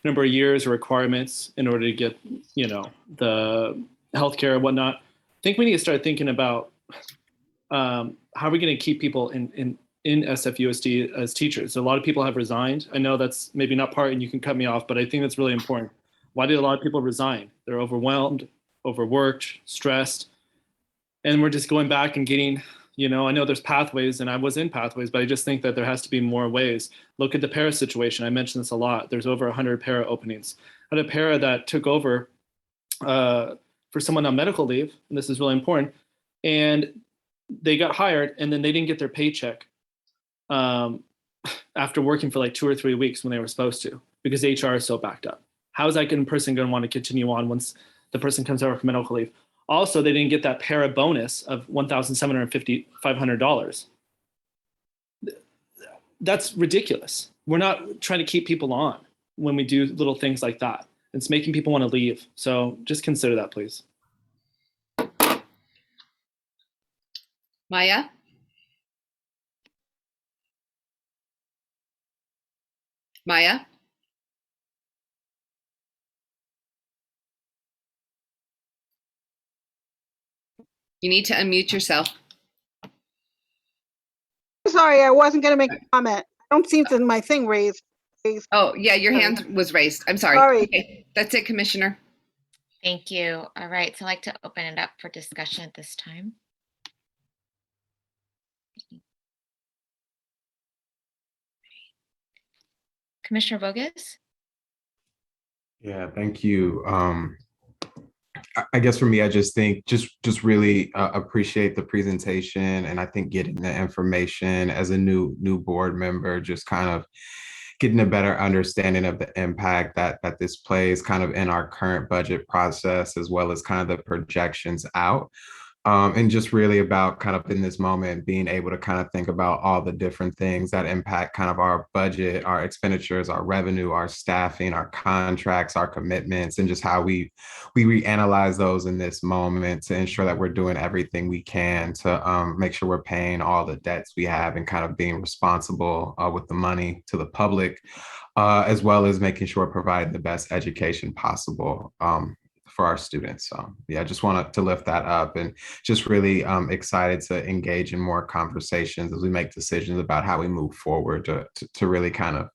number of years or requirements in order to get, the healthcare and whatnot. I think we need to start thinking about how are we going to keep people in SFUSD as teachers. A lot of people have resigned. I know that's maybe not part, and you can cut me off, but I think that's really important. Why did a lot of people resign? They're overwhelmed, overworked, stressed, and we're just going back and getting, I know there's pathways, and I was in pathways, but I just think that there has to be more ways. Look at the para situation. I mentioned this a lot. There's over 100 para openings. I had a para that took over for someone on medical leave, and this is really important, and they got hired, and then they didn't get their paycheck after working for like 2 or 3 weeks when they were supposed to, because HR is so backed up. How is that person going to want to continue on once the person comes over from medical leave? Also, they didn't get that para bonus of $1,750, $500. That's ridiculous. We're not trying to keep people on when we do little things like that. It's making people want to leave. So just consider that, please. Maya? Maya? You need to unmute yourself. Sorry, I wasn't going to make a comment. I don't seem to my thing raised. Oh, yeah, your hand was raised. I'm sorry. Sorry. Okay, that's it, Commissioner. Thank you. All right, so I'd like to open it up for discussion at this time. Commissioner Bogus? Yeah, thank you. I guess for me, I just think just really appreciate the presentation, and I think getting the information as a new board member, just kind of getting a better understanding of the impact that this plays kind of in our current budget process, as well as kind of the projections out. And just really about kind of in this moment being able to kind of think about all the different things that impact kind of our budget, our expenditures, our revenue, our staffing, our contracts, our commitments, and just how we reanalyze those in this moment to ensure that we're doing everything we can to make sure we're paying all the debts we have and kind of being responsible with the money to the public, as well as making sure we're providing the best education possible for our students. So yeah, I just wanted to lift that up, and just really excited to engage in more conversations as we make decisions about how we move forward to really kind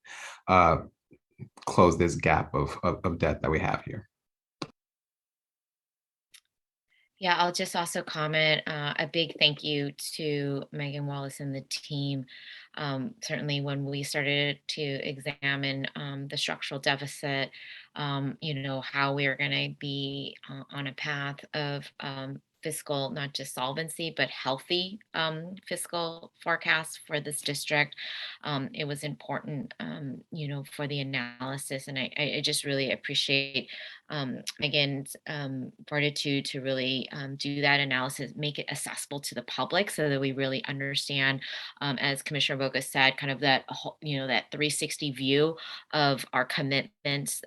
of close this gap of debt that we have here. Yeah, I'll just also comment a big thank you to Megan Wallace and the team. Certainly when we started to examine the structural deficit, how we are going to be on a path of fiscal, not just solvency, but healthy fiscal forecast for this district. It was important, for the analysis. And I just really appreciate Megan's fortitude to really do that analysis, make it accessible to the public so that we really understand, as Commissioner Bogus said, kind of that whole, that 360 view of our commitments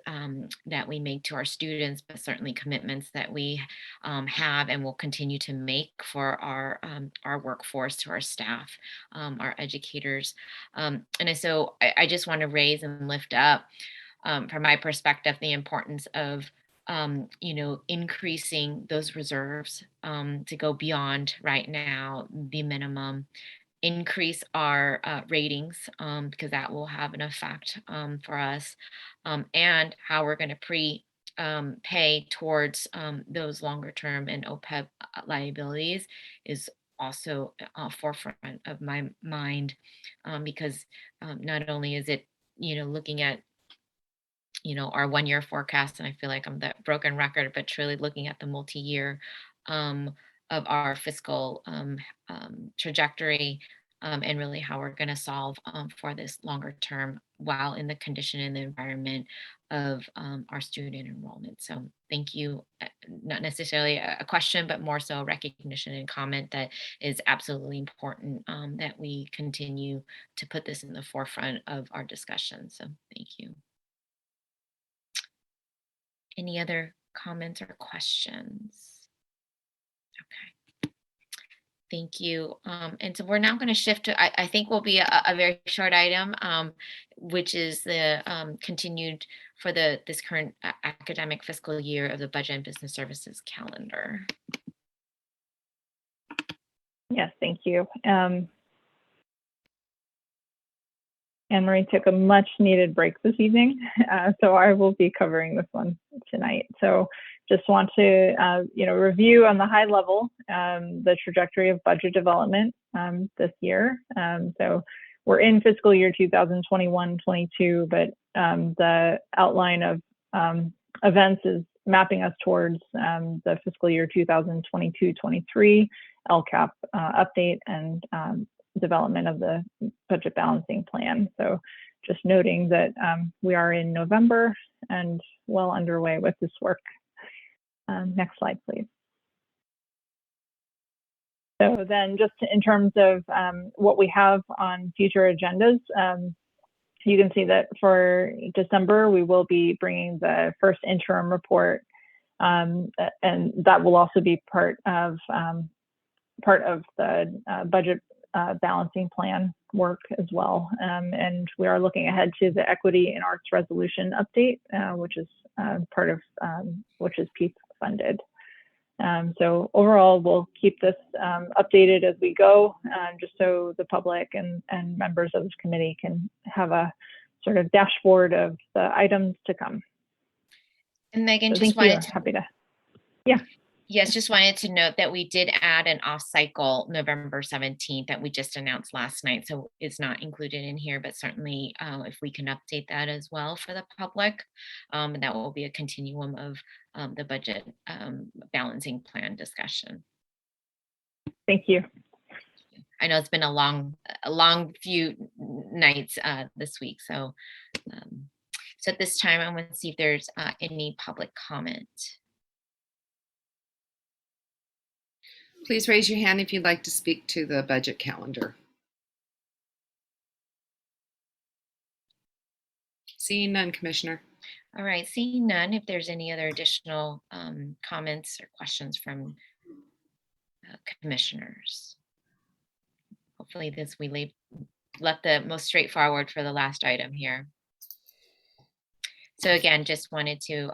that we make to our students, but certainly commitments that we have and will continue to make for our workforce, to our staff, our educators. And so I just want to raise and lift up, from my perspective, the importance of increasing those reserves to go beyond right now the minimum, increase our ratings, because that will have an effect for us, and how we're going to pay towards those longer term and Opeb liabilities is also forefront of my mind, because not only is it looking at our 1-year forecast, and I feel like I'm that broken record, but truly looking at the multi-year of our fiscal trajectory, and really how we're going to solve for this longer term while in the condition and the environment of our student enrollment. So thank you. Not necessarily a question, but more so recognition and comment that is absolutely important, that we continue to put this in the forefront of our discussion. So thank you. Any other comments or questions? Okay. Thank you. And so we're now going to shift to, I think will be a very short item, which is the continued for this current academic fiscal year of the Budget and Business Services calendar. Yes, thank you. Anne-Marie took a much needed break this evening, so I will be covering this one tonight. So just want to review on the high level the trajectory of budget development this year. So we're in fiscal year 2021-22, but the outline of events is mapping us towards the fiscal year 2022-23 LCAP update and development of the budget balancing plan. So just noting that we are in November and well underway with this work. Next slide, please. So then just in terms of what we have on future agendas, you can see that for December, we will be bringing the first interim report, and that will also be part of part of the budget balancing plan work as well. And we are looking ahead to the equity and arts resolution update, which is part of which is PEEP funded. So overall, we'll keep this updated as we go, just so the public and members of this committee can have a sort of dashboard of the items to come. And Megan, So just thank you. wanted to, Happy to, yeah. yes, just wanted to note that we did add an off-cycle November 17th that we just announced last night. So it's not included in here, but certainly if we can update that as well for the public, and that will be a continuum of the budget balancing plan discussion. Thank you. I know it's been a long few nights this week. So, so at this time, I'm going to see if there's any public comment. Please raise your hand if you'd like to speak to the budget calendar. Seeing none, Commissioner. All right, seeing none, if there's any other additional comments or questions from commissioners. Hopefully we left the most straightforward for the last item here. So again, just wanted to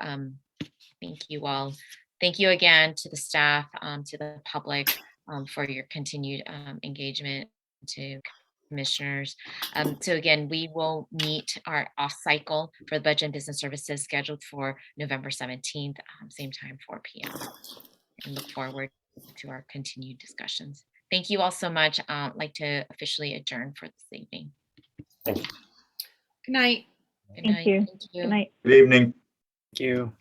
thank you all. Thank you again to the staff, to the public for your continued engagement, to commissioners. So again, we will meet our off cycle for the budget and business services scheduled for November 17th, same time, 4 p.m. And look forward to our continued discussions. Thank you all so much. I'd like to officially adjourn for this evening. Good night. Good night. Thank you. Thank you. Good night. Good evening. Thank you.